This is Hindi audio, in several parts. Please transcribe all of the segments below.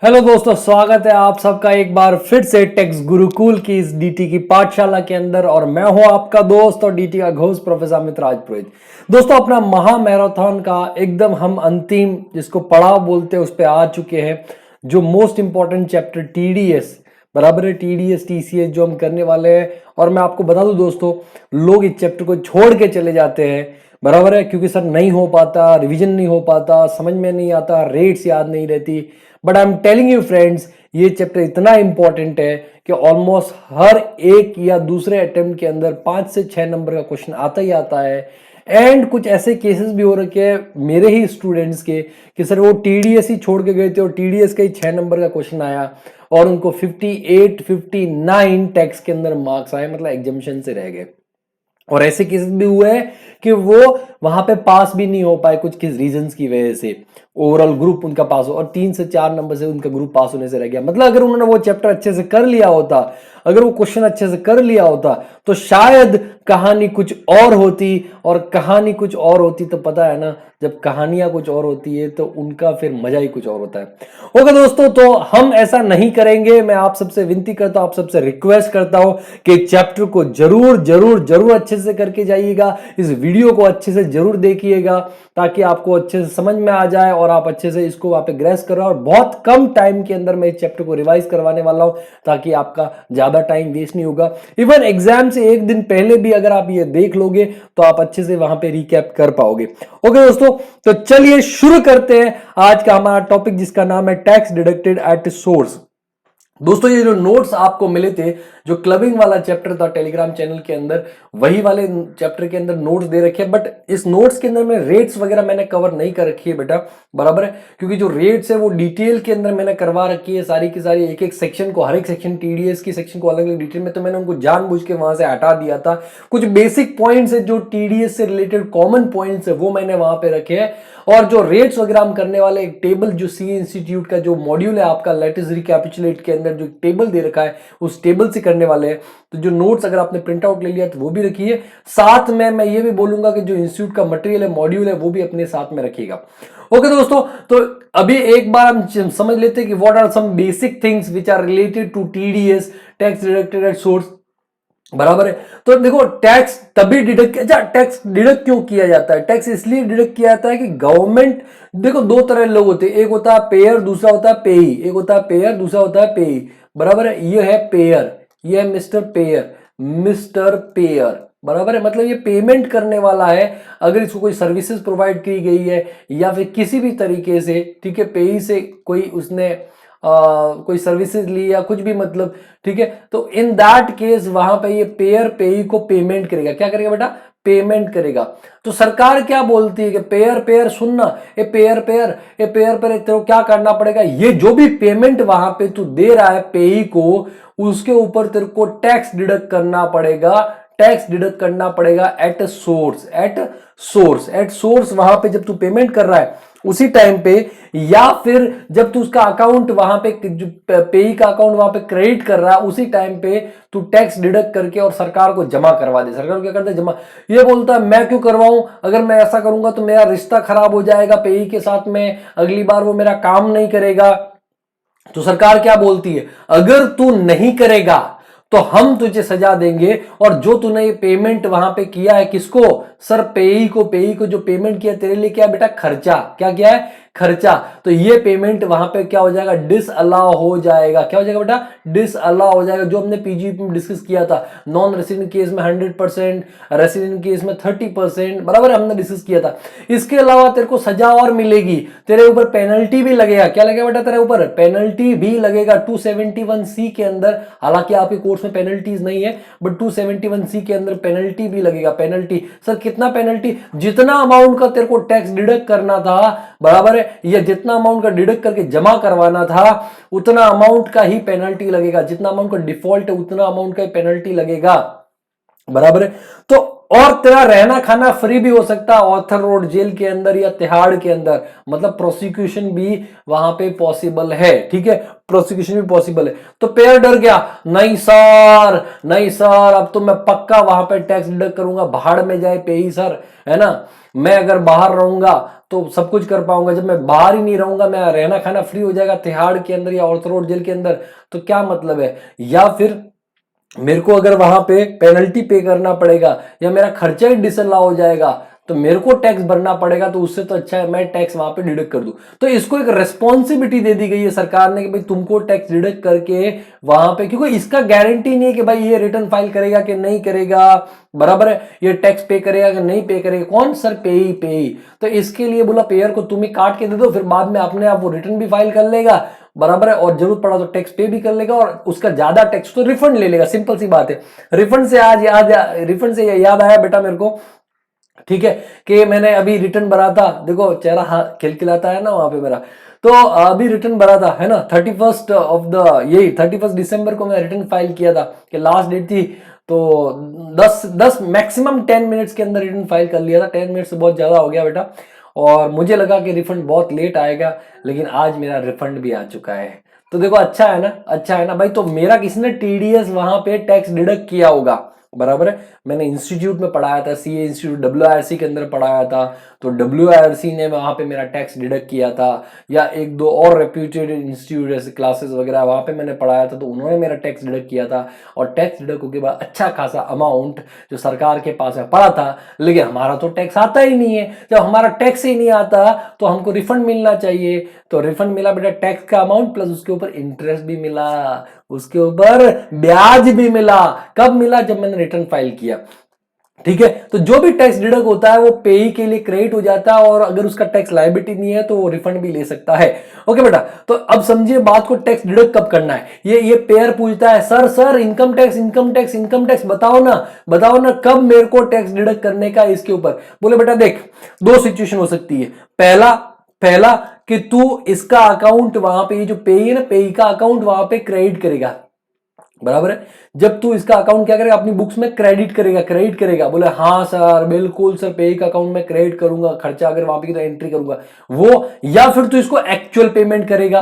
हेलो दोस्तों, स्वागत है आप सबका एक बार फिर से टेक्स गुरुकुल की इस डीटी की पाठशाला के अंदर। और मैं हूं आपका दोस्त और डीटी का घोस्ट प्रोफेसर अमित राजपुरोहित। दोस्तों, अपना महा मैराथन का एकदम हम अंतिम जिसको पड़ाव बोलते हैं उस पे आ चुके हैं। जो मोस्ट इंपॉर्टेंट चैप्टर टीडीएस, बराबर है, टीडीएस टीसीएस जो हम करने वाले हैं। और मैं आपको बता दूं दोस्तों, लोग इस चैप्टर को छोड़ के चले जाते हैं, बराबर है, क्योंकि सर नहीं हो पाता, रिवीजन नहीं हो पाता, समझ में नहीं आता, रेट्स याद नहीं रहती। But I am telling you friends, ये चैप्टर इतना इंपॉर्टेंट है कि ऑलमोस्ट हर एक या दूसरे अटेम्प्ट के अंदर 5 से 6 नंबर का क्वेश्चन आता ही आता है। एंड कुछ ऐसे केसेस भी हो रखे हैं मेरे ही स्टूडेंट्स के कि सर वो टीडीएस ही छोड़ के गए थे और टीडीएस का ही 6 नंबर का क्वेश्चन आया और उनको 58 59 टैक्स के अंदर मार्क्स आए, मतलब एग्जामिशन से रह गए। और ऐसे केसेस भी हुए हैं कि वो वहां पे पास भी नहीं हो पाए कुछ किस रीजंस की वजह से। ओवरऑल ग्रुप उनका पास हो और 3 से 4 नंबर से उनका ग्रुप पास होने से रह गया। मतलब अगर उन्होंने वो चैप्टर अच्छे से कर लिया होता, अगर वो क्वेश्चन अच्छे से कर लिया होता, तो शायद कहानी कुछ और होती। और कहानी कुछ और होती तो पता है ना, जब कहानियां कुछ और होती है तो उनका फिर मजा ही कुछ और होता है। ओके दोस्तों, तो हम ऐसा नहीं करेंगे। मैं आप सबसे विनती करता हूं, आप सबसे रिक्वेस्ट करता हूं कि चैप्टर को जरूर जरूर जरूर अच्छे से करके जाइएगा। इस वीडियो को अच्छे से जरूर देखिएगा ताकि आपको अच्छे से समझ में आ जाए और आप अच्छे से इसको वहां पे ग्रेस कर रहे हो। और बहुत कम टाइम के अंदर मैं इस चैप्टर को रिवाइज करवाने वाला हूं ताकि आपका ज्यादा टाइम वेस्ट नहीं होगा। इवन एग्जाम से एक दिन पहले भी अगर आप ये देख लोगे तो आप अच्छे से वहां पे रिकैप कर पाओगे। ओके दोस्तों, तो चलिए शुरू करते हैं आज का हमारा टॉपिक जिसका नाम है टैक्स डिडक्टेड एट सोर्स। दोस्तों, ये जो नोट्स आपको मिले थे, जो क्लबिंग वाला चैप्टर था टेलीग्राम चैनल के अंदर, वही वाले चैप्टर के अंदर नोट्स दे रखे हैं। बट इस नोट्स के अंदर में रेट्स वगैरह मैंने कवर नहीं कर रखी है बेटा, बराबर है, क्योंकि जो रेट्स है वो डिटेल के अंदर मैंने करवा रखी है सारी की सारी। एक एक सेक्शन को, हर एक सेक्शन टीडीएस की सेक्शन को अलग अलग डिटेल में, तो मैंने उनको जानबूझ के वहां से हटा दिया था। कुछ बेसिक पॉइंट्स है जो टीडीएस से रिलेटेड कॉमन पॉइंट्स है वो मैंने वहां पे रखे हैं। और जो रेट्स वगैरह हम करने वाले एक टेबल, जो सी इंस्टीट्यूट का जो मॉड्यूल है आपका लेटेस्ट रिकैपिचुलेट के अंदर जो टेबल दे रखा है उस टेबल से करने वाले हैं। तो जो नोट्स अगर आपने प्रिंट आउट ले लिया तो वो भी रखिए। साथ में मैं ये भी बोलूंगा कि जो इंस्टीट्यूट का मटेरियल है, मॉड्यूल है, वो भी अपने साथ में रखिएगा। ओके दोस्तों, तो अभी एक बार हम समझ लेते हैं कि what are some basic things which are related to TDS, tax deducted at source, बराबर है। तो देखो, टैक्स तभी डिडक्ट, अच्छा टैक्स डिडक्ट क्यों किया जाता है? टैक्स इसलिए डिडक्ट किया जाता है कि गवर्नमेंट, देखो दो तरह के लोग होते हैं, एक होता है पेयर, दूसरा होता है पेई। एक होता है पेयर, दूसरा होता है पेई, बराबर है। ये है पेयर, ये है मिस्टर पेयर, मिस्टर पेयर, बराबर है। मतलब ये पेमेंट करने वाला है अगर इसको कोई सर्विसेज प्रोवाइड की गई है या फिर किसी भी तरीके से, ठीक है, पेई से कोई उसने कोई सर्विसेज ली या कुछ भी, मतलब ठीक है, तो इन दैट केस वहां पे ये पेयर पेई को पेमेंट करेगा। क्या करेगा बेटा? पेमेंट करेगा। तो सरकार क्या बोलती है कि पेयर पेयर सुनना, ये पेयर पेयर, ये पेयर पेयर, तेरे को क्या करना पड़ेगा, ये जो भी पेमेंट वहां पे तू दे रहा है पेई को, उसके ऊपर तेरे को टैक्स डिडक्ट करना पड़ेगा। टैक्स डिडक्ट करना पड़ेगा at source, at source, at source. वहां पे जब तू पेमेंट कर रहा है उसी टाइम पे, या फिर जब तू उसका अकाउंट वहां पे, पेई का अकाउंट वहां पे क्रेडिट कर रहा है, उसी टाइम पे तू टैक्स डिडक्ट करके और सरकार को जमा करवा दे। सरकार क्या करता है? जमा। ये बोलता है मैं क्यों करवाऊं, अगर मैं ऐसा करूंगा तो मेरा रिश्ता खराब हो जाएगा पेई के साथ में, अगली बार वो मेरा काम नहीं करेगा। तो सरकार क्या बोलती है? अगर तू नहीं करेगा तो हम तुझे सजा देंगे। और जो तूने ये पेमेंट वहां पे किया है, किसको? सर पेई को। पेई को जो पेमेंट किया तेरे लिए क्या है बेटा? खर्चा। क्या किया है? खर्चा। तो ये पेमेंट वहां पे क्या हो जाएगा? डिसअलाउ हो जाएगा। क्या हो जाएगा बेटा? डिसअलाउ हो जाएगा। जो हमने पीजीपी में डिस्कस किया था, नॉन रेसिडेंट केस में 100%, रेसिडेंट केस में 30%, बराबर हमने डिस्कस किया था। इसके अलावा तेरे को सजा और मिलेगी, तेरे ऊपर पेनल्टी भी लगेगा। क्या लगेगा बेटा? तेरे ऊपर पेनल्टी भी लगेगा 271C के अंदर। हालांकि आपके कोर्स में पेनल्टीज नहीं है, बट 271C के अंदर पेनल्टी भी लगेगा। पेनल्टी सर कितना पेनल्टी? जितना अमाउंट का तेरे को टैक्स डिडक्ट करना था, बराबर है, या जितना अमाउंट का डिडक्ट करके जमा करवाना था उतना अमाउंट का ही पेनल्टी लगेगा। जितना अमाउंट का डिफॉल्ट है उतना अमाउंट का ही पेनल्टी लगेगा। बराबर है। तो और तेरा रहना खाना फ्री भी हो सकता है ऑर्थर रोड जेल के अंदर या तिहाड़ के अंदर, मतलब प्रोसिक्यूशन भी वहां पे पॉसिबल है, ठीक है, प्रोसिक्यूशन भी पॉसिबल है। तो पेयर डर गया, नहीं सर, नहीं सर, अब तो मैं पक्का वहां पे टैक्स डिडक्ट करूंगा, भाड़ में जाए पे ही सर, है ना। मैं अगर बाहर रहूंगा तो सब कुछ कर पाऊंगा, जब मैं बाहर ही नहीं रहूंगा, मैं रहना खाना फ्री हो जाएगा तिहाड़ के अंदर या ऑर्थर रोड जेल के अंदर, तो क्या मतलब है। या फिर मेरे को अगर वहां पे पेनल्टी पे करना पड़ेगा या मेरा खर्चा ही डिसअलाउ हो जाएगा तो मेरे को टैक्स भरना पड़ेगा, तो उससे तो अच्छा है मैं टैक्स वहां पे डिडक्ट कर दूं। तो इसको एक रेस्पॉन्सिबिलिटी दे दी गई है सरकार ने कि भाई तुमको टैक्स डिडक्ट करके वहां पे, क्योंकि इसका गारंटी नहीं है कि भाई ये रिटर्न फाइल करेगा कि नहीं करेगा, बराबर है, ये टैक्स पे करेगा कि नहीं पे करेगा, कौन सर पे ही। तो इसके लिए बोला पेयर को तुम ही काट के दे दो, फिर बाद में अपने आप वो रिटर्न भी फाइल कर लेगा, बराबर है, और जरूरत पड़ा तो टैक्स पे भी कर लेगा और उसका ज्यादा टैक्स तो रिफंड ले लेगा, सिंपल सी बात है। रिफंड से याद आया बेटा मेरे को, ठीक है, कि मैंने अभी रिटर्न भरा था, देखो चेहरा खिलखिलाता है ना वहां पे मेरा। तो अभी रिटर्न भरा था, है ना, 31 ऑफ द यही 31 दिसंबर को मैं रिटर्न फाइल किया था, कि लास्ट डेट थी। तो 10 मैक्सिमम 10 मिनट्स के अंदर रिटर्न फाइल कर लिया था, 10 मिनट से बहुत ज्यादा हो गया बेटा। और मुझे लगा कि रिफंड बहुत लेट आएगा, लेकिन आज मेरा रिफंड भी आ चुका है। तो देखो अच्छा है ना, अच्छा है ना भाई। तो मेरा किसी ने टीडीएस वहां पे टैक्स डिडक्ट किया होगा, बराबर है। मैंने इंस्टीट्यूट में पढ़ाया था, सीए इंस्टीट्यूट डब्ल्यूआईआरसी के अंदर पढ़ाया था, तो डब्ल्यूआईआरसी ने वहां पे मेरा टैक्स डिडक्ट किया था, या एक दो और रेप्यूटेड इंस्टीट्यूट ऐसे क्लासेस वगैरह वहां पे मैंने पढ़ाया था, तो उन्होंने मेरा टैक्स डिडक्ट किया था। और टैक्स डिडक्ट होने के बाद अच्छा खासा अमाउंट जो सरकार के पास में पड़ा था, लेकिन हमारा तो टैक्स आता ही नहीं है। जब हमारा टैक्स ही नहीं आता तो हमको रिफंड मिलना चाहिए। तो रिफंड मिला बेटा, टैक्स का अमाउंट प्लस उसके ऊपर इंटरेस्ट भी मिला, उसके ऊपर ब्याज भी मिला। कब मिला, जब मैंने रिटर्न फाइल किया, ठीक है। तो जो भी टैक्स डिडक्ट होता है वो पेई के लिए क्रेडिट हो जाता है, और अगर उसका टैक्स लायबिलिटी नहीं है तो वो रिफंड भी ले सकता है। ओके बेटा, तो अब समझिए बात को, टैक्स डिडक्ट कब करना है। ये पेयर पूछता है, sir sir income tax income tax income tax बताओ ना कब मेरे को टैक्स डिडक्ट करने का इसके ऊपर। बोले बेटा देख, दो सिचुएशन हो सकती है। पहला पहला कि तू इसका अकाउंट वहां पे, ये जो पेई है ना, पेई का अकाउंट वहां पे क्रेडिट करेगा, बराबर है। जब तू इसका अकाउंट क्या करेगा, अपनी बुक्स में क्रेडिट करेगा। बोले हाँ सर बिल्कुल सर, पे का अकाउंट में क्रेडिट करूंगा, खर्चा अगर वहां पे तो एंट्री करूंगा वो। या फिर तू इसको एक्चुअल पेमेंट करेगा।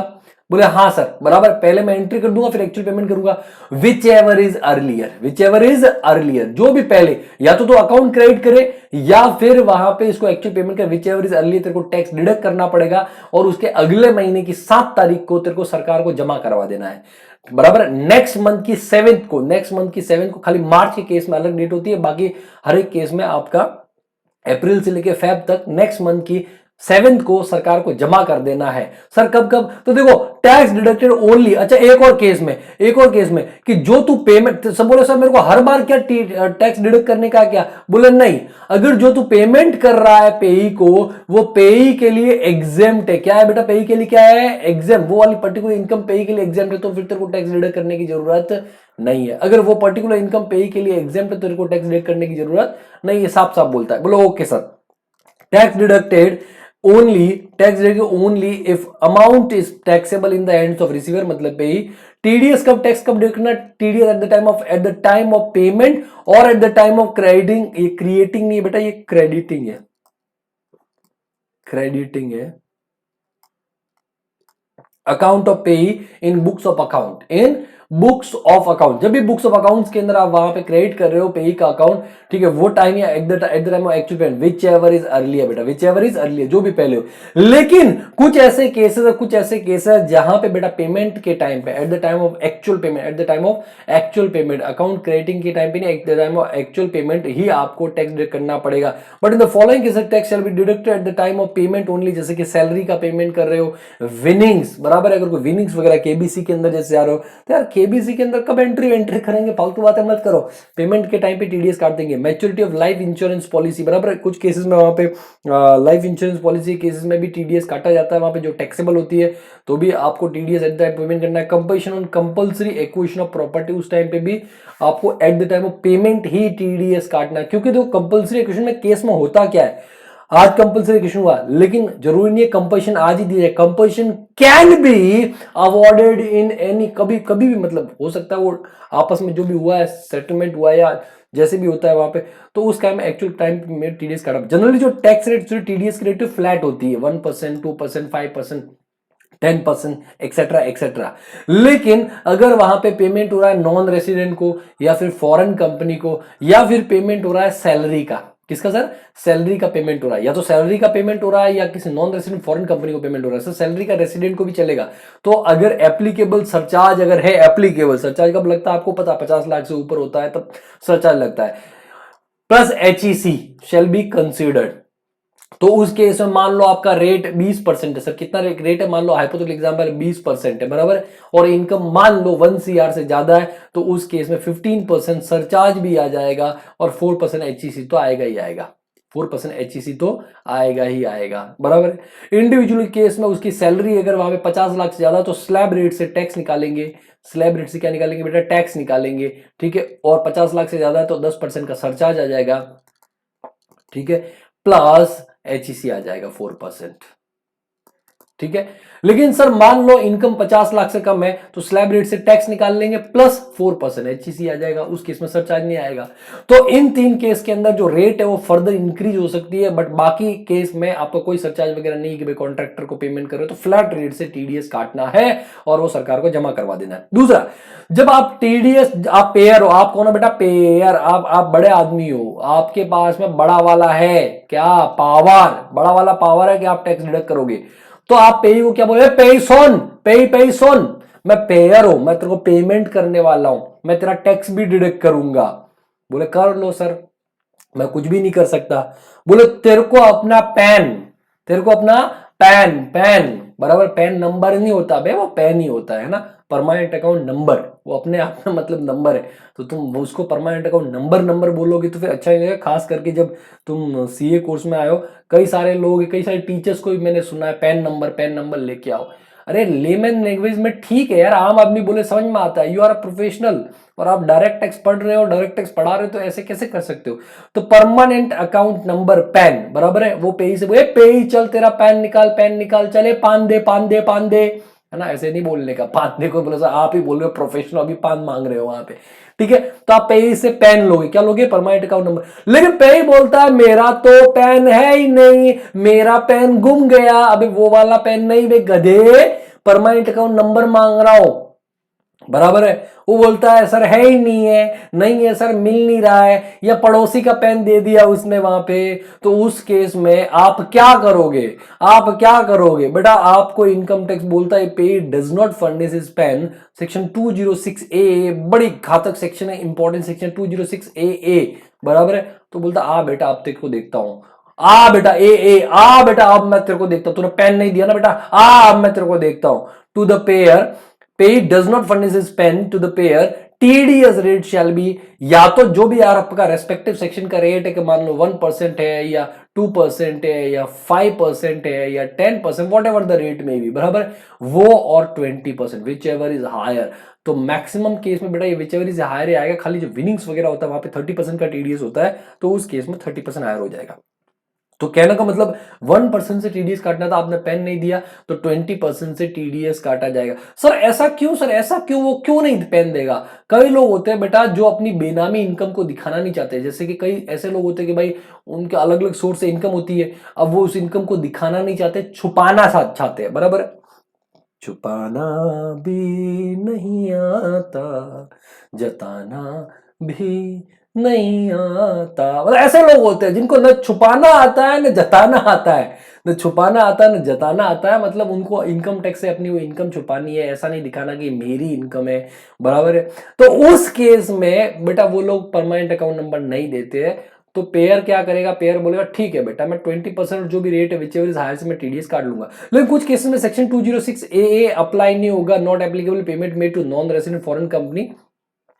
बोले हाँ सर बराबर, पहले मैं एंट्री कर दूंगा फिर एक्चुअल पेमेंट करूंगा। विच एवर इज अर्लियर, जो भी पहले, या तो अकाउंट क्रेडिट करे या फिर वहां पे इसको एक्चुअल पेमेंट कर, विच एवर इज अर्लियर, तेरे को टैक्स डिडक्ट करना पड़ेगा और उसके अगले महीने की 7 तारीख को तेरे को सरकार को जमा करवा देना है, बराबर। नेक्स्ट मंथ की 7th को, खाली मार्च के केस में अलग डेट होती है, बाकी हर एक केस में आपका अप्रैल से लेकर फेब तक नेक्स्ट मंथ की 7th को सरकार को जमा कर देना है। सर कब कब, तो देखो टैक्स डिडक्टेड ओनली, अच्छा एक और केस में कि जो तू पेमेंट, सब बोले सर मेरे को हर बार क्या टैक्स डिडक्ट करने का क्या, बोले नहीं, अगर जो तू पेमेंट कर रहा है पेई को, वो पेई के लिए एग्जेम्प्ट है। क्या है बेटा, पेई के लिए क्या है, एग्जेम्प्ट, वो वाली पर्टिकुलर इनकम पेई के लिए एग्जेम्प्ट है, तो फिर तेरे को टैक्स डिडक्ट करने की जरूरत नहीं है। अगर वो पर्टिकुलर इनकम पेई के लिए एग्जेम्प्ट है तो तेरे को टैक्स डिडक्ट करने की जरूरत नहीं है, साफ साफ बोलता है। बोलो okay sir, tax deducted only if amount is taxable in the hands of receiver, मतलब पे ही। टीडीएस कब टैक्स कब deduct, TDS at the time of payment और at the time of crediting. ये क्रिएटिंग नहीं है बेटा, ये क्रेडिटिंग है अकाउंट ऑफ पे इन बुक्स ऑफ अकाउंट, जब भी बुक्स ऑफ अकाउंट्स के अंदर आप वहां पे क्रेडिट कर रहे हो पे का अकाउंट, ठीक है, वो टाइम या eight the time of actual payment, whichever is earlier बेटा, विच एवर इज अर्लियर, जो भी पहले हो। लेकिन कुछ ऐसे केसेस जहां पे बेटा पेमेंट के टाइम पे, at the time of actual payment, account crediting के टाइम पे नहीं, at the time of actual payment ही आपको टैक्स डिडक्ट करना पड़ेगा। But in the following cases tax shall be deducted at the time of payment only, जैसे कि सैलरी का पेमेंट कर रहे हो, विनिंग्स, बराबर है, अगर कोई विनिंग्स वगैरह केबीसी के अंदर जैसे आ रहे हो, तो यार केबीसी के अंदर कब एंट्री करेंगे, फालतू बातें मत करो, पेमेंट के टाइम पे टीडीएस काट देंगे। Maturity of life insurance policy, बराबर है, कुछ केसेस में वहां पे लाइफ इंश्योरेंस पॉलिसी केसेस में भी टीडीएस काटा जाता है, वहां पे जो टैक्सेबल होती है, तो भी आपको TDS at the time payment करना है। Compulsion on compulsory acquisition of property, उस टाइम पे भी आपको eight the time of payment he TDS काटना है, क्योंकि देखो कंपल्सरी एक्विजिशन में केस में होता क्या है, आज कंपल्सरी क्वेश्चन हुआ, लेकिन जरूरी नहीं है कंपल्शन आज ही दी जाए। Compulsion can be awarded in any, कभी कभी भी, मतलब हो सकता है वो आपस में जो भी हुआ है, सेटलमेंट हुआ है या जैसे भी होता है वहां पे, तो उस टाइम एक्चुअल टाइम में टीडीएस काटा। जनरली जो टैक्स रेट टीडीएस की रेट फ्लैट होती है, 1%, 2%, 5%, 10%, एक्सेट्रा एक्सेट्रा। लेकिन अगर वहां पे पेमेंट हो रहा है नॉन रेसिडेंट को या फिर फॉरेन कंपनी को, या फिर पेमेंट हो रहा है सैलरी का, किसका सर? सैलरी का पेमेंट हो रहा है, या तो सैलरी का पेमेंट हो रहा है या किसी नॉन रेसिडेंट फॉरेन कंपनी को पेमेंट हो रहा है, सर सैलरी का रेसिडेंट को भी चलेगा। तो अगर एप्लीकेबल सरचार्ज अगर है, एप्लीकेबल सरचार्ज कब लगता है आपको पता, 50 लाख से ऊपर होता है तब सरचार्ज लगता है, plus HEC shall be considered. तो उस केस में मान लो आपका रेट 20% है, सर कितना रेट है, मान लो हाइपोथेटिकल एग्जांपल 20% है, बराबर, और इनकम मान लो 1 CR से ज्यादा है, तो उस केस में 15% सरचार्ज भी आ जाएगा और 4% एचईसी तो आएगा ही आएगा, 4% एचईसी तो आएगा ही आएगा, बराबर। इंडिविजुअल केस में उसकी सैलरी अगर वहां पे 50 लाख से ज्यादा, तो स्लैब रेट से टैक्स निकालेंगे। स्लैब रेट से क्या निकालेंगे बेटा? टैक्स निकालेंगे, ठीक है। और 50 लाख से ज्यादा है तो 10% का सरचार्ज आ जाएगा, ठीक है, प्लस एचईसी आ जाएगा 4%, ठीक है। लेकिन सर मान लो इनकम 50 लाख से कम है, तो स्लैब रेट से टैक्स निकाल लेंगे प्लस 4% एचईसी आ जाएगा, उस केस में सरचार्ज नहीं आएगा। तो इन तीन केस के अंदर जो रेट है वो फर्दर इंक्रीज हो सकती है, बट बाकी केस में आपको कोई सरचार्ज वगैरह नहीं कि भाई कॉन्ट्रैक्टर को पेमेंट करो, तो फ्लैट रेट से टीडीएस काटना है और वो सरकार को जमा करवा देना है। दूसरा, जब आप टीडीएस, आप पेयर हो, आप कौन हो बेटा? पेयर। आप बड़े आदमी हो, आपके पास में बड़ा वाला है क्या? पावर, बड़ा वाला पावर है कि आप टैक्स डिडक्ट करोगे। तो आप पेई को क्या बोले? पेई सुन, पेई सुन, मैं पेयर हूं, मैं तेरे को पेमेंट करने वाला हूं, मैं तेरा टैक्स भी डिडक्ट करूंगा। बोले कर लो सर, मैं कुछ भी नहीं कर सकता। बोले तेरे को अपना पैन, तेरे को अपना पैन बराबर, पैन नंबर नहीं होता बे, वो पैन ही होता है ना, परमानेंट अकाउंट नंबर, वो अपने आप में मतलब नंबर है। तो तुम उसको परमानेंट अकाउंट नंबर बोलोगे तो फिर अच्छा ही लगेगा, खास करके जब तुम सीए कोर्स में आए हो। कई सारे लोग, कई सारे टीचर्स को भी मैंने सुना है पैन नंबर लेके आओ। अरे लेमन लैंग्वेज में ठीक है यार, आम आदमी बोले समझ में आता है, यू आर अ प्रोफेशनल, और आप डायरेक्ट टैक्स पढ़ रहे हो, डायरेक्ट टैक्स पढ़ा रहे हो, तो ऐसे कैसे कर सकते हो? तो परमानेंट अकाउंट नंबर पैन, बराबर है, वो पेई से बोले पेई चल तेरा पैन निकाल, चले पान दे, है ना, ऐसे नहीं बोलने का, पान दे को बोले आप ही बोल रहे हो प्रोफेशनल, अभी पान मांग रहे हो वहां पे, ठीक है। तो आप पेई से पैन लोगे, क्या लोगे? Permanent account number. लेकिन पेई बोलता है मेरा तो पैन है ही नहीं, मेरा पैन गुम गया। अभी वो वाला पैन नहीं बे गधे, परमानेंट अकाउंट नंबर मांग रहा हूं, बराबर है। वो बोलता है सर है ही नहीं है सर, मिल नहीं रहा है, या पड़ोसी का पेन दे दिया उसने वहां पे। तो उस केस में आप क्या करोगे? आप क्या करोगे बेटा? आपको इनकम टैक्स बोलता है payee does not furnish his PAN, section 206 ए, बड़ी घातक सेक्शन है, इंपॉर्टेंट सेक्शन 206 ए, बराबर है। तो बोलता आ बेटा अब तेरे को देखता हूं, आ बेटा आ बेटा अब मैं तेरे को देखता हूं, तूने पेन नहीं दिया ना बेटा, आ अब मैं तेरे को देखता हूं। To the payer, payee does not furnish his PAN to the payer, TDS rate shall be, या तो जो भी यार आपका रेस्पेक्टिव सेक्शन का रेट है कि मान लो 1% है या 2% है या 5% है या 10%, वॉट एवर द रेट में भी, बराबर, वो और 20% विच एवर इज हायर। तो मैक्सिमम केस में बेटा ये विच एवर इज हायर आएगा, खाली जो विनिंग्स वगैरह होता है वहां पे 30% का टीडीएस होता है, तो उस केस में 30% हायर हो जाएगा। तो कहने का मतलब 1% से टीडीएस काटना था, आपने पेन नहीं दिया तो 20% से टीडीएस काटा जाएगा। सर ऐसा क्यों? सर ऐसा क्यों? वो क्यों नहीं पेन देगा? कई लोग होते हैं बेटा जो अपनी बेनामी इनकम को दिखाना नहीं चाहते, जैसे कि कई ऐसे लोग होते हैं कि भाई उनके अलग अलग सोर्स से इनकम होती है, अब वो उस इनकम को दिखाना नहीं चाहते, छुपाना चाहते हैं, बराबर। छुपाना भी नहीं आता, जताना भी नहीं आता, मतलब ऐसे लोग होते हैं जिनको न छुपाना आता है न जताना आता है, न छुपाना आता है न जताना आता है, मतलब उनको इनकम टैक्स से अपनी वो इनकम छुपानी है, ऐसा नहीं दिखाना कि मेरी इनकम है, बराबर है। तो उस केस में बेटा वो लोग परमानेंट अकाउंट नंबर नहीं देते हैं। तो पेयर क्या करेगा? पेयर बोलेगा ठीक है बेटा मैं 20% जो भी रेट है विच एवर इज हायर से मैं टीडीएस काट लूंगा। लेकिन कुछ केसेस में सेक्शन 206 ए अप्लाई नहीं होगा, not applicable payment made to non resident foreign company.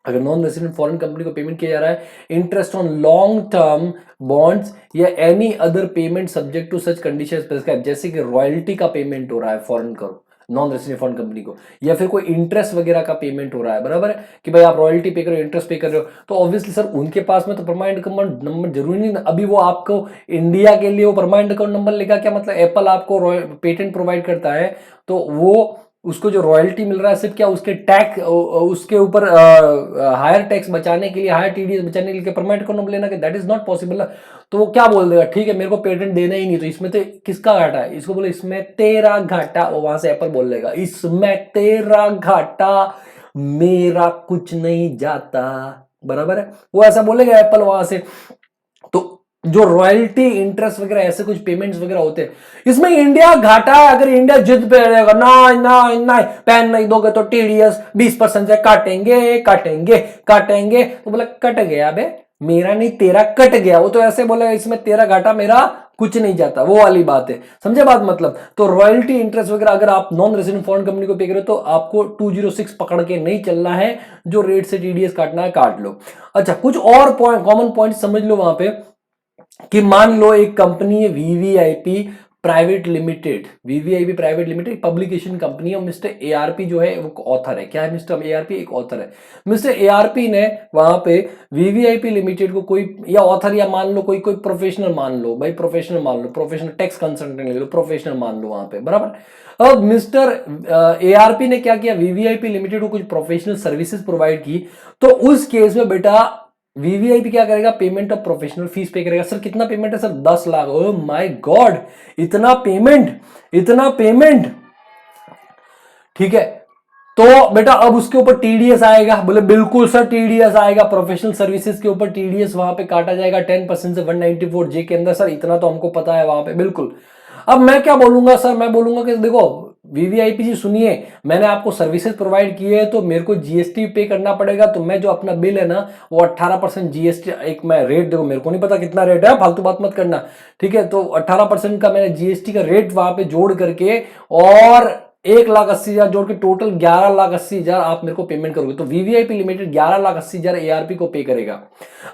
अगर नॉन रेसिडेंट फॉरेन कंपनी को पेमेंट किया जा रहा है interest on long term bonds या any other payment subject to such condition specified, जैसे कि रॉयल्टी का पेमेंट हो रहा है फॉरेन करो, नॉन रेसिडेंट फंड कंपनी को, या फिर कोई इंटरेस्ट वगैरह का पेमेंट हो रहा है, बराबर है कि भाई आप रॉयल्टी पे कर रहे हो, इंटरेस्ट पे कर रहे हो, तो ऑब्वियसली सर उनके पास में तो परमानेंट अकाउंट नंबर जरूरी नहीं। अभी वो आपको इंडिया के लिए वो परमानेंट अकाउंट नंबर लेगा क्या, मतलब एप्पल आपको पेटेंट प्रोवाइड करता है तो वो उसको जो रॉयल्टी मिल रहा है सिर्फ क्या उसके टैक्स, उसके ऊपर हायर टैक्स बचाने के लिए, हायर टीडीएस बचाने के लिए परमानेंट अकाउंट नंबर लेना, दैट इज नॉट पॉसिबल ना। तो वो क्या बोल देगा, ठीक है मेरे को पेटेंट देना ही नहीं, तो इसमें तो किसका घाटा है, इसको बोले इसमें तेरा घाटा, वो वहां से एप्पल बोल देगा इसमें तेरा घाटा, मेरा कुछ नहीं जाता, बराबर है, वो ऐसा बोलेगा एप्पल वहां से। तो जो रॉयल्टी इंटरेस्ट वगैरह ऐसे कुछ पेमेंट्स वगैरह होते हैं, इसमें इंडिया घाटा है। अगर इंडिया जिद पे रहेगा ना ना ना पैन नहीं दोगे तो टीडीएस 20% से काटेंगे काटेंगे काटेंगे, तो बोला कट गया बे, मेरा नहीं तेरा कट गया। वो तो ऐसे बोला इसमें तेरा घाटा मेरा कुछ नहीं जाता, वो वाली बात है, समझे बात मतलब। तो रॉयल्टी इंटरेस्ट वगैरह अगर आप नॉन रेसिडेंट फॉरेन कंपनी को पे करो तो आपको 206 पकड़ के नहीं चलना है, जो रेट से टीडीएस काटना है काट लो। अच्छा, कुछ और पॉइंट, कॉमन पॉइंट समझ लो वहां पे, कि मान लो एक कंपनी है VVIP private limited, VVIP private limited publication company है, मिस्टर एआरपी जो है वो ऑथर है। क्या है मिस्टर एआरपी, एक ऑथर है। मिस्टर एआरपी ने वहां पे वीवीआईपी लिमिटेड को कोई या ऑथर या मान लो कोई कोई प्रोफेशनल मान लो, भाई प्रोफेशनल मान लो, प्रोफेशनल टैक्स कंसल्टेंट ले लो, प्रोफेशनल मान लो वहां पे, बराबर। अब मिस्टर एआरपी ने क्या किया, वीवीआईपी लिमिटेड को कुछ प्रोफेशनल सर्विसेज प्रोवाइड की, तो उस केस में बेटा वीवीआईपी क्या करेगा, पेमेंट ऑफ प्रोफेशनल फीस पे करेगा। सर कितना पेमेंट है sir, 10 lakh. Oh my God, इतना पेमेंट, इतना पेमेंट, ठीक है। तो बेटा अब उसके ऊपर टीडीएस आएगा, बोले बिल्कुल सर टीडीएस आएगा, प्रोफेशनल सर्विसेज के ऊपर टीडीएस वहां पे काटा जाएगा 10% से 194 जे के अंदर। सर इतना तो हमको पता है वहां पे, बिल्कुल। अब मैं क्या बोलूंगा सर, मैं बोलूंगा कि देखो वीवीआईपी जी सुनिए, मैंने आपको सर्विसेज प्रोवाइड की है तो मेरे को जीएसटी पे करना पड़ेगा, तो मैं जो अपना बिल है ना वो 18% जीएसटी, एक मैं रेट, देखो मेरे को नहीं पता कितना रेट है, फालतू बात मत करना, ठीक है। तो 18% का मैंने जीएसटी का रेट वहां पे जोड़ करके और 1,80,000 जोड़ के टोटल 11,80,000 आप मेरे को पेमेंट करोगे, तो वीवीआईपी लिमिटेड 11,80,000 एआरपी को पे करेगा।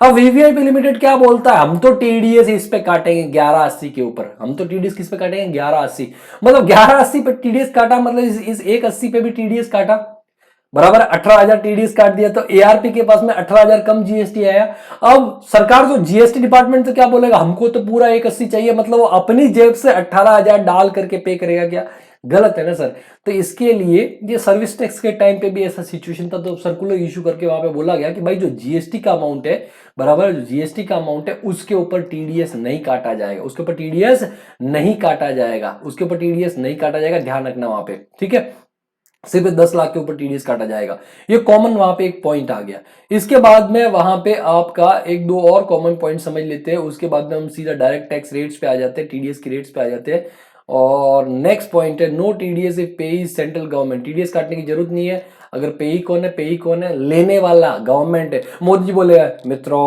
अब वीवीआईपी लिमिटेड क्या बोलता है, हम तो टीडीएस इस पे काटेंगे 1180 के ऊपर, हम तो टीडीएस किस पे काटेंगे 1180, मतलब 1180 पे टीडीएस काटा, मतलब इस 180 पे भी टीडीएस काटा, बराबर 18,000 टीडीएस काट दिया, तो एआरपी के पास में 18,000 कम जीएसटी आया। अब सरकार जो जीएसटी डिपार्टमेंट तो क्या बोलेगा, हमको तो पूरा 180 चाहिए, मतलब वो अपनी जेब से 18,000 डाल करके पे करेगा, क्या गलत है ना सर। तो इसके लिए ये सर्विस टैक्स के टाइम पे भी ऐसा सिचुएशन था, तो सर्कुलर इशू करके वहां पे बोला गया कि भाई जो जीएसटी का अमाउंट है, बराबर जो जीएसटी का अमाउंट है उसके ऊपर टीडीएस नहीं काटा जाएगा, उसके ऊपर टीडीएस नहीं काटा जाएगा, उसके ऊपर टीडीएस नहीं काटा जाएगा, ध्यान रखना वहां पे, ठीक है। सिर्फ 10 लाख के ऊपर टीडीएस काटा जाएगा, ये कॉमन वहां पे एक पॉइंट आ गया। इसके बाद में वहां पे आपका एक दो और कॉमन पॉइंट समझ लेते हैं, उसके बाद में हम सीधा डायरेक्ट टैक्स रेट्स पे आ जाते हैं, टीडीएस के रेट्स पे आ जाते हैं। और नेक्स्ट पॉइंट है नो टीडीएस इफ पेई सेंट्रल गवर्नमेंट, टीडीएस काटने की जरूरत नहीं है। अगर पेई कौन है, पेई कौन है, लेने वाला गवर्नमेंट है। मोदी जी बोले मित्रों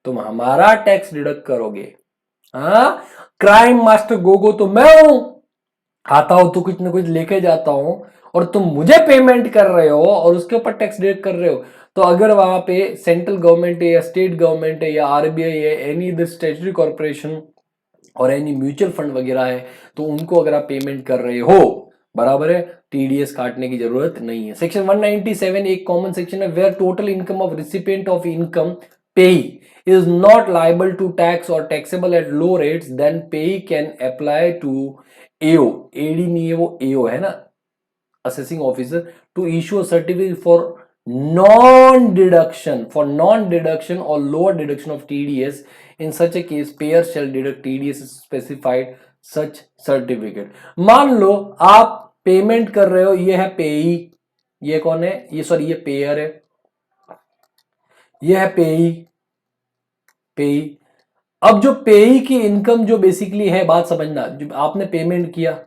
तुम हमारा टैक्स डिडक्ट करोगे, हाँ क्राइम मास्टर गोगो तो मैं हूं, आता हूं तो कुछ ना कुछ लेके जाता हूं, और तुम मुझे पेमेंट कर रहे हो और उसके ऊपर टैक्स डिडक्ट कर रहे हो। तो अगर वहां पे सेंट्रल गवर्नमेंट है या स्टेट गवर्नमेंट है या आरबीआई है, एनी द स्टेचुटरी कॉर्पोरेशन और एनी म्यूचुअल फंड वगैरह है, तो उनको अगर आप पेमेंट कर रहे हो, बराबर है, टीडीएस काटने की जरूरत नहीं है। सेक्शन 197 एक कॉमन सेक्शन है, where total income of recipient of income payee is not liable to tax or taxable at low rates, then payee can apply to AO, AD नहीं है वो AO है ना, assessing officer, to issue a certificate for non-deduction or lower deduction of TDS. In such a case, payer shall deduct TDS specified such certificate. मान लो आप पेमेंट कर रहे हो, ये है पेई, ये कौन है, ये सॉरी ये पेयर है, ये है पेई, पेई। अब जो पेई की इनकम जो बेसिकली है, बात समझना, जो आपने पेमेंट किया,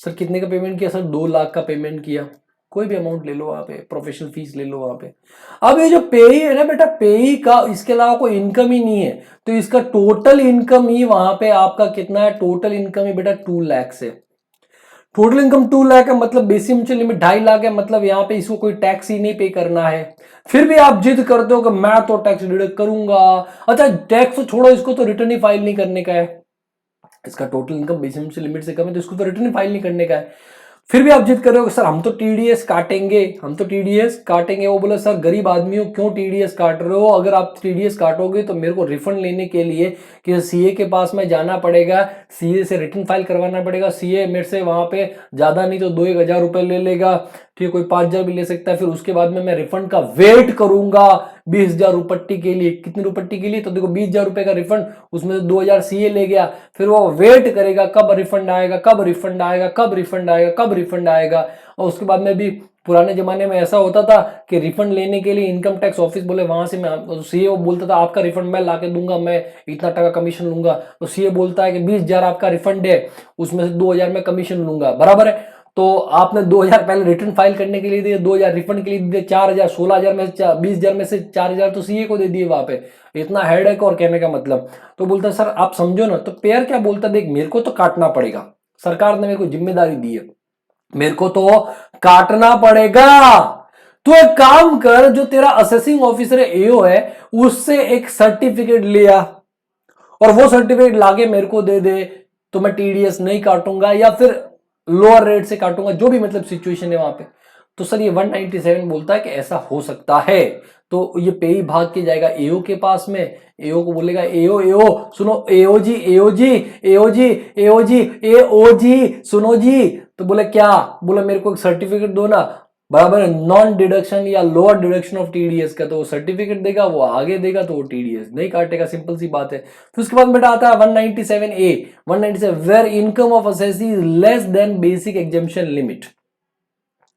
सर कितने का पेमेंट किया, सर 2 लाख का पेमेंट किया, कोई भी अमाउंट ले लो वहां पे, प्रोफेशनल फीस ले लो वहां पे। अब ये जो पेई है ना बेटा, पेई का इसके अलावा कोई इनकम ही नहीं है, तो इसका टोटल इनकम ही वहां पे आपका कितना है, टोटल इनकम ही बेटा 2 लाख से, टोटल इनकम 2 लाख है, मतलब बेसिक म्यूचुअल लिमिट 2.5 लाख है, मतलब यहाँ पे इसको कोई टैक्स ही नहीं पे करना है। फिर भी आप जिद करते हो कि मैं तो टैक्स डिडक्ट करूंगा। अच्छा टैक्स तो छोड़ो, इसको तो रिटर्न ही फाइल नहीं करने का है, इसका total income basic mutual limit से कम है तो इसको तो रिटर्न ही फाइल नहीं करने का है। फिर भी आप जिद कर रहे हो कि सर हम तो टीडीएस काटेंगे, हम तो टीडीएस काटेंगे। वो बोला सर गरीब आदमी हो, क्यों टीडीएस काट रहे हो? अगर आप टीडीएस काटोगे तो मेरे को रिफंड लेने के लिए कि सीए के पास में जाना पड़ेगा, सीए से रिटर्न फाइल करवाना पड़ेगा। सीए मेरे से वहां पे ज्यादा नहीं तो 2-1 हजार रुपए ले लेगा, ठीक है, कोई 5 हजार भी ले सकता है। फिर उसके बाद में मैं रिफंड का वेट करूंगा 20 हजार रुपट्टी के लिए। कितनी रुपट्टी के लिए? तो देखो 20 हजार रुपए का रिफंड, उसमें से 2 हजार सीए ले गया। फिर वो वेट करेगा कब रिफंड आएगा, कब रिफंड आएगा, कब रिफंड आएगा, कब रिफंड आएगा। और उसके बाद में भी पुराने जमाने में ऐसा होता था कि रिफंड लेने के लिए इनकम टैक्स ऑफिस बोले वहां से मैं, सीए वो बोलता था आपका रिफंड मैं लाके दूंगा, मैं इतना टका कमीशन लूंगा। तो सीए बोलता है कि 20 हजार आपका रिफंड है, उसमें से 2 हजार मैं कमीशन लूंगा, बराबर है। तो आपने 2 हजार पहले रिटर्न फाइल करने के लिए दिए, 2 हजार रिफंड के लिए दिए, 4 हजार, 16 हजार में से 20 हजार में से 4 हजार तो सीए को दे दिए वहां पे। इतना हेडेक और कहने का मतलब। तो बोलता है सर आप समझो ना। तो पेयर क्या बोलता, देख मेरे को तो काटना पड़ेगा, सरकार ने मेरे को जिम्मेदारी दी है, मेरे को तो काटना पड़ेगा। तो एक काम कर, जो तेरा असेसिंग ऑफिसर एओ है उससे एक सर्टिफिकेट लिया और वो सर्टिफिकेट लाके मेरे को दे दे, तो मैं टीडीएस नहीं काटूंगा या फिर लोअर रेट से काटूंगा, जो भी मतलब सिचुएशन है वहां पे। तो सर ये 197 बोलता है कि ऐसा हो सकता है। तो ये पे ही भाग के जाएगा एओ के पास में। एओ को बोलेगा एओ एओ सुनो, एओ जी एओ जी एओ जी एओ जी एओ जी सुनो जी। तो बोले क्या? बोले मेरे को एक सर्टिफिकेट दो ना, बराबर है, नॉन डिडक्शन या लोअर डिडक्शन ऑफ टीडीएस का। तो वो सर्टिफिकेट देगा, वो आगे देगा, तो वो टीडीएस नहीं काटेगा, सिंपल सी बात है। फिर उसके बाद बेटा आता है 197A, 197 where income of assessee is less than basic exemption limit,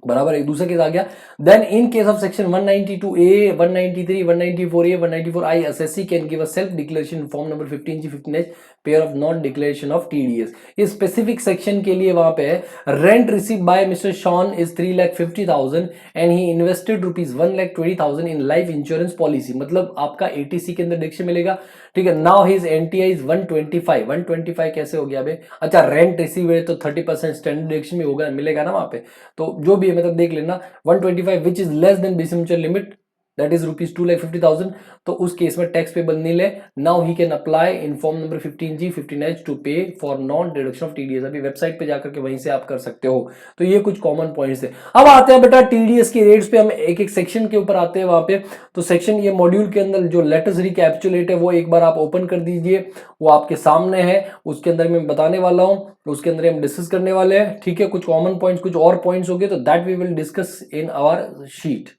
बराबर। एक दूसरा केस आ गया। Then in case of section 192A, 193, 194A, 194I, assessee can give a self declaration in form number 15G, 15H, payer of non declaration of TDS. इस स्पेसिफिक सेक्शन के लिए वहां पे rent receive by mister Shaun is 3,50,000 and he invested ₹1,20,000 in life insurance policy. मतलब आपका एटीसी के अंदर डिडक्शन मिलेगा, ठीक है। Now his NTI is 125। 125 कैसे हो गया बे? अच्छा रेंट रिसीव है तो 30% स्टैंडर्ड डिडक्शन भी होगा, मिलेगा ना वहां पे। तो जो भी है मतलब देख लेना, 125 which is less than basic limit, that is ₹2,50,000। तो उस केस में टैक्स पेबल नील है। Now he can apply in form number 15G, 15H to pay for non deduction of TDS. अभी वेबसाइट पे जाकर के वहीं से आप कर सकते हो। तो ये कुछ कॉमन पॉइंट्स है। अब आते हैं बेटा टीडीएस के रेट्स पे, हम एक एक सेक्शन के ऊपर आते हैं वहां पे। तो सेक्शन ये मॉड्यूल के अंदर जो लेटेस्ट रिकैप्चुलेट है वो एक बार आप ओपन कर दीजिए, वो आपके सामने है। उसके अंदर मैं बताने वाला हूं, उसके अंदर हम डिस्कस करने वाले हैं, ठीक है। कुछ कॉमन पॉइंट्स, कुछ और पॉइंट्स हो गए तो that we will discuss in our sheet.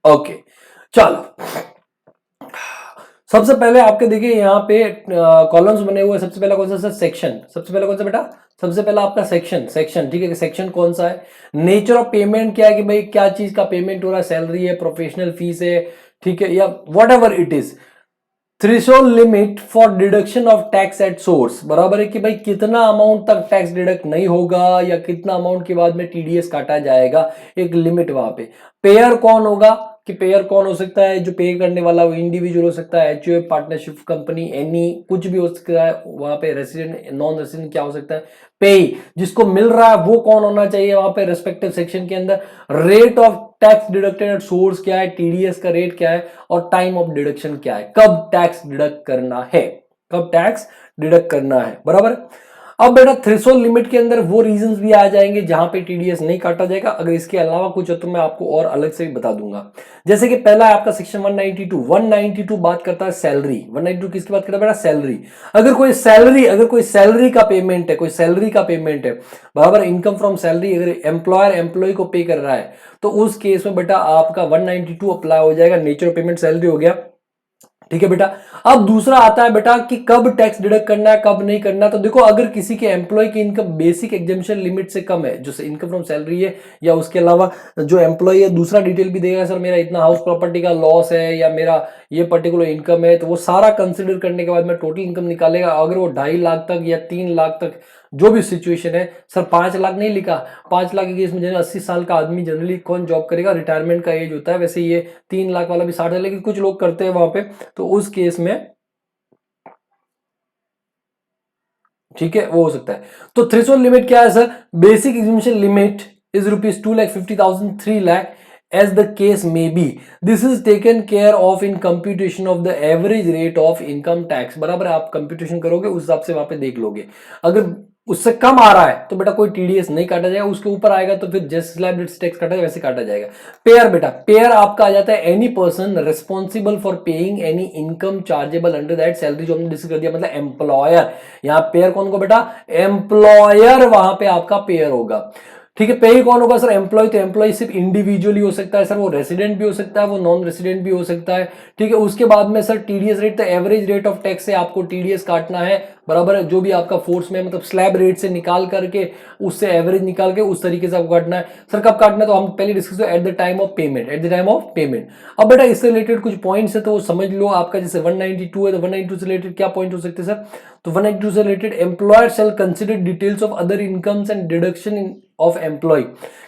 Okay चलो, सबसे पहले आपके देखिए यहाँ पे कॉलम्स बने हुए हैं। सबसे पहला कौन सा? सेक्शन। सबसे पहला कौन सा बेटा? सबसे पहला आपका सेक्शन। सेक्शन, ठीक है। सेक्शन कौन सा है? नेचर ऑफ पेमेंट क्या है, कि भाई क्या चीज का पेमेंट हो रहा है, सैलरी है, प्रोफेशनल फीस है, ठीक है, या what ever it is. Threshold limit for deduction of tax at source, बराबर है कि भाई कितना अमाउंट तक टैक्स डिडक्ट नहीं होगा या कितना अमाउंट के बाद में टीडीएस काटा जाएगा, एक लिमिट वहां पे। पेयर कौन होगा, कि पेयर कौन हो सकता है? जो पे करने वाला वो इंडिविजुअल हो सकता है, एचयूएफ, पार्टनरशिप कंपनी, एनी कुछ भी हो सकता है वहां पे। रेसिडेंट, नॉन रेसिडेंट क्या हो सकता है? पे। जिसको मिल रहा है वो कौन होना चाहिए वहां पे रेस्पेक्टिव सेक्शन के अंदर? Rate of tax deducted at source क्या है, टीडीएस का रेट क्या है, और टाइम ऑफ डिडक्शन क्या है, कब टैक्स डिडक्ट करना है, कब टैक्स डिडक्ट करना है, बराबर। अब बेटा थ्रेशोल्ड लिमिट के अंदर वो रीजंस भी आ जाएंगे जहां पे टीडीएस नहीं काटा जाएगा। अगर इसके अलावा कुछ हो तो मैं आपको और अलग से भी बता दूंगा। जैसे कि पहला है आपका सेक्शन 192। 192 बात करता है सैलरी। 192 किसकी बात करता है बेटा? सैलरी। अगर कोई सैलरी का पेमेंट है, कोई सैलरी का पेमेंट है, बराबर, इनकम फ्रॉम सैलरी, अगर एम्प्लॉयर एम्प्लॉय को पे कर रहा है तो उस केस में बेटा आपका 192 अप्लाई हो जाएगा। नेचर ऑफ पेमेंट सैलरी हो गया, ठीक है बेटा। अब दूसरा आता है बेटा कि कब टैक्स डिडक्ट करना है, कब नहीं करना। तो देखो अगर किसी के एम्प्लॉय की इनकम बेसिक एग्जेम्पशन लिमिट से कम है, जो इनकम फ्रॉम सैलरी है, या उसके अलावा जो एम्प्लॉय है दूसरा डिटेल भी देगा, सर मेरा इतना हाउस प्रॉपर्टी का लॉस है या मेरा ये पर्टिकुलर इनकम है, तो वो सारा कंसिडर करने के बाद में टोटल इनकम निकालेगा। अगर वो 2.5 लाख तक या 3 लाख तक जो भी सिचुएशन है, सर 5 लाख नहीं लिखा, 5 लाख की केस में जनरली 80 साल का आदमी जनरली कौन जॉब करेगा, रिटायरमेंट का एज होता है। वैसे ये 3 लाख वाला भी 60 है, लेकिन कुछ लोग करते हैं वहां पे, तो उस केस में ठीक है वो हो सकता है। तो थ्रेशोल्ड लिमिट क्या है sir? Basic exhibition limit is ₹2,50,000, 3 lakh as the case may be, this is taken care of in computation of the average rate of income tax। बराबर है, आप कंप्यूटेशन करोगे उस हिसाब से वहां पे देख लोगे। अगर उससे कम आ रहा है तो बेटा कोई टीडीएस नहीं काटा जाएगा, उसके ऊपर आएगा तो फिर जैसे स्लैब रेट टैक्स काटा जाएगा वैसे काटा जाएगा। पेयर बेटा, पेयर आपका आ जाता है any person responsible for paying any income chargeable under that salary, जो हमने डिस्कस कर दिया, मतलब एम्प्लॉयर। यहाँ पेयर कौन को बेटा, एम्प्लॉयर वहां पे आपका पेयर होगा। ठीक है, पेई कौन होगा सर, एम्प्लॉय। तो एम्प्लॉय सिर्फ इंडिविजुअली हो सकता है सर, वो रेसिडेंट भी हो सकता है, वो नॉन रेसिडेंट भी हो सकता है। ठीक है, उसके बाद में सर टीडीएस रेट, तो एवरेज रेट ऑफ टैक्स से आपको टीडीएस काटना है, बराबर है, जो भी आपका फोर्स में मतलब स्लैब रेट से निकाल करके उससे एवरेज निकाल के उस तरीके से आपको काटना है। सर कब काटना है, तो हम पहले डिस्कस करें eight the time of payment, eight the time of payment. अब बेटा इससे रिलेटेड कुछ पॉइंट्स है तो वो समझ लो। आपका जैसे 192 है तो 192 से रिलेटेड क्या पॉइंट हो सकते हैं सर, तो 192 से related employer shall consider details of other incomes and deduction in of employee.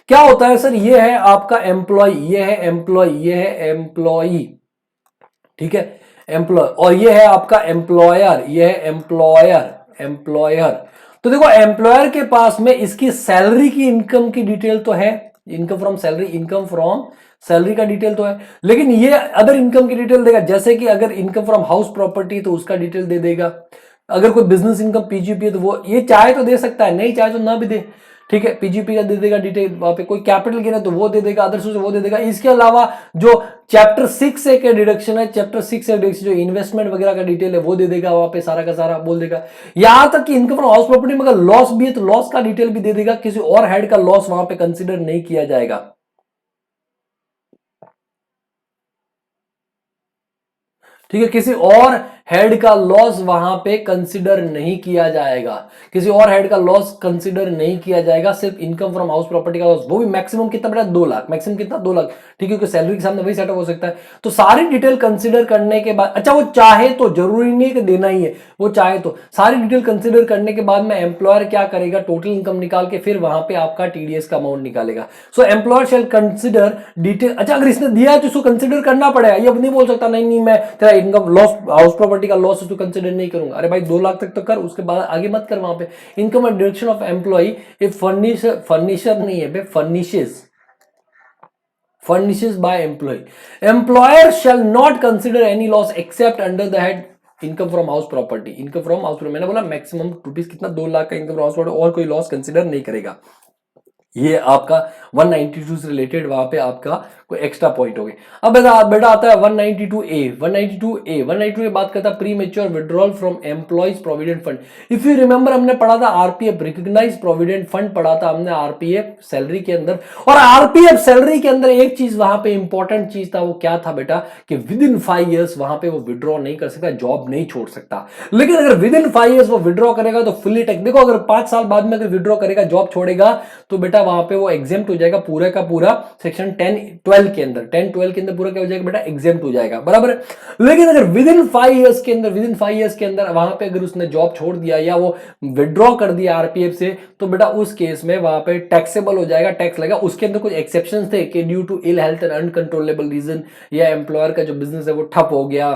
क्या होता है सर, ये है आपका एम्प्लॉय, ये है एम्प्लॉय, ये है एम्प्लॉय, ठीक है, एम्प्लॉय, और ये है आपका एम्प्लॉयर, ये है एम्प्लॉयर, एम्प्लॉयर। तो देखो एम्प्लॉयर के पास में इसकी सैलरी की इनकम की डिटेल तो है, income from salary, income from salary का डिटेल तो है, लेकिन ये अदर इनकम की डिटेल देगा। जैसे कि अगर इनकम फ्रॉम हाउस प्रॉपर्टी तो उसका डिटेल दे देगा। अगर कोई बिजनेस इनकम पीजीपी है तो वो ये चाहे तो दे सकता है, नहीं चाहे तो ना भी दे। ठीक है, पीजीपी का दे देगा डिटेल, वहां पे कोई कैपिटल गेन है तो वो दे देगा, अदर सोर्स वो दे देगा। इसके अलावा जो चैप्टर 6 से के डिडक्शन है, चैप्टर 6 से डिडक्शन जो इन्वेस्टमेंट वगैरह का डिटेल है वो दे देगा, वहां पे सारा का सारा बोल देगा। यहां तक कि इनकम फ्रॉम हाउस प्रॉपर्टी में अगर लॉस भी है तो लॉस का डिटेल भी दे देगा, किसी और हेड का लॉस वहां पे कंसिडर नहीं किया जाएगा। ठीक है, किसी और हेड का लॉस वहां पे कंसिडर नहीं किया जाएगा, किसी और हेड का लॉस कंसिडर नहीं किया जाएगा, सिर्फ इनकम फ्रॉम हाउस प्रॉपर्टी का लॉस, वो भी मैक्सिमम कितना बेटा, 2 लाख, मैक्सिमम कितना, 2 लाख। ठीक है, क्योंकि सैलरी के सामने वही सेटअप हो सकता है। तो सारी डिटेल कंसिडर करने के बाद, अच्छा वो चाहे तो, जरूरी नहीं है कि देना ही है, वो चाहे तो सारी डिटेल कंसिडर करने के बाद में एम्प्लॉयर क्या करेगा, टोटल इनकम निकाल के फिर वहां पे आपका टीडीएस का अमाउंट निकालेगा। सो एम्प्लॉयर शैल कंसिडर डिटेल। अच्छा अगर इसने दिया है तो इसको कंसिडर करना पड़ेगा, ये अब नहीं बोल सकता नहीं नहीं मैं तेरा इनकम लॉस, हाउस प्रॉपर्टी का लॉस तो कंसिडर नहीं करूंगा। अरे भाई 2 लाख तक तो कर, उसके बाद आगे मत कर। वहां पे income and deduction of employ, if furnisher नहीं है by, furnishes by employee, employer shall not consider any loss except under the head income from house property. Income from house property, मैंने बोला मैक्सिमम रुपीज कितना, 2 लाख का इनकम फ्रॉम हाउस प्रॉपर्टी, और कोई लॉस कंसिडर नहीं करेगा। ये आपका 192 से रिलेटेड वहां पे आपका कोई एक्स्ट्रा पॉइंट हो गए। अब बेटा आता है 192A। 192A बात करता है pre mature withdrawal from employees provident fund. If you remember हमने पढ़ा था आरपीएफ, रिकॉग्नाइज प्रोविडेंट फंड पढ़ा था हमने आरपीएफ सैलरी के अंदर। और आरपीएफ सैलरी के अंदर एक चीज वहां पे इंपॉर्टेंट चीज था, वो क्या था बेटा, कि विद इन 5 ईयर्स वहां पे वो विड्रॉ नहीं कर सकता, जॉब नहीं छोड़ सकता। लेकिन अगर विद इन 5 ईयर्स वो विड्रॉ करेगा तो फुली टैक्स, देखो अगर 5 साल बाद में अगर विड्रॉ करेगा, जॉब छोड़ेगा, तो बेटा वहां पे वो एग्जेम्प्ट हो जाएगा पूरा का पूरा सेक्शन 10-12 के अंदर, 10-12 के अंदर पूरा क्या हो जाएगा बेटा, एग्जेम्प्ट हो जाएगा, बराबर है। लेकिन अगर विद इन 5 ईयर्स के अंदर, विद इन 5 ईयर्स के अंदर वहां पे अगर उसने जॉब छोड़ दिया या वो विड्रॉ कर दिया आरपीएफ से, तो बेटा उस केस में वहां पे टैक्सेबल हो जाएगा, टैक्स लगेगा। उसके अंदर कुछ एक्सेप्शन थे कि due to ill health and uncontrollable reason, या एम्प्लॉयर का जो बिजनेस है वो ठप हो गया,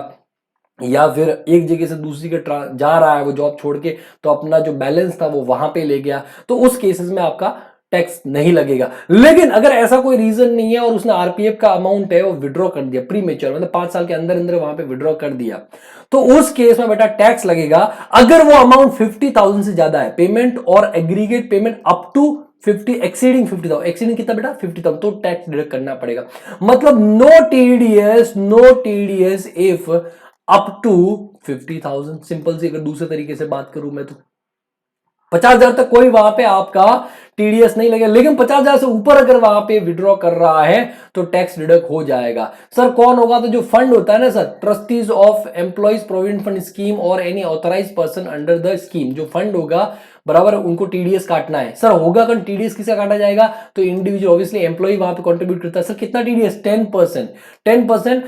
या फिर एक जगह से दूसरी के जा रहा है वो जॉब छोड़ के, तो अपना जो बैलेंस था वो वहां पे ले गया, तो उस केसेस में आपका टैक्स नहीं लगेगा। लेकिन अगर ऐसा कोई रीजन नहीं है और उसने आरपीएफ का अमाउंट है वो विड्रॉ कर दिया प्री मेच्योर, मतलब 5 साल के अंदर अंदर वहां पे विड्रॉ कर दिया, तो उस केस में बेटा टैक्स लगेगा। अगर वो अमाउंट 50,000 से ज्यादा है पेमेंट, और aggregate payment up to 50, exceeding 50,000, exceeding कितना बेटा 50,000, तो टैक्स डिडक्ट करना पड़ेगा। मतलब no TDS if up to 50,000। Simple सी अगर दूसरे तरीके से बात करूं मैं तो 50,000 तक कोई वहां पे आपका टीडीएस नहीं लगेगा, लेकिन 50,000 से ऊपर अगर वहां पे विड्रॉ कर रहा है तो टैक्स डिडक्ट हो जाएगा। सर कौन होगा, तो जो फंड होता है ना sir, trustees of employees provident fund scheme और any authorise person under the scheme, जो फंड होगा बराबर उनको टीडीएस काटना है। सर होगा कौन, टीडीएस किसे काटा जाएगा, तो इंडिविजुअल, ऑब्वियसली एम्प्लॉय वहां पे कॉन्ट्रीब्यूट करता है। सर कितना टीडीएस, 10%, 10%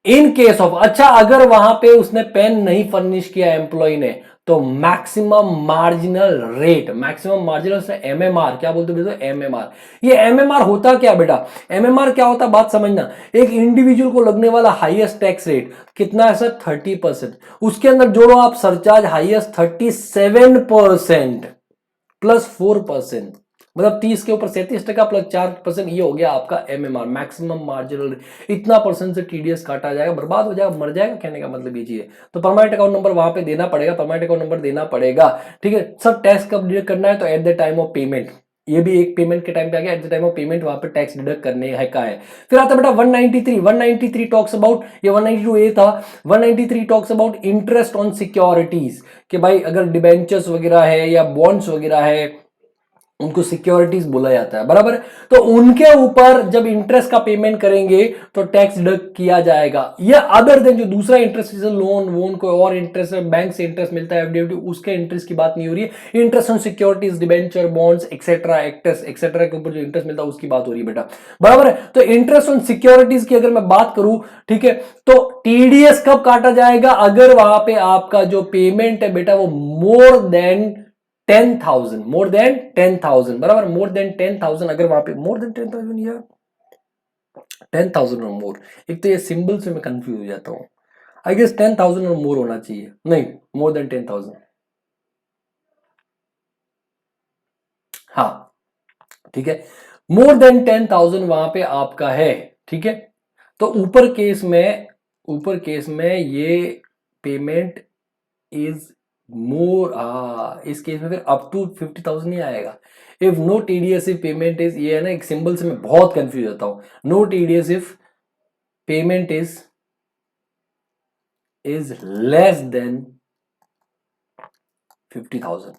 इन केस ऑफ, अच्छा अगर वहां पे उसने पेन नहीं फर्निश किया एम्प्लॉय ने, तो maximum marginal rate, maximum marginal MMR, क्या बोलते हैं एमएमआर। ये एमएमआर होता क्या बेटा, एमएमआर क्या होता बात समझना, एक इंडिविजुअल को लगने वाला हाईएस्ट टैक्स रेट कितना है सर, 30%। उसके अंदर जोड़ो आप सरचार्ज हाईएस्ट 37% प्लस 4%। मतलब 30 के ऊपर 37% प्लस 4%, ये हो गया आपका MMR, मैक्सिमम मार्जिनल। इतना परसेंट से TDS काटा जाएगा, बर्बाद हो जाएगा, मर जाएगा, कहने का मतलब ये चीज है। तो परमानेंट अकाउंट नंबर वहां पे देना पड़ेगा, परमानेंट अकाउंट नंबर देना पड़ेगा, ठीक है। सब टैक्स कब डिडक्ट करना है, तो eight the time of payment. ये भी एक पेमेंट के टाइम पे आ गया, eight the time of payment वहां पे टैक्स डिडक्ट करने है का है। फिर आता बेटा 193 टॉक्स अबाउट, ये 192 ए था, 193 talks about interest on securities, कि भाई अगर डिबेंचर्स वगैरह है या बॉन्ड्स वगैरह है, उनको सिक्योरिटीज बोला जाता है, बराबर। तो उनके ऊपर जब इंटरेस्ट का पेमेंट करेंगे तो टैक्स डिडक्ट किया जाएगा। ये अदर देन जो दूसरा इंटरेस्ट, लोन वोन कोई और इंटरेस्ट, बैंक से इंटरेस्ट मिलता है, एफडी, उसके इंटरेस्ट की बात नहीं हो रही है। Interest on securities, debenture, bonds etcetera, acts etcetera के ऊपर जो इंटरेस्ट मिलता है उसकी बात हो रही है बेटा, बराबर है। तो इंटरेस्ट ऑन सिक्योरिटीज की अगर मैं बात करूं, ठीक है, तो टीडीएस कब काटा जाएगा, अगर वहां पे आपका जो पेमेंट है बेटा वो मोर देन 10,000, मोर देन 10,000, बराबर, मोर देन 10,000, अगर वहां पे मोर देन 10,000 या 10,000 और मोर, एक तो ये सिंबल से मैं कंफ्यूज हो जाता हूं। आई गेस 10,000 और मोर होना चाहिए, नहीं, मोर देन 10,000, हाँ, ठीक है, मोर देन 10,000 वहां पे आपका है, ठीक है। तो ऊपर केस में ये पेमेंट इज मोर, इस केस में फिर अप टू 50,000 नहीं आएगा। If no TDS if payment is, ये है ना एक सिंबल से मैं बहुत कंफ्यूज होता हूं। No TDS if payment is less than 50,000,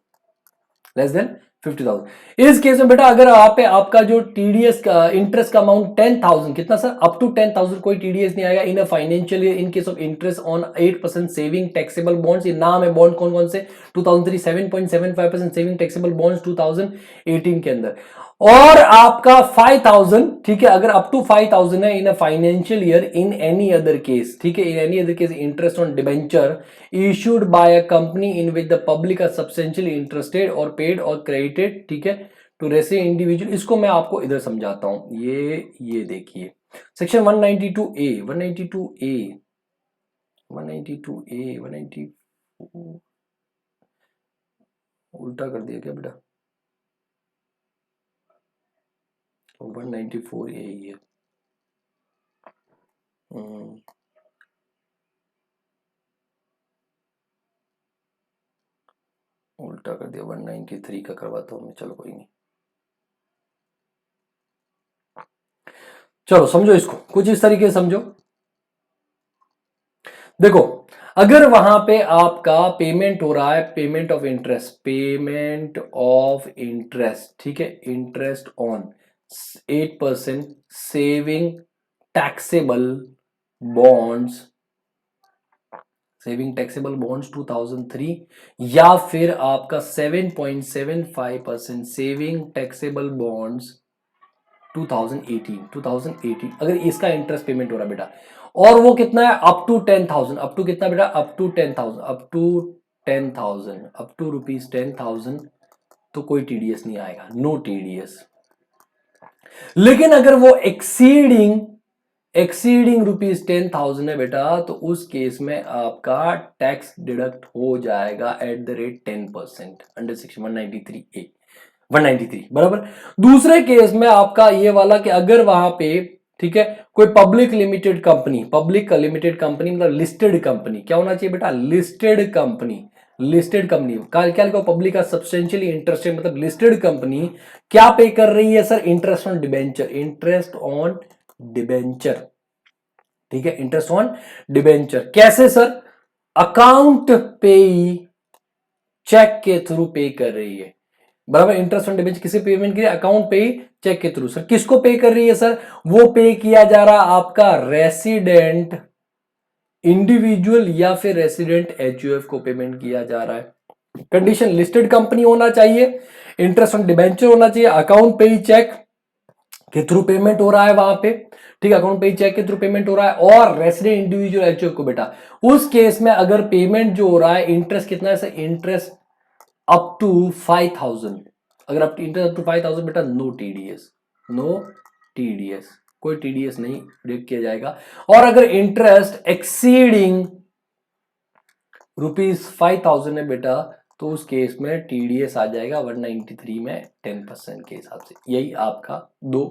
less than 50,000। इस केस में बेटा अगर आप पे आपका जो टीडीएस का इंटरेस्ट का अमाउंट 10,000, कितना सर, अप टू 10,000 कोई टीडीएस नहीं आएगा in a financial year in case of interest on 8% saving taxable bonds. ये नाम है बॉन्ड कौन कौन से, 2003 7.75% सेविंग टैक्सेबल बॉन्ड्स 2018 के अंदर। और आपका 5,000, ठीक है, अगर अप टू 5,000 है in a financial year in any other case, ठीक है, in any other case interest on debenture issued by a company in which the public are substantially interested or paid or credited, ठीक है, to receive individual। इसको मैं आपको इधर समझाता हूं, ये देखिए सेक्शन 192A, 192A, 192A, 190, उल्टा कर दिया क्या बेटा, 194A ये, उल्टा कर दिया, 193 का करवाता हूं मैं, चलो कोई नहीं, चलो समझो इसको, कुछ इस तरीके से समझो। देखो अगर वहां पे आपका पेमेंट हो रहा है, payment of interest, payment of interest, ठीक है, interest on 8% saving taxable bonds, saving taxable bonds 2003, या फिर आपका 7.75% सेविंग टैक्सेबल बॉन्ड्स 2018, अगर इसका इंटरेस्ट पेमेंट हो रहा है बेटा, और वो कितना है, अप टू 10,000, अप टू कितना बेटा, up to 10,000, up to 10,000, up to rupees 10,000, तो कोई टीडीएस नहीं आएगा, नो टीडीएस। लेकिन अगर वो एक्सीडिंग रुपीज 10,000 है बेटा, तो उस केस में आपका टैक्स डिडक्ट हो जाएगा at the rate 10% under section 193A, 193, बराबर। दूसरे केस में आपका ये वाला कि अगर वहां पे, ठीक है, कोई public limited company, public limited company मतलब लिस्टेड कंपनी, क्या होना चाहिए बेटा, लिस्टेड कंपनी, लिस्टेड कंपनी क्या लिखा, पब्लिक का सब्सटेंशियली इंटरेस्टेड, मतलब लिस्टेड कंपनी क्या पे कर रही है sir, interest on debenture, interest on debenture, ठीक है, इंटरेस्ट ऑन डिबेंचर कैसे सर, अकाउंट पे चेक के थ्रू पे कर रही है, बराबर। इंटरेस्ट ऑन डिबेंचर किसी पेमेंट के लिए अकाउंट पे चेक के थ्रू, सर किसको पे कर रही है सर, वो पे किया जा रहा आपका रेसिडेंट इंडिविजुअल या फिर रेसिडेंट एचयूएफ को पेमेंट किया जा रहा है। कंडीशन लिस्टेड कंपनी होना चाहिए, इंटरेस्ट ऑन डिबेंचर होना चाहिए, अकाउंट पे चेक के थ्रू पेमेंट हो रहा है वहां पे, ठीक है, अकाउंट पे चेक के थ्रू पेमेंट हो रहा है, और रेसिडेंट इंडिविजुअल एचयूएफ को बेटा, उस केस में अगर पेमेंट जो हो रहा है, इंटरेस्ट कितना है सर, इंटरेस्ट अप टू 5,000, अगर आप इंटरेस्ट अप टू 5,000 बेटा, नो टीडीएस, नो टीडीएस, कोई टीडीएस नहीं डिडक्ट किया जाएगा। और अगर इंटरेस्ट एक्सीडिंग रुपीज 5,000 है बेटा, तो उस केस में टीडीएस आ जाएगा 193 में 10% के हिसाब से। यही आपका दो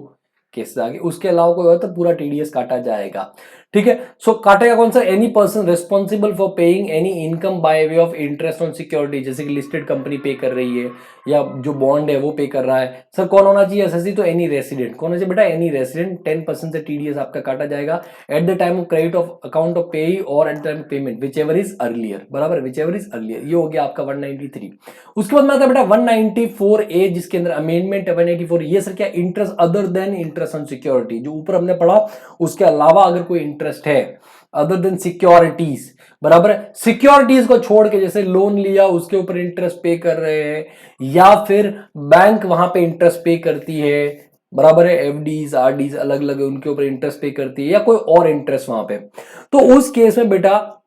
केस आगे, उसके अलावा कोई और तो पूरा टीडीएस काटा जाएगा। ठीक है, सो काटेगा कौन सा? Any person responsible for paying any income by way of interest on security, जैसे कि लिस्टेड कंपनी पे कर रही है या जो बॉन्ड है वो पे कर रहा है। सर कौन होना चाहिए एसएससी? तो एनी रेसिडेंट। कौन होना चाहिए बेटा? Any resident. 10% से टीडीएस आपका काटा जाएगा at the time of credit of account of पेई और at the time of payment, whichever is earlier. बराबर, विच एवर इज अर्लियर। ये हो गया आपका 193। उसके बाद में आता है बेटा 194A, जिसके अंदर अमेंडमेंट है 184। ये सर क्या? Interest other than interest on security, जो ऊपर हमने पढ़ा उसके अलावा अगर कोई इंटरेस्ट है अदर देन सिक्योरिटीज। बराबर है, सिक्योरिटीज को छोड़ के जैसे लोन लिया उसके ऊपर इंटरेस्ट पे कर रहे हैं, या फिर बैंक वहां पे इंटरेस्ट पे करती है। बराबर है, एफडीज आरडीज अलग अलग है, उनके ऊपर इंटरेस्ट पे करती है, या कोई और इंटरेस्ट वहां पे, तो उस केस में बेटा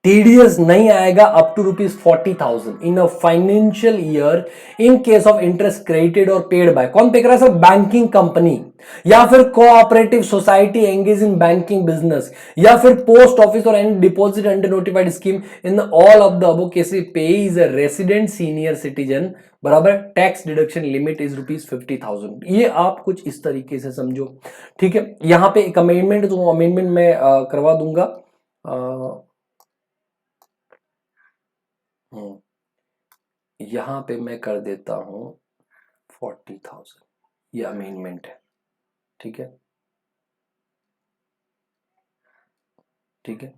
टीडीएस नहीं आएगा up to ₹40,000 in a financial year in case of interest credited और पेड बाय। कौन पे कर रहा है सर? बैंकिंग कंपनी, या फिर cooperative society engage in banking business, या फिर पोस्ट ऑफिस और any deposit under notified scheme. In all of the above cases payee is a resident senior citizen. बराबर, टैक्स डिडक्शन लिमिट इज ₹50,000। ये आप कुछ इस तरीके से समझो। ठीक है, यहां पे एक अमेंडमेंट है, तो अमेंडमेंट मैं करवा दूंगा। यहां पे मैं कर देता हूं 40,000। ये अमेंडमेंट है। ठीक है, ठीक है।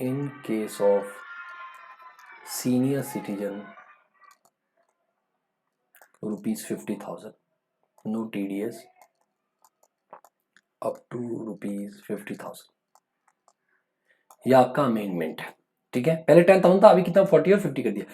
In case of senior citizen ₹50,000, no TDS up to ₹50,000। ये आपका अमेंडमेंट है। ठीक है, पहले 10,000 था, अभी कितना 40 और 50 कर दिया।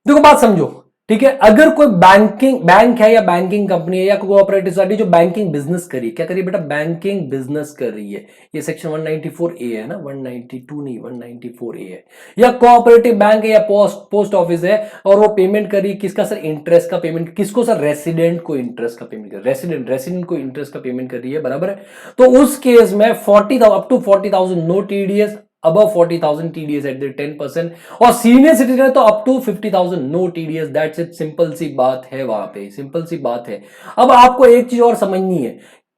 देखो बात समझो। ठीक है, अगर कोई बैंक है या बैंकिंग कंपनी है या कोऑपरेटिव सोसाइटी जो बैंकिंग बिजनेस करी, क्या करिए बेटा? बैंकिंग बिजनेस कर रही है। ये सेक्शन 194A है ना, 192 नहीं 194A है। या कोऑपरेटिव बैंक है या पोस्ट ऑफिस है और वो पेमेंट करी किसका सर? इंटरेस्ट का पेमेंट। किसको सर? रेसिडेंट को इंटरेस्ट का पेमेंट कर, रेसिडेंट को इंटरेस्ट का पेमेंट कर रही है। बराबर है, तो उस केस में 40,000 up to 40,000 no TDS, above 40,000 TDS at the 10%, और सीनियर सिटीजन है तो up to 50,000 no TDS. That's it, simple सी बात है, वहां पे सिंपल सी बात है। अब आपको एक चीज और समझनी है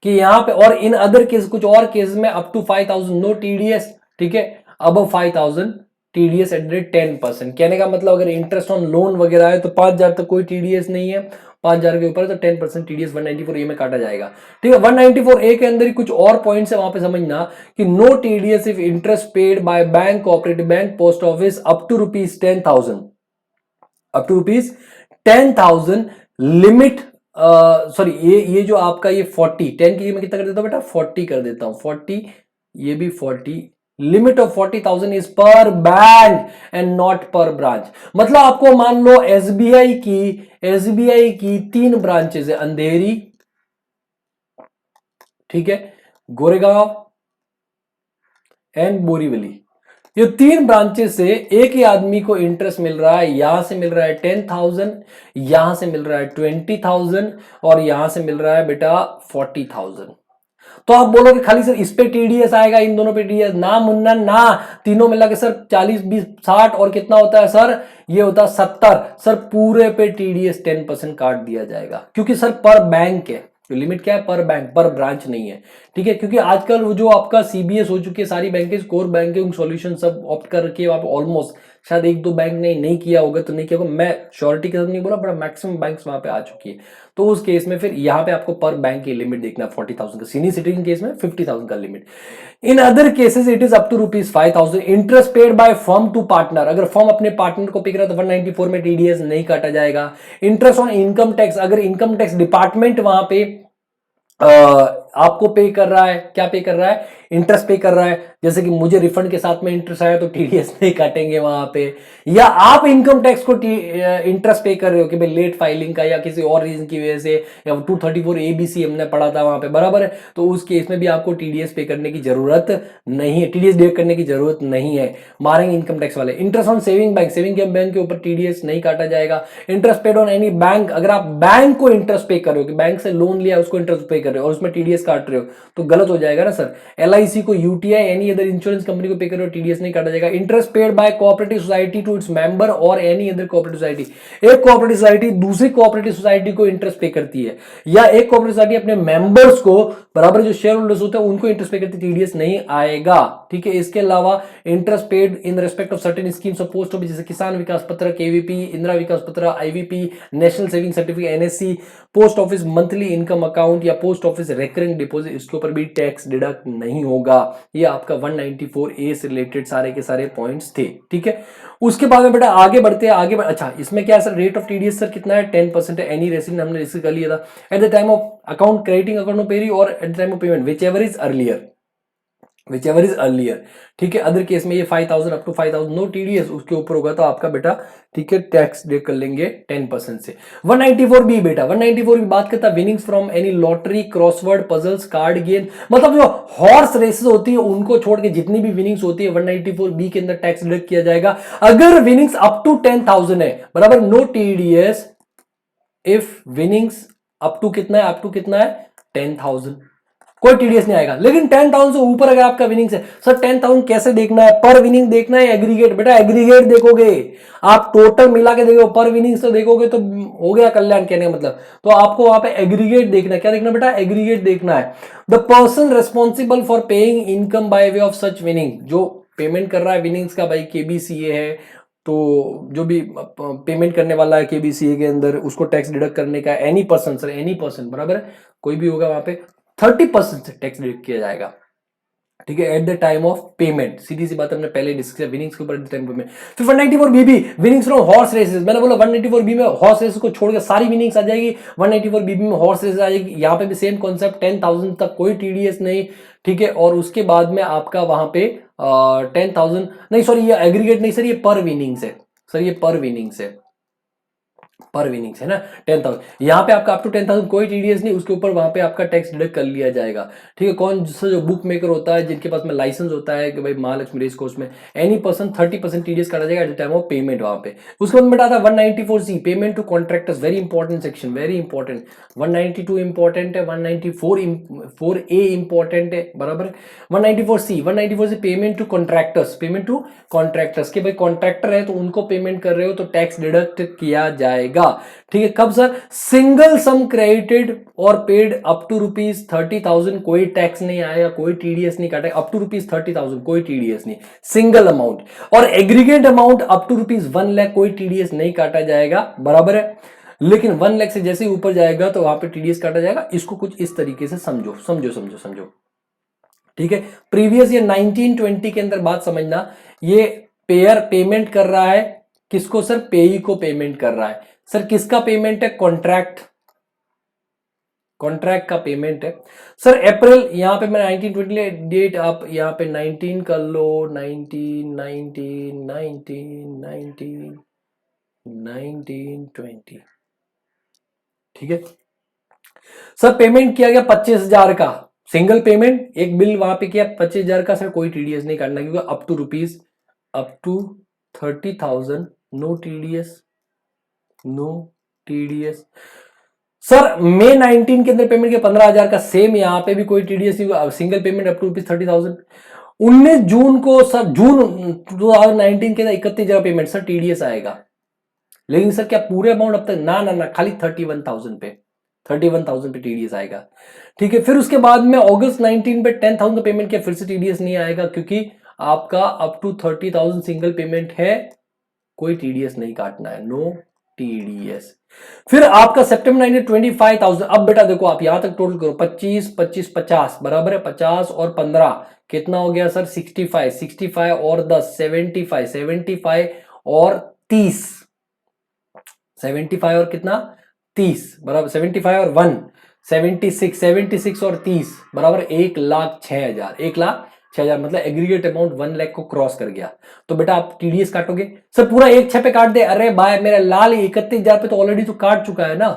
कि यहां पे और इन अदर केस, कुछ और केस में अप टू 5,000 नो टीडीएस। ठीक है, अब 5,000 टीडीएस एट द 10%। कहने का मतलब अगर इंटरेस्ट ऑन लोन वगैरह है तो 5,000 तक कोई टीडीएस नहीं है, 5,000 के ऊपर तो 10% टीडीएस 194A में काटा जाएगा। ठीक है, 194A के अंदर ही कुछ और पॉइंट्स है, वहां पे समझना कि no TDS if interest paid by bank, cooperative bank, post office up to ₹10,000, up to ₹10,000 limit. Sorry, ये जो आपका ये 40, 10 की मैं कितना कर देता हूं बेटा? 40 कर देता हूं, 40, ये भी 40। लिमिट ऑफ 40,000 इज पर बैंक एंड नॉट पर ब्रांच। मतलब आपको मान लो एसबीआई की 3 ब्रांचेस है, अंधेरी, ठीक है, गोरेगांव एंड बोरीवली। ये 3 ब्रांचेस से एक ही आदमी को इंटरेस्ट मिल रहा है। यहां से मिल रहा है 10,000, यहां से मिल रहा है 20,000 और यहां से मिल रहा है बेटा 40,000। तो आप बोलोगे खाली सर इस पे टीडीएस आएगा, इन दोनों पे टीडीएस? ना मुन्ना ना, तीनों मिला के सर 40, 20, 60 और कितना होता है सर? ये होता है 70। सर पूरे पे टीडीएस 10% काट दिया जाएगा, क्योंकि सर पर बैंक है। तो लिमिट क्या है? पर बैंक, पर ब्रांच नहीं है। ठीक है, क्योंकि आजकल वो जो आपका सीबीएस हो चुकी है, सारी बैंकें कोर बैंकिंग सॉल्यूशन सब ऑप्ट कर रखी है वहां पे ऑलमोस्ट। शायद 1-2 बैंक ने नहीं किया होगा तो नहीं किया होगा, मैं श्योरिटी के साथ नहीं बोला, बड़ा मैक्सिमम बैंक्स वहां पे आ चुकी है। तो उस केस में फिर यहाँ पे आपको पर बैंक की लिमिट देखना 40,000 का, सीनियर सिटीजन केस में 50,000 का limit. In other cases it is up to ₹5,000। Interest paid by firm to partner, अगर फर्म अपने पार्टनर को पे करा तो 194 में टीडीएस नहीं काटा जाएगा। इंटरेस्ट ऑन इनकम टैक्स, अगर इनकम टैक्स डिपार्टमेंट वहां पे आपको पे कर रहा है, क्या पे कर रहा है? इंटरेस्ट पे कर रहा है, जैसे कि मुझे रिफंड के साथ में इंटरेस्ट आया तो टीडीएस नहीं काटेंगे वहां पे। या आप इनकम टैक्स को इंटरेस्ट पे कर रहे हो कि भाई लेट फाइलिंग का या किसी और रीजन की वजह से, या 234 एबीसी हमने पढ़ा था वहां पे। बराबर है, तो उस केस में भी आपको टीडीएस पे करने की जरूरत नहीं है, टीडीएस डे करने की जरूरत नहीं है, मारेंगे इनकम टैक्स वाले। Interest on saving bank, saving bank के ऊपर टीडीएस नहीं काटा जाएगा। Interest paid on any bank, अगर आप बैंक को इंटरेस्ट पे कर रहे हो कि बैंक से लोन लिया उसको इंटरेस्ट पे कर रहे हो और उसमें टीडीएस काट रहे हो तो गलत हो जाएगा ना सर। एलआईसी को, UTI, any other insurance company को पे कर रहे हो, टीडीएस नहीं काटा जाएगा। Interest paid by cooperative society to its member और एनी अदर कोऑपरेटिव सोसाइटी, एक कोऑपरेटिव सोसाइटी दूसरी कोऑपरेटिव सोसाइटी को इंटरेस्ट पे करती है, या एक कोऑपरेटिव सोसाइटी अपने मेंबर्स को, बराबर जो शेयर होल्डर्स होते हैं उनको इंटरेस्ट पे करती है, टीडीएस नहीं आएगा। ठीक है, इसके अलावा interest paid in respect of certain schemes of post office, जैसे किसान विकास पत्र, केवीपी, इंदिरा विकास पत्र, IVP, national saving certificate, NSC, post office monthly income account या पोस्ट ऑफिस रेकरिंग डिपॉजिट, इसके ऊपर भी टैक्स डिडक्ट नहीं होगा। ये आपका 194A से रिलेटेड सारे के सारे पॉइंट्स थे। ठीक है, उसके बाद में बेटा आगे बढ़ते हैं, अच्छा इसमें क्या है sir, rate of TDS sir कितना है, 10% है। एनी रेसिडेंट हमने डिस्कस कर लिया था। At the time of account crediting account of payee और at the time of payment whichever is earlier, ठीक है। अदर केस में ये 5000 अप टू 5000 नो टीडीएस, उसके ऊपर होगा तो आपका बेटा, ठीक है, टैक्स डे कर लेंगे 10% से। 194B बेटा, 194B बात करता है winnings from any lottery, crossword puzzles, card game, मतलब जो हॉर्स रेसेस होती है उनको छोड़ के जितनी भी विनिंग्स होती है 194B के अंदर टैक्स डिडक्ट किया जाएगा। अगर विनिंग्स अप टू 10,000 है, बराबर, no TDS if winnings up to कितना है, 10,000, कोई टीडीएस नहीं आएगा। लेकिन 10,000 से ऊपर अगर आपका विनिंग्स है, सर 10,000 कैसे देखना है, पर विनिंग देखना है, एग्रीगेट, बेटा एग्रीगेट देखोगे आप, टोटल मिला के देखो, पर विनिंग्स तो देखोगे तो हो गया कल्याण, कहने का मतलब। तो आपको वहां पे एग्रीगेट देखना है, क्या देखना बेटा, एग्रीगेट देखना है। The person responsible for paying income by way of such winning, जो पेमेंट कर रहा है विनिंग्स का, भाई केबीसीए है, तो जो भी पेमेंट करने वाला है केबीसीए के अंदर, उसको टैक्स डिडक्ट करने का, any person sir, any person, बराबर है, कोई भी होगा वहां पे 30% से टैक्स डिडक्ट किया जाएगा। ठीक है, at the time of payment, सीधी सी बात हमने पहले डिस्कस किया विनिंग्स के ऊपर, एट द टाइम पेमेंट। फिर 194B भी विनिंग्स फ्रॉम हॉर्स रेसेस, मैंने बोला 194B में हॉर्स रेसेस को छोड़कर सारी विनिंग्स आ जाएगी, 194B में हॉर्स रेसेस आ जाएगी। यहाँ पे भी सेम कॉन्सेप्ट, 10,000 तक कोई टीडीएस नहीं। ठीक है, और उसके बाद में आपका वहां पे 10,000 नहीं, सॉरी ये एग्रीगेट नहीं सर, ये पर विनिंग्स है सर, ये पर विनिंग्स है, पर विनिंग्स है ना, 10,000। यहाँ पे आपका अप टू 10,000 कोई टीडीएस नहीं, उसके ऊपर वहां पे आपका टैक्स डिडक्ट कर लिया जाएगा। ठीक है, कौन सा जो बुक मेकर होता है, जिनके पास में लाइसेंस होता है कि भाई महालक्ष्मी रेस कोर्स में, एनी पर्सन 30% टीडीएस काटा जाएगा at the time of payment वहां पे। उसके बाद बेटा आता है 194C, payment to contractors, very important section, very important. 192 important है, 194A इंपॉर्टेंट है, बराबर। 194C payment to contractors, payment to contractors, के भाई कॉन्ट्रैक्टर है तो उनको पेमेंट कर रहे हो तो टैक्स डिडक्ट किया जाएगा। ठीक है, कब सर, सिंगल सम क्रेडिटेड और पेड अप टू ₹30,000, कोई टैक्स नहीं आएगा, कोई टीडीएस नहीं काटेगा, अप टू ₹30,000 कोई टीडीएस नहीं, सिंगल अमाउंट। और aggregate amount up to ₹1 lakh कोई टीडीएस नहीं काटा जाएगा, बराबर है। लेकिन 1 लाख से जैसे ही ऊपर जाएगा तो वहां पे टीडीएस काटा जाएगा। इसको कुछ इस तरीके से समझो समझो समझो समझो। ठीक है, प्रीवियस ईयर 1920 के अंदर बात समझना, ये पेयर पेमेंट कर रहा है किसको सर, पेई को पेमेंट कर रहा है। सर किसका पेमेंट है, कॉन्ट्रैक्ट, कॉन्ट्रैक्ट का पेमेंट है सर। अप्रैल, यहां पे मैं 1920 डेट आप यहां पे 19 कर लो, 19 19 19 19 1920। ठीक है सर, पेमेंट किया गया 25,000 का, सिंगल पेमेंट, एक बिल वहां पे किया 25,000 का सर, कोई टीडीएस नहीं काटना क्योंकि up to 30,000 no TDS, no TDS. Sir मई 19 के अंदर पेमेंट किया 15,000 का, सेम यहां पे भी कोई टीडीएस नहीं, सिंगल पेमेंट अप टू ₹30,000। 19 जून को सर, जून 2019 के अंदर 31,000 पेमेंट, सर टीडीएस आएगा। लेकिन सर क्या पूरे अमाउंट अब तक, ना ना ना, खाली 31,000 पे, 31,000 पे टीडीएस आएगा। ठीक है, फिर उसके बाद में अगस्त 19 पे 10,000 का पेमेंट किया, फिर से टीडीएस नहीं आएगा क्योंकि आपका अप टू 30,000 सिंगल पेमेंट है, कोई टीडीएस नहीं काटना है, नो टीडीएस। फिर आपका सितंबर 19 25,000। अब बेटा देखो, आप यहां तक टोटल करो, 25 25 50, बराबर है, 50 और 15 कितना हो गया सर, 65, 65 और 10 75, 75 और 30, 75 और कितना 30, बराबर, 75 और 1 76, 76 और 30 बराबर 1,06,000, 1,06,000 मतलब एग्रीगेट अमाउंट 1 लाख को क्रॉस कर गया। तो बेटा आप टीडीएस काटोगे सर, पूरा 1,06 पे काट दे, अरे भाई मेरा लाल 31,000 पे तो ऑलरेडी तो काट चुका है ना,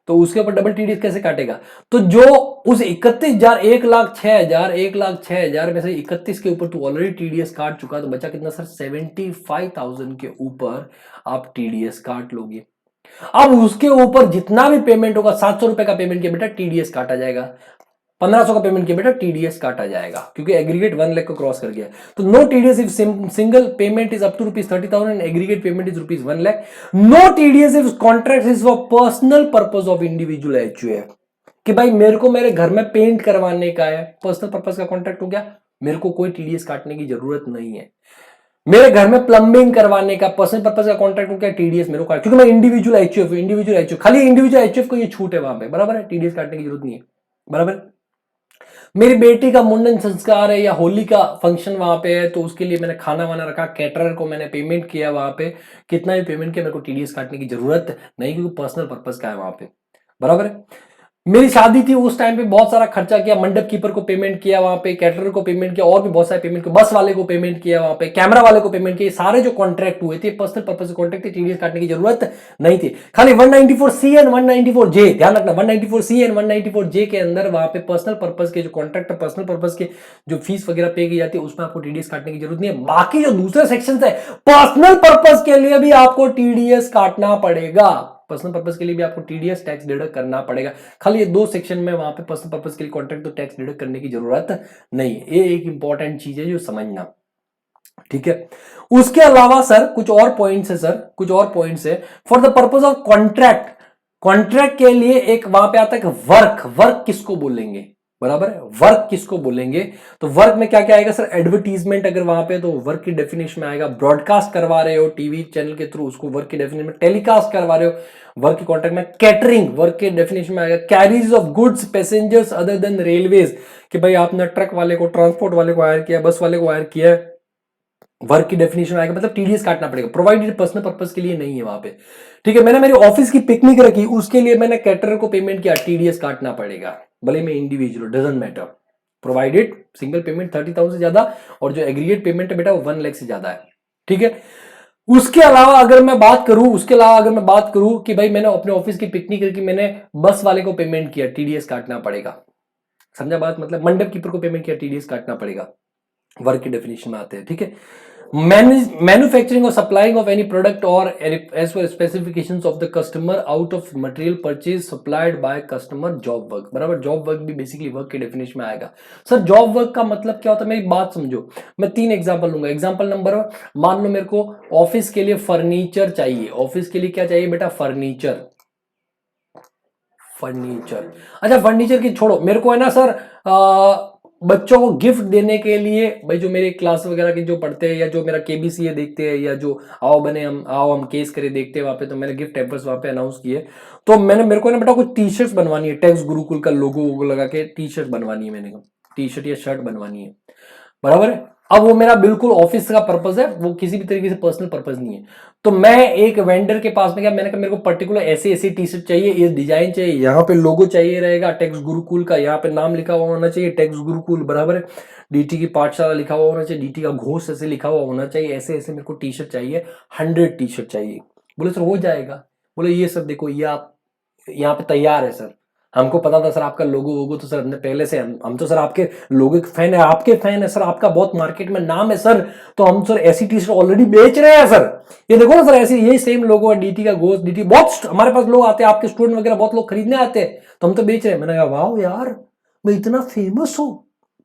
तो उसके ऊपर डबल टीडीएस कैसे काटेगा। तो जो उस 31,000, 1,06,000, 1,06,000 में से 31 के ऊपर तू ऑलरेडी टीडीएस काट चुका, तो बचा कितना सर, 75,000 के ऊपर आप टीडीएस काट लोगे। अब उसके ऊपर जितना भी पेमेंट होगा, 700 रुपए का पेमेंट किया बेटा टीडीएस काटा जाएगा, 1500 का पेमेंट किया बेटा टीडीएस काटा जाएगा, क्योंकि एग्रीगेट 1 लाख को क्रॉस कर गया। तो no TDS if single payment is up to ₹30,000 and aggregate payment is ₹1 lakh. No TDS if contract is for personal purpose of individual HUF, कि भाई मेरे को मेरे घर में पेंट करवाने का है, पर्सनल पर्पस का कॉन्ट्रैक्ट हो गया, मेरे को कोई टीडीएस काटने की जरूरत नहीं है। मेरे घर में प्लम्बिंग करवाने का पर्सनल पर्पस का कॉन्ट्रैक्ट हो गया, टीडीएस मेरे को काट, क्योंकि मैं इंडिविजुअल एचयूएफ खाली इंडिविजुअल एचयूएफ को ये छूट है वहां पे, बराबर है, टीडीएस काटने की जरूरत नहीं है, बराबर। मेरी बेटी का मुंडन संस्कार है या होली का फंक्शन वहां पे है, तो उसके लिए मैंने खाना वाना रखा, कैटरर को मैंने पेमेंट किया, वहां पे कितना भी पेमेंट किया, मेरे को टीडीएस काटने की जरूरत नहीं, क्योंकि पर्सनल पर्पस का है वहां पे, बराबर है। मेरी शादी थी, उस टाइम पे बहुत सारा खर्चा किया, मंडप कीपर को पेमेंट किया, वहां पे कैटरर को पेमेंट किया, और भी बहुत सारे पेमेंट किया, बस वाले को पेमेंट किया, वहां पे कैमरा वाले को पेमेंट किया, सारे जो कॉन्ट्रैक्ट हुए थे पर्सनल पर्पस से कॉन्ट्रैक्ट थे, टीडीएस काटने की जरूरत नहीं थी। खाली 194C एंड 194J, ध्यान रखना, 194C एंड 194J के अंदर वहां पे पर्सनल पर्पस के जो कॉन्ट्रैक्ट, पर्सनल पर्पस के जो फीस वगैरह पे की जाती है, उसमें आपको टीडीएस काटने की जरूरत नहीं है। बाकी जो दूसरे सेक्शन है, पर्सनल पर्पस के लिए भी आपको टीडीएस काटना पड़ेगा, पर्सनल पर्पस के लिए भी आपको टीडीएस टैक्स डिडक्ट करना पड़ेगा। खाली ये दो सेक्शन में वहां पे पर्सनल पर्पस के लिए कॉन्ट्रैक्ट तो टैक्स डिडक्ट करने की जरूरत नहीं है। ये एक इंपॉर्टेंट चीज है जो समझना, ठीक है। उसके अलावा सर कुछ और पॉइंट्स है, for the purpose of contract, contract के लिए एक वहां पे आता है वर्क, वर्क किसको बोलेंगे, बराबर है, वर्क किसको बोलेंगे, तो वर्क में क्या क्या आएगा सर, एडवर्टीजमेंट अगर वहां पे, तो वर्क की डेफिनेशन में आएगा, ब्रॉडकास्ट करवा रहे हो टीवी चैनल के थ्रू, उसको वर्क की डेफिनेशन में, टेलीकास्ट करवा रहे हो वर्क के कॉन्ट्रैक्ट में, कैटरिंग वर्क के डेफिनेशन में आएगा, carries of goods passengers other than railways, कि भाई आपने ट्रक वाले को, ट्रांसपोर्ट वाले को हायर किया, बस वाले को हायर किया, वर्क की डेफिनेशन आएगा, मतलब टीडीएस काटना पड़ेगा, प्रोवाइडेड पर्सनल पर्पस के लिए नहीं है वहां पे, ठीक है। मैंने मेरी ऑफिस की पिकनिक रखी, उसके लिए मैंने कैटरर को पेमेंट किया, टीडीएस काटना पड़ेगा, भले मैं individual, doesn't matter, provided single payment 30,000 से ज्यादा, और जो एग्रीगेट पेमेंट है बेटा वो 1 लाख से ज्यादा है, ठीक है। उसके अलावा अगर मैं बात करूं, कि भाई मैंने अपने ऑफिस की पिकनिक रखी, मैंने बस वाले को पेमेंट किया, टीडीएस काटना पड़ेगा, समझा बात, मतलब मंडप कीपर को पेमेंट किया, टीडीएस काटना पड़ेगा, वर्क की डेफिनेशन में आते हैं, ठीक है। मैन्युफैक्चरिंग और सप्लाइंग ऑफ एनी प्रोडक्ट और as per specifications of the customer out of material purchase supplied by customer, job work, बराबर, जॉब वर्क भी बेसिकली वर्क के डेफिनेशन में आएगा। सर जॉब वर्क का मतलब क्या होता है, मेरी बात समझो, मैं 3 एग्जांपल लूंगा। एग्जांपल नंबर 1, मान लो मेरे को ऑफिस के लिए फर्नीचर चाहिए, ऑफिस के लिए क्या चाहिए बेटा, फर्नीचर, अच्छा फर्नीचर की छोड़ो, मेरे को है ना सर बच्चों को गिफ्ट देने के लिए, भाई जो मेरे क्लास वगैरह के जो पढ़ते हैं, या जो मेरा केबीसीए देखते हैं, या जो आओ हम केस करे देखते हैं वहां पे, तो मैंने गिफ्ट हैम्पर्स वहां पे अनाउंस किए, तो मेरे को ना बेटा कुछ टी शर्ट्स बनवानी है, टेक्स गुरुकुल का लोगो लगा के टी शर्ट बनवानी है, मैंने टी शर्ट या शर्ट बनवानी है, बराबर है। अब वो मेरा बिल्कुल ऑफिस का पर्पस है, वो किसी भी तरीके से पर्सनल पर्पस नहीं है, तो मैं एक वेंडर के पास में गया, मैंने कहा मेरे को पर्टिकुलर ऐसी टी शर्ट चाहिए, ये डिजाइन चाहिए, यहाँ पे लोगो चाहिए रहेगा टेक्स गुरुकुल का, यहाँ पे नाम लिखा हुआ होना चाहिए टेक्स गुरुकुल, बराबर है, डीटी की पाठशाला लिखा हुआ होना चाहिए, डीटी का घोष ऐसे लिखा हुआ होना चाहिए, ऐसे ऐसे मेरे को टी शर्ट चाहिए, 100 टी शर्ट चाहिए। बोले सर हो जाएगा, बोले ये सब देखो, ये आप यहाँ पे तैयार है सर, हमको पता था सर आपका लोगो वोगो तो सर हमने पहले से, हम तो सर आपके लोगो के फैन है, आपके फैन है सर, आपका बहुत मार्केट में नाम है सर, तो हम सर ऐसी टी शर्ट ऑलरेडी बेच रहे हैं सर, ये देखो ना सर, ऐसी यही सेम लोगो है डीटी का घोष, डीटी बहुत हमारे पास लोग आते हैं, आपके स्टूडेंट वगैरह बहुत लोग खरीदने आते हैं, तो हम तो बेच रहे हैं। मैंने कहा वाह यार, मैं इतना फेमस हूं,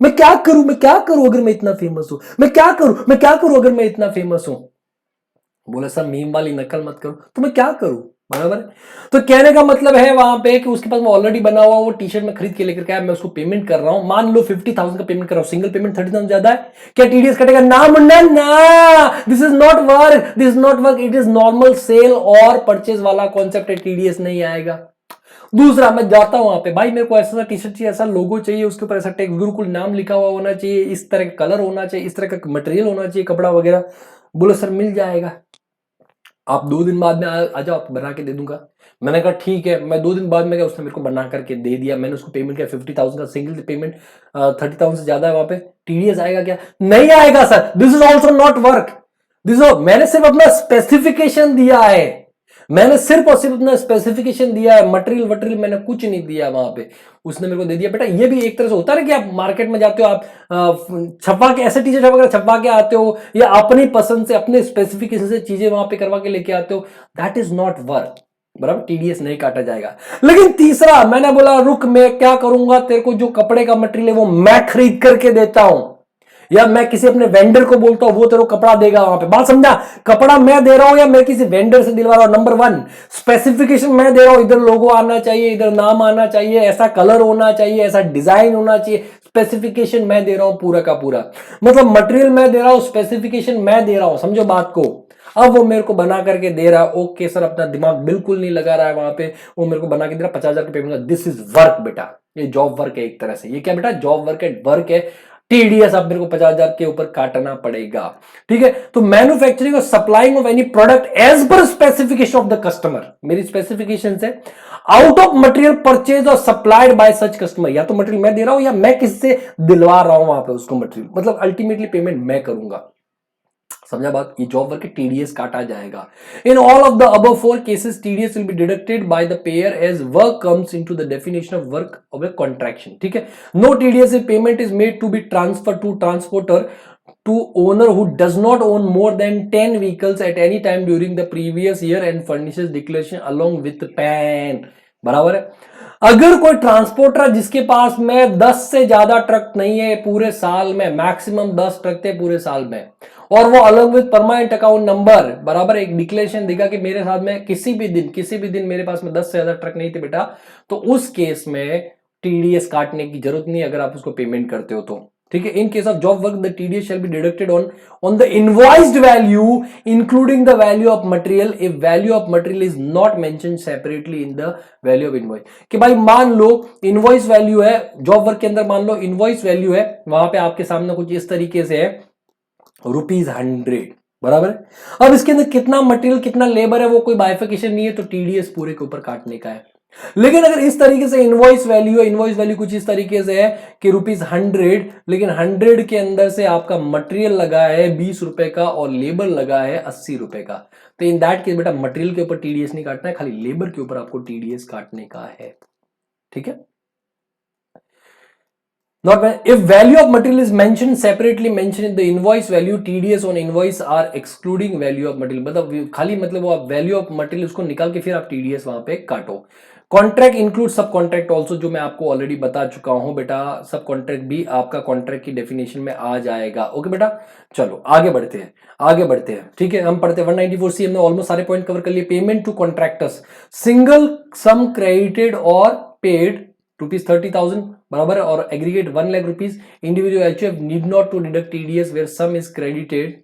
मैं क्या करूं अगर मैं इतना फेमस हूं, मैं क्या करूं अगर मैं इतना फेमस हूं। बोले सर मीम वाली नकल मत करो, तो मैं क्या करूं, बराबर है। तो कहने का मतलब है वहां पे कि उसके पास में ऑलरेडी बना हुआ वो टी शर्ट में खरीद के लेकर के आया, मैं उसको पेमेंट कर रहा हूं, मान लो 50,000 का पेमेंट कर रहा हूं, सिंगल पेमेंट 30,000 ज्यादा है, क्या टीडीएस कटेगा, ना मुन्ना ना, this is not work, it is normal sale और परचेज वाला कॉन्सेप्ट है, टीडीएस नहीं आएगा। दूसरा, मैं जाता हूं वहां पे, भाई मेरे को ऐसा टी शर्ट चाहिए, ऐसा लोगो चाहिए, उसके ऊपर ऐसा टेक्स्ट गुरुकुल नाम लिखा हुआ होना चाहिए, इस तरह का कलर होना चाहिए, इस तरह का मटेरियल होना चाहिए, कपड़ा वगैरह। बोलो सर मिल जाएगा, आप 2 दिन बाद में आ जाओ, आपको बना के दे दूंगा। मैंने कहा ठीक है, मैं 2 दिन बाद में गया, उसने मेरे को बना करके दे दिया, मैंने उसको पेमेंट किया 50,000 का, सिंगल पेमेंट 30,000 से ज्यादा है, वहां पे टीडीएस आएगा क्या, नहीं आएगा sir, this is also not work, मैंने सिर्फ अपना स्पेसिफिकेशन दिया है, मैंने सिर्फ और सिर्फ अपना स्पेसिफिकेशन दिया है, मटेरियल वटेरियल मैंने कुछ नहीं दिया वहां पे, उसने मेरे को दे दिया। बेटा ये भी एक तरह से होता है ना कि आप मार्केट में जाते हो, आप छपवा के ऐसे टी शर्ट वगैरह छपवा के आते हो, या अपनी पसंद से अपने स्पेसिफिकेशन से चीजें वहां पे करवा के लेके आते हो, दैट इज नॉट वर्क, बराबर, टीडीएस नहीं काटा जाएगा। लेकिन तीसरा मैंने बोला रुक, मैं क्या करूंगा, तेरे को जो कपड़े का मटेरियल है वो मैं खरीद करके देता हूं, या मैं किसी अपने वेंडर को बोलता हूं वो तेरे को कपड़ा देगा वहां पे। बात समझा? कपड़ा मैं दे रहा हूं या मैं किसी वेंडर से दिलवा रहा हूं। नंबर वन, स्पेसिफिकेशन मैं दे रहा हूं, इधर लोगो आना चाहिए, इधर नाम आना चाहिए, ऐसा कलर होना चाहिए, ऐसा डिजाइन होना चाहिए। स्पेसिफिकेशन मैं दे रहा हूं पूरा का पूरा, मतलब मटेरियल मैं दे रहा हूं, स्पेसिफिकेशन मैं दे रहा हूं, समझो बात को। अब वो मेरे को बना करके दे रहा है, ओके सर, अपना दिमाग बिल्कुल नहीं लगा रहा है वहां पे, वो मेरे को बना के दे रहा है, 50,000 की पेमेंट। दिस इज वर्क बेटा, ये जॉब वर्क है एक तरह से। ये क्या बेटा? जॉब वर्क है, वर्क है। टीडीएस अब मेरे को 50,000 के ऊपर काटना पड़ेगा। ठीक है, तो मैन्युफैक्चरिंग और supplying of any product as per specification of the customer, मेरी स्पेसिफिकेशन से आउट ऑफ मटेरियल परचेज और सप्लाइड बाय सच कस्टमर, या तो मटेरियल मैं दे रहा हूं या मैं किससे दिलवा रहा हूं वहां पे उसको मटेरियल, मतलब अल्टीमेटली पेमेंट मैं करूंगा। समझा बात? ये जॉब वर्क के टीडीएस काटा जाएगा। In all of the above four cases TDS will be deducted by the payer as work comes into the definition of work of a contraction. ठीक है, no TDS if payment is made to be transfer to transporter to owner who does not own more than 10 vehicles at any time during the previous year and furnishes declaration along with PAN। बराबर है। अगर कोई ट्रांसपोर्टर है जिसके पास में 10 से ज्यादा ट्रक नहीं है पूरे साल में, मैक्सिमम 10 ट्रक थे पूरे साल में, और वो अलग विद परमानेंट अकाउंट नंबर बराबर एक डिक्लेरेशन देगा कि मेरे साथ में किसी भी दिन मेरे पास में 10 से ज्यादा ट्रक नहीं थे बेटा, तो उस केस में टीडीएस काटने की जरूरत नहीं अगर आप उसको पेमेंट करते हो तो। ठीक है, in case of job work the TDS shell be deducted on the invoiced value including the value of material if value of material is not mentioned separately in the value of invoice. कि भाई मान लो इनवॉइस वैल्यू है जॉब वर्क के अंदर, मान लो इनवॉइस वैल्यू है वहां पे आपके सामने कुछ इस तरीके से है ₹100, बराबर है। अब इसके अंदर कितना मटेरियल कितना लेबर है वो कोई बाइफिकेशन नहीं है, तो टीडीएस पूरे के ऊपर काटने का है। लेकिन अगर इस तरीके से इनवॉइस वैल्यू है, इनवॉइस वैल्यू कुछ इस तरीके से है कि ₹100, लेकिन 100 के अंदर से आपका मटेरियल लगा है ₹20 का और लेबर लगा है ₹80 का, तो इन दैट केस बेटा मटेरियल के ऊपर टीडीएस नहीं काटना है, खाली लेबर के ऊपर आपको टीडीएस काटने का है। ठीक है, Not when, if value of material is mentioned separately mentioned in the invoice value, TDS on invoice are excluding value of material। मतलब खाली मतलब वो आप वैल्यू ऑफ मटेरियल उसको निकाल के फिर आप टीडीएस वहां पे काटो। कॉन्ट्रैक्ट इंक्लूड सब कॉन्ट्रैक्ट ऑल्सो, जो मैं आपको ऑलरेडी बता चुका हूं बेटा, सब कॉन्ट्रैक्ट भी आपका कॉन्ट्रैक्ट की डेफिनेशन में आ जाएगा। ओके बेटा, चलो आगे बढ़ते हैं, आगे बढ़ते हैं। ठीक है, हम पढ़ते हैं 194C, हमने ऑलमोस्ट सारे पॉइंट कवर कर लिए। Payment to contractors, single sum credited और पेड ₹30,000 बराबर है, और aggregate 1 lakh rupees. Individual HUF need not to deduct TDS where sum is credited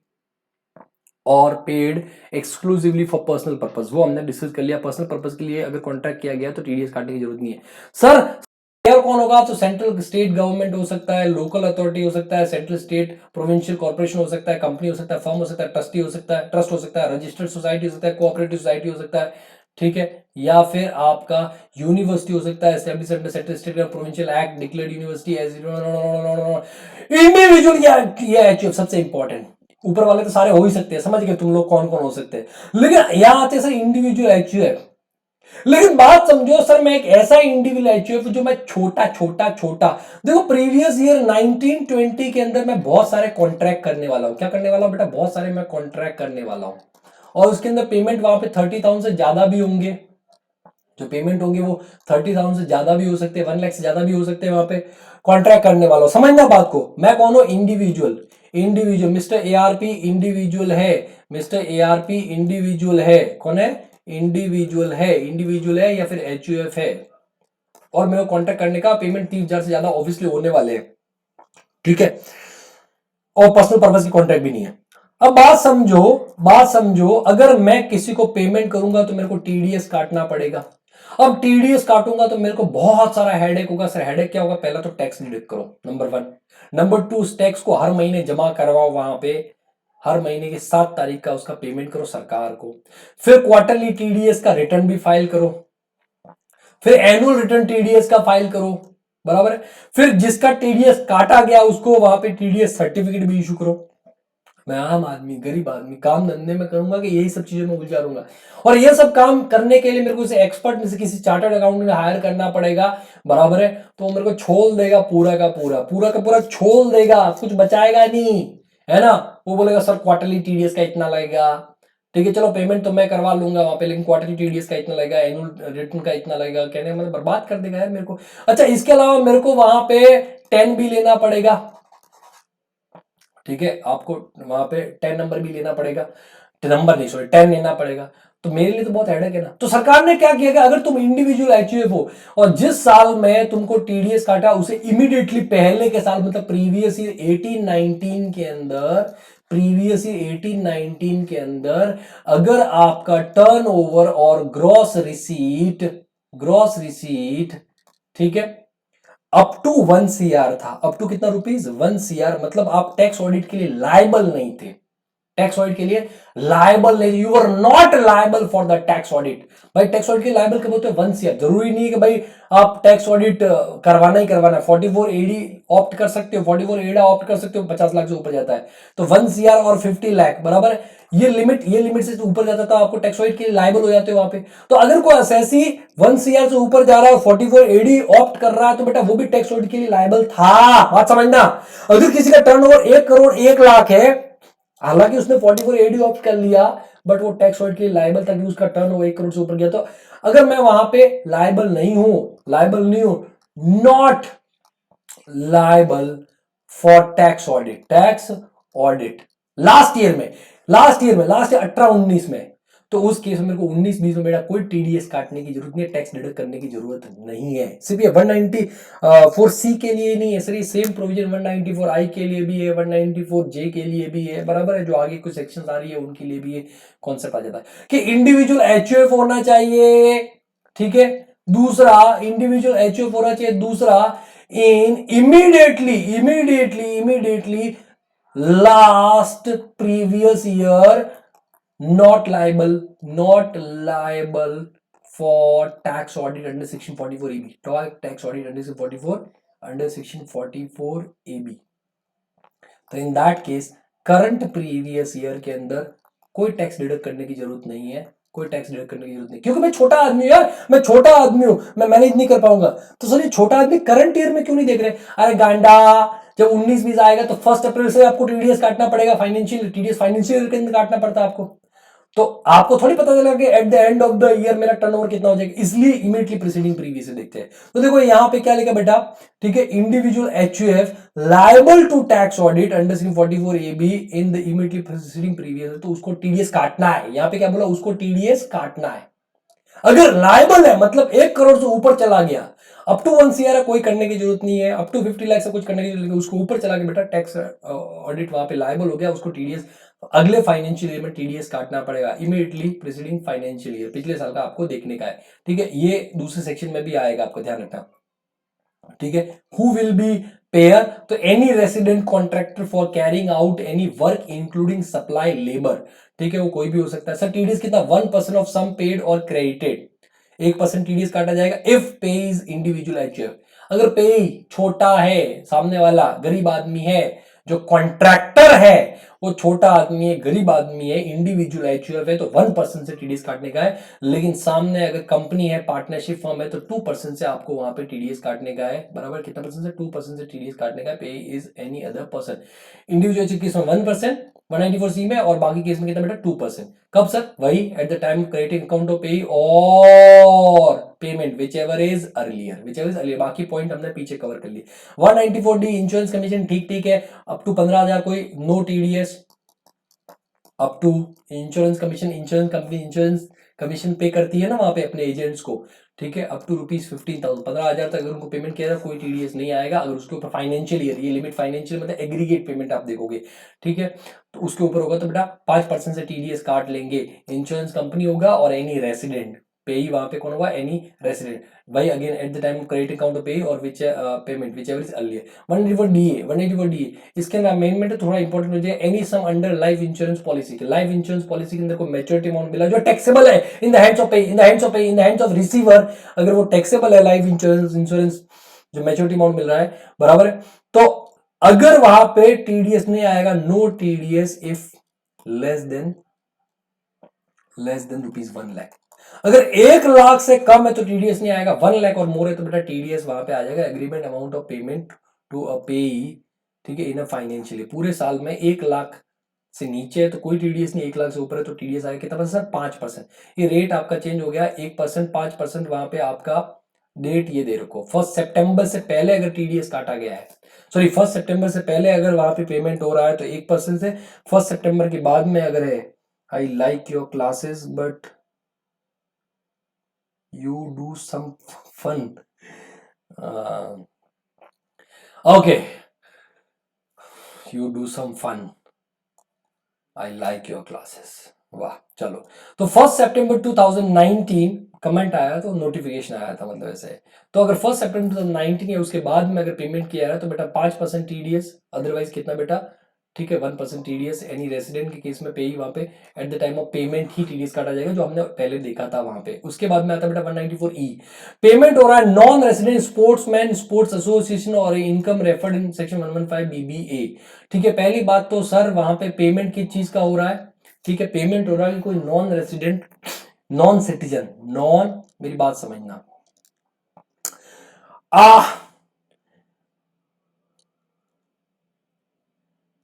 और paid exclusively for personal purpose, वो हमने डिस्कस कर लिया। पर्सनल पर्पस के लिए अगर कॉन्ट्रैक्ट किया गया तो टीडीएस काटने की जरूरत नहीं है। सर पेयर कौन होगा? तो सेंट्रल स्टेट गवर्नमेंट हो सकता है, लोकल अथॉरिटी हो सकता है, सेंट्रल स्टेट प्रोविंशियल कॉर्पोरेशन हो सकता है, कंपनी हो सकता है, फर्म हो सकता है, ट्रस्टी हो सकता है, ट्रस्ट हो सकता है, रजिस्टर्ड सोसाइटी हो सकता है, कोऑपरेटिव सोसाइटी हो सकता है। ठीक है, या फिर आपका यूनिवर्सिटी हो सकता है, established under central state provincial act, declared university as individual, या एचयूएफ सबसे इंपॉर्टेंट। ऊपर वाले तो सारे हो ही सकते हैं, समझ गए तुम लोग कौन कौन हो सकते हैं, लेकिन यहां आते सर इंडिविजुअल एचयूएफ। लेकिन बात समझो सर, मैं एक ऐसा इंडिविजुअल एचयूएफ जो मैं छोटा छोटा छोटा, देखो प्रीवियस ईयर 1920 के अंदर मैं बहुत सारे कॉन्ट्रैक्ट करने वाला हूं। क्या करने वाला हूं बेटा? बहुत सारे मैं कॉन्ट्रैक्ट करने वाला हूं, और उसके अंदर पेमेंट वहां पे 30,000 से ज्यादा भी होंगे, जो पेमेंट होंगे वो 30,000 से ज्यादा भी हो सकते हैं, 1 लाख से ज्यादा भी हो सकते हैं। वहां पे कॉन्ट्रैक्ट करने वाला हूं, समझना बात को। मैं कौन हूं? Individual. Individual mister ARP individual है, मिस्टर एआरपी इंडिविजुअल है। कौन है? इंडिविजुअल है, इंडिविजुअल है या फिर एचयूएफ है, और मेरे को कॉन्ट्रैक्ट करने का पेमेंट 30,000 से ज्यादा ऑब्वियसली होने वाले हैं। ठीक है, और पर्सनल पर्पस की कॉन्ट्रैक्ट भी नहीं है। अब बात समझो, बात समझो, अगर मैं किसी को पेमेंट करूंगा तो मेरे को टीडीएस काटना पड़ेगा। अब टीडीएस काटूंगा तो मेरे को बहुत सारा हेडेक होगा। सर हेडेक क्या होगा? पहला तो टैक्स डिडक्ट करो, नंबर 1। नंबर 2, उस टैक्स को हर महीने जमा करवाओ वहां पे, हर महीने की 7 तारीख का उसका पेमेंट करो सरकार को। फिर क्वार्टरली टीडीएस का रिटर्न भी फाइल करो, फिर एनुअल रिटर्न टीडीएस का फाइल करो, बराबर है। फिर जिसका टीडीएस काटा गया उसको वहां पे टीडीएस सर्टिफिकेट भी इशू करो। मैं आम आदमी, गरीब आदमी, काम धंधे में करूंगा कि यही सब चीजों में उलझा रहूंगा, और ये सब काम करने के लिए मेरे को एक्सपर्ट में से किसी चार्टर्ड अकाउंटेंट हायर करना पड़ेगा, बराबर है। तो मेरे को छोल देगा पूरा का पूरा, पूरा का पूरा छोल देगा, कुछ बचाएगा नहीं, है ना। वो बोलेगा सर क्वार्टरली टीडीएस का इतना लगेगा, ठीक है, चलो पेमेंट तो मैं करवा लूंगा वहां पे, लेकिन क्वार्टरली टीडीएस का इतना लगेगा, एनुअल रिटर्न का इतना लगेगा, कहने मतलब बर्बाद कर देगा यार मेरे को। अच्छा, इसके अलावा मेरे को वहां पे 10 भी लेना पड़ेगा। ठीक है, आपको वहां पे 10 नंबर भी लेना पड़ेगा, नंबर नहीं सॉरी 10 लेना पड़ेगा। तो मेरे लिए तो बहुत हेडेक है ना। तो सरकार ने क्या किया कि अगर तुम इंडिविजुअल एचयूएफ हो और जिस साल में तुमको टीडीएस काटा उसे इमीडिएटली पहले के साल मतलब प्रीवियस ईयर 18-19 के अंदर, प्रीवियस ईयर 18-19 के अंदर अगर आपका टर्नओवर और ग्रॉस रिसीट ठीक है अप टू 1 CR था, अप टू कितना रुपीज 1 CR, मतलब आप टैक्स ऑडिट के लिए लायबल नहीं थे, टैक्स ऑडिट के लिए लायबल नहीं, you are not liable for the tax audit. भाई टैक्स ऑडिट के लायबल कब होते हैं 1 CR, जरूरी नहीं है कि भाई आप टैक्स ऑडिट करवाना ही करवाना है, 44AD ऑप्ट कर सकते हो, 44A ऑप्ट कर सकते हो, 50 लाख से ऊपर जाता है तो 1 CR और 50 लाख बराबर है, ये लिमिट से ऊपर जाता था आपको टैक्स ऑडिट के लिए लायबल हो जाते हो वहां पे। तो अगर कोई असेसी 1 CR से ऊपर जा रहा है और 44AD ऑप्ट कर रहा है तो बेटा वो भी टैक्स ऑडिट के लिए लायबल था, बात समझना। अगर किसी का टर्नओवर 1 करोड़ 1 लाख है, हालांकि उसने 44AD ऑप्ट कर लिया, बट वो टैक्स ऑडिट के लिए लायबल था कि उसका टर्नओवर 1 करोड़ से ऊपर गया, तो अगर मैं वहां पे लायबल नहीं हूं, not liable for tax audit last year 18-19 में, तो उस केस में मेरे को 19-20 में मेरा कोई टीडीएस काटने की जरूरत नहीं है, टैक्स डिडक्ट करने की जरूरत नहीं है। सिर्फ ये 194C के लिए नहीं है सर, ये सेम प्रोविजन 194I के लिए भी है, 194J के लिए भी है, बराबर है, जो आगे कुछ सेक्शन आ रही है उनके लिए भी ये कॉन्सेप्ट आ जाता है कि इंडिविजुअल एचयूएफ होना चाहिए। ठीक है, दूसरा इंडिविजुअल एचयूएफ होना चाहिए, दूसरा इन immediately last previous year not liable for tax audit under section 44AB, tax audit under section 44 under section 44AB। तो in that case current previous year के अंदर कोई टैक्स डिडक्ट करने की जरूरत नहीं है, कोई टैक्स डिडक्ट करने की जरूरत नहीं, क्योंकि मैं छोटा आदमी हूं यार, मैं छोटा आदमी हूं, मैं मैनेज नहीं कर पाऊंगा। तो सर ये छोटा आदमी करंट ईयर में क्यों नहीं देख रहे? अरे गांडा, जब 19-20 आएगा तो 1 अप्रैल से आपको टीडीएस काटना पड़ेगा, फाइनेंशियल ईयर के अंदर काटना पड़ता है आपको। तो आपको थोड़ी पता चला कि at the end of the year मेरा टर्नओवर कितना हो जाएगा, इसलिए इमीडिएटली प्रीसीडिंग प्रीवियस से देखते हैं। तो देखो यहां पे क्या लिखा बेटा, ठीक है, individual HUF liable to tax audit under section 44AB in the immediately preceding previous, तो उसको टीडीएस काटना है। यहां पे क्या बोला, उसको टीडीएस काटना है। अगर लायबल है मतलब 1 करोड़ से ऊपर चला गया, अप टू 1 CR कोई करने की जरूरत नहीं है, अप टू 50 लाख से कुछ करने की जरूरत नहीं, उसको ऊपर चला गया बेटा टैक्स ऑडिट वहां पे लायबल हो गया, उसको टीडीएस अगले फाइनेंशियल ईयर में टीडीएस काटना पड़ेगा, इमीडिएटली प्रीसीडिंग फाइनेंशियल ईयर, पिछले साल का आपको देखने का है। ठीक है, ये दूसरे सेक्शन में भी आएगा, आपको ध्यान रखना। ठीक है, हु विल बी पेयर, तो any resident contractor for carrying out any work including supply labour. ठीक है, वो कोई भी हो सकता है। सर टीडीएस कितना, 1% ऑफ सम पेड और क्रेडिटेड, 1% टीडीएस काटा जाएगा इफ पे इज इंडिविजुअल एचयूएफ। अगर पे छोटा है, सामने वाला गरीब आदमी है, जो कॉन्ट्रैक्टर है वो छोटा आदमी है, गरीब आदमी है, इंडिविजुअल एचयूएफ है, तो 1% से टीडीएस काटने का है। लेकिन सामने अगर कंपनी है, पार्टनरशिप फर्म है, तो 2% से आपको वहां पे टीडीएस काटने का है, बराबर, कितना परसेंट से, 2% से टीडीएस काटने का है, पे is any other person. Individual case में 1%, 194C में, और बाकी केस में कितना बेटा 2%। कब सर, वही eight the time credit account of पे और payment whichever is earlier, बाकी पॉइंट हमने पीछे कवर कर लिए। 194D इंश्योरेंस कमीशन ठीक है, अप टू 15,000 कोई no TDS, up to insurance commission, insurance company insurance commission pay करती है ना वहां पे अपने एजेंट्स को। ठीक है, अप टू ₹15,000, 15,000 तक अगर उनको पेमेंट किया कोई टीडीएस नहीं आएगा। अगर उसके ऊपर फाइनेंशियल ईयर, ये लिमिट फाइनेंशियल मतलब एग्रीगेट पेमेंट आप देखोगे, ठीक है, तो उसके ऊपर होगा तो बेटा 5% से टीडीएस काट लेंगे। इंश्योरेंस कंपनी होगा और एनी रेसिडेंट, पेई वहां पे कौन होगा, एनी रेसिडेंट, भाई again eight the time of credit account of पे और विच payment whichever is earlier. 194D इसके अंदर अमेंडमेंट थोड़ा इंपॉर्टेंट हो जाए, any sum under life insurance policy के, लाइफ इंश्योरेंस पॉलिसी के अंदर कोई मैच्योरिटी अमाउंट मिला जो टैक्सेबल है इन द हैंड्स ऑफ पे, इन द हैंड्स ऑफ रिसीवर, अगर वो टैक्सेबल है लाइफ इंश्योरेंस जो मैच्योरिटी अमाउंट मिल रहा है, बराबर है, तो अगर वहां पे टीडीएस नहीं आएगा, no TDS if less than ₹1,00,000। अगर 1 लाख से कम है तो टीडीएस नहीं आएगा, 1 लाख और मोर है तो बेटा टीडीएस वहां पे आ जाएगा, agreement amount of payment to a payee. ठीक है, इन अ फाइनेंशियली, पूरे साल में 1 लाख से नीचे है तो कोई टीडीएस नहीं, 1 लाख से ऊपर है तो टीडीएस आएगा कितना परसेंट सर? 5%। ये रेट आपका चेंज हो गया 1%, 5%। वहां पे आपका डेट ये दे रखो 1 सितंबर से पहले अगर टीडीएस काटा गया है, सॉरी 1 सितंबर से पहले अगर वहां पे पेमेंट हो रहा है तो 1% से, 1 सितंबर के बाद में अगर है I like your classes but you do some fun. Okay, you do some fun, I like your classes. वाह, चलो। तो 1 सितंबर 2019 कमेंट आया तो नोटिफिकेशन आया था, मतलब ऐसे। तो अगर 1 सितंबर 2019 या उसके बाद में अगर पेमेंट किया है तो बेटा 5% टीडीएस, अदरवाइज कितना बेटा? ठीक है, 1% टीडीएस एनी रेसिडेंट के केस में पे ही वहां पे at the time of payment he TDS काटा जाएगा, जो हमने पहले देखा था वहां पे। उसके बाद में आता बेटा 194E, पेमेंट हो रहा है non resident sportsman sports association और income referred in section 115 BBA. ठीक है, पहली बात तो सर वहां पे पेमेंट किस चीज का हो रहा है? ठीक है, पेमेंट हो रहा है कोई non resident, non citizen, non, मेरी बात समझना,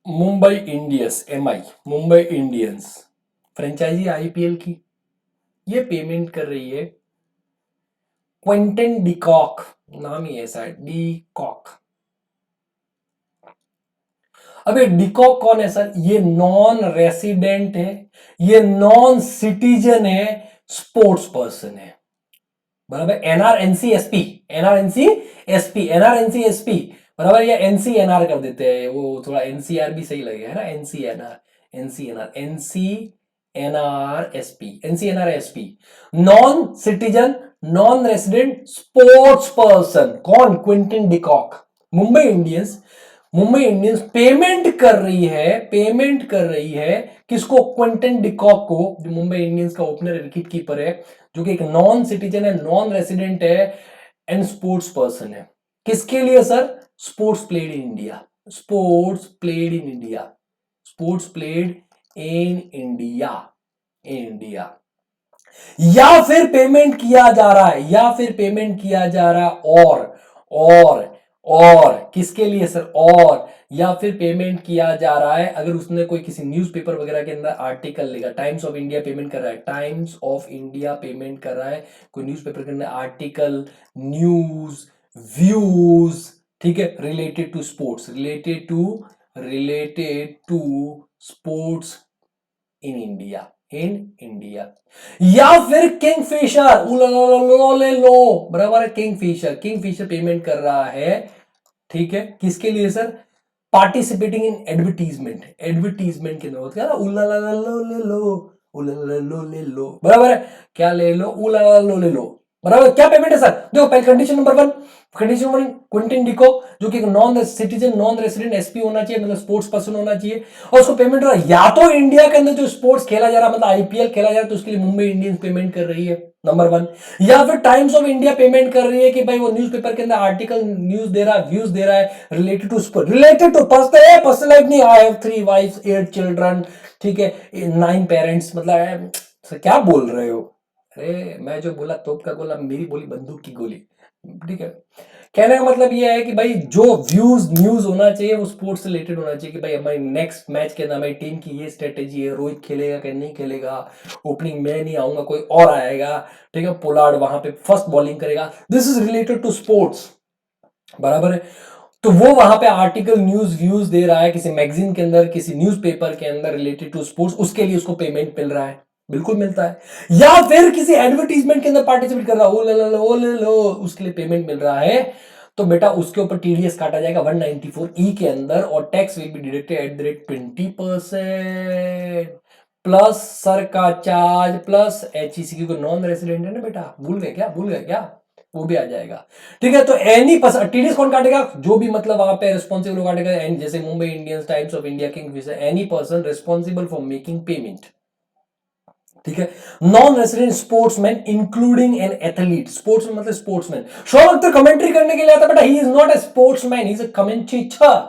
Mumbai Indians, MI, Mumbai Indians franchise IPL की, ये पेमेंट कर रही है क्विंटन डिकॉक, नाम ही ऐसा है, डिकॉक। अब ये डिकॉक कौन है सर? ये नॉन रेसिडेंट है, ये नॉन सिटीजन है, स्पोर्ट्स पर्सन है, बराबर। एनआरएनसी एसपी, एनआरएनसी एसपी, एनआरएनसी एसपी, बराबर। या एनसीएनआर कर देते हैं, वो थोड़ा एनसीआर भी सही लगेगा, है ना? NCNR, NCNR, NCNR SP, NCNR SP, non citizen, non resident, sports person. कौन? Quinton de Kock. Mumbai Indians, Mumbai Indians payment कर रही है, पेमेंट कर रही है किसको? क्विंटन डिकॉक को, जो मुंबई इंडियंस का ओपनर विकेट कीपर है, जो कि एक नॉन सिटीजन है, नॉन रेसिडेंट है एंड स्पोर्ट्स पर्सन है। किसके लिए sir? Sports played in India, sports played in India, sports played in India, in India. या फिर पेमेंट किया जा रहा है, या फिर पेमेंट किया जा रहा है और किसके लिए सर? और या फिर पेमेंट किया जा रहा है अगर उसने कोई किसी न्यूज़पेपर वगैरह के अंदर आर्टिकल लिखा, टाइम्स ऑफ इंडिया पेमेंट कर रहा है, टाइम्स ऑफ इंडिया पेमेंट कर रहा है कोई न्यूज़पेपर के अंदर आर्टिकल, न्यूज, व्यूज, ठीक है, related to sports, related to sports in India, in India. या फिर किंगफिशर, लो, बराबर है, किंगफिशर, किंगफिशर पेमेंट कर रहा है, ठीक है, किसके लिए sir? Participating in advertisement, advertisement के अंदर क्या, उला ला लो ले लो, उला ला लो ले लो, बराबर है, क्या ले लो? उला ला लो ले लो, बराबर। क्या पेमेंट है सर? देखो पहले condition number 1, condition number 1, Quinton de Kock, जो कि एक non citizen, non resident SP होना चाहिए, मतलब स्पोर्ट्स पर्सन होना चाहिए, और उसको पेमेंट हो रहा है या तो इंडिया के अंदर जो स्पोर्ट्स खेला जा रहा है, मतलब आईपीएल खेला जा रहा है, तो उसके लिए मुंबई इंडियंस पेमेंट कर रही है, नंबर 1। या फिर टाइम्स ऑफ इंडिया पेमेंट कर रही है कि भाई वो न्यूज़पेपर के अंदर आर्टिकल, न्यूज दे रहा है, व्यूज दे रहा है related to sport, related to personal life नहीं, आई हैव 3 वाइफ्स 8 चिल्ड्रन, ठीक है, 9 पेरेंट्स, मतलब क्या बोल रहे हो? अरे मैं जो बोला तोप का गोला, मेरी बोली बंदूक की गोली, ठीक है। कहने का मतलब ये है कि भाई जो व्यूज न्यूज होना चाहिए वो स्पोर्ट्स से रिलेटेड होना चाहिए, कि भाई हमारी नेक्स्ट मैच के अंदर हमारी टीम की ये स्ट्रेटेजी है, रोहित खेलेगा कि नहीं खेलेगा, ओपनिंग में नहीं आऊंगा, कोई और आएगा, ठीक है, पोलार्ड वहां पे फर्स्ट बॉलिंग करेगा, this is related to sports, बराबर है। तो वो वहां पे आर्टिकल, न्यूज, व्यूज दे रहा है किसी मैगजीन के अंदर, किसी न्यूज़पेपर के अंदर रिलेटेड टू स्पोर्ट्स, उसके लिए उसको पेमेंट मिल रहा है, बिल्कुल मिलता है। या फिर किसी एडवर्टीजमेंट के अंदर पार्टिसिपेट कर रहा है, ओ ले लो, उसके लिए पेमेंट मिल रहा है, तो बेटा उसके ऊपर टीडीएस काटा जाएगा 194E के अंदर, और tax will be deducted at the rate 20% plus sir का चार्ज प्लस एचईसी, क्योंकि नॉन रेसिडेंट है ना बेटा, भूल गए क्या? भूल गए क्या? वो भी आ जाएगा, ठीक है। तो एनी टीडीएस कौन काटेगा? जो भी मतलब वहां पे रिस्पॉन्सिबल काटेगा, जैसे Mumbai Indians, times of India, Kingfisher, any person responsible for making payment, ठीक है। Non resident sportsman including an athlete, sportsman मतलब स्पोर्ट्समैन। शोभ अख्तर कमेंट्री करने के लिए आता बेटा, he is not a sportsman, he is a commentator,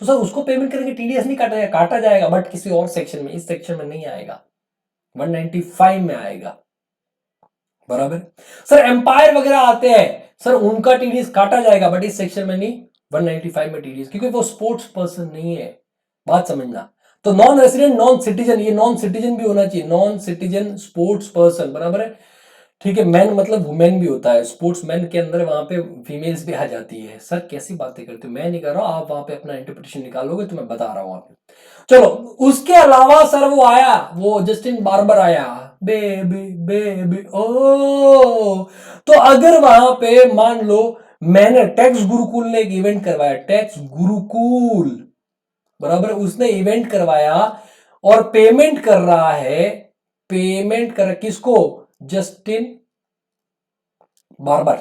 तो सर उसको पेमेंट करेंगे, टीडीएस नहीं काटा जाएगा, काटा जाएगा बट किसी और सेक्शन में, इस सेक्शन में नहीं आएगा, 195 में आएगा, बराबर। सर एम्पायर वगैरह आते हैं, सर उनका टीडीएस काटा जाएगा बट इस सेक्शन में नहीं, 195 में टीडीएस, क्योंकि वो स्पोर्ट्स पर्सन नहीं है, बात समझना। तो नॉन रेसिडेंट नॉन सिटीजन, ये नॉन सिटीजन भी होना चाहिए, नॉन सिटीजन स्पोर्ट्स पर्सन, बराबर है। ठीक है, मैन मतलब वुमेन भी होता है, स्पोर्ट्स मैन के अंदर वहां पे फीमेल्स भी आ जाती है। सर कैसी बातें करते हो, मैं नहीं कर रहा हूं, आप वहां पे अपना इंटरप्रिटेशन निकालोगे तो मैं बता रहा हूं आपको। चलो, उसके अलावा सर वो आया, वो जस्टिन बार्बर आया, बेबी बेबी ओ। तो अगर वहां पे मान लो मैंने टैक्स गुरुकुल ने एक इवेंट करवाया, टैक्स गुरुकुल, बराबर, उसने इवेंट करवाया और पेमेंट कर रहा है, पेमेंट कर किसको, Justin Bieber,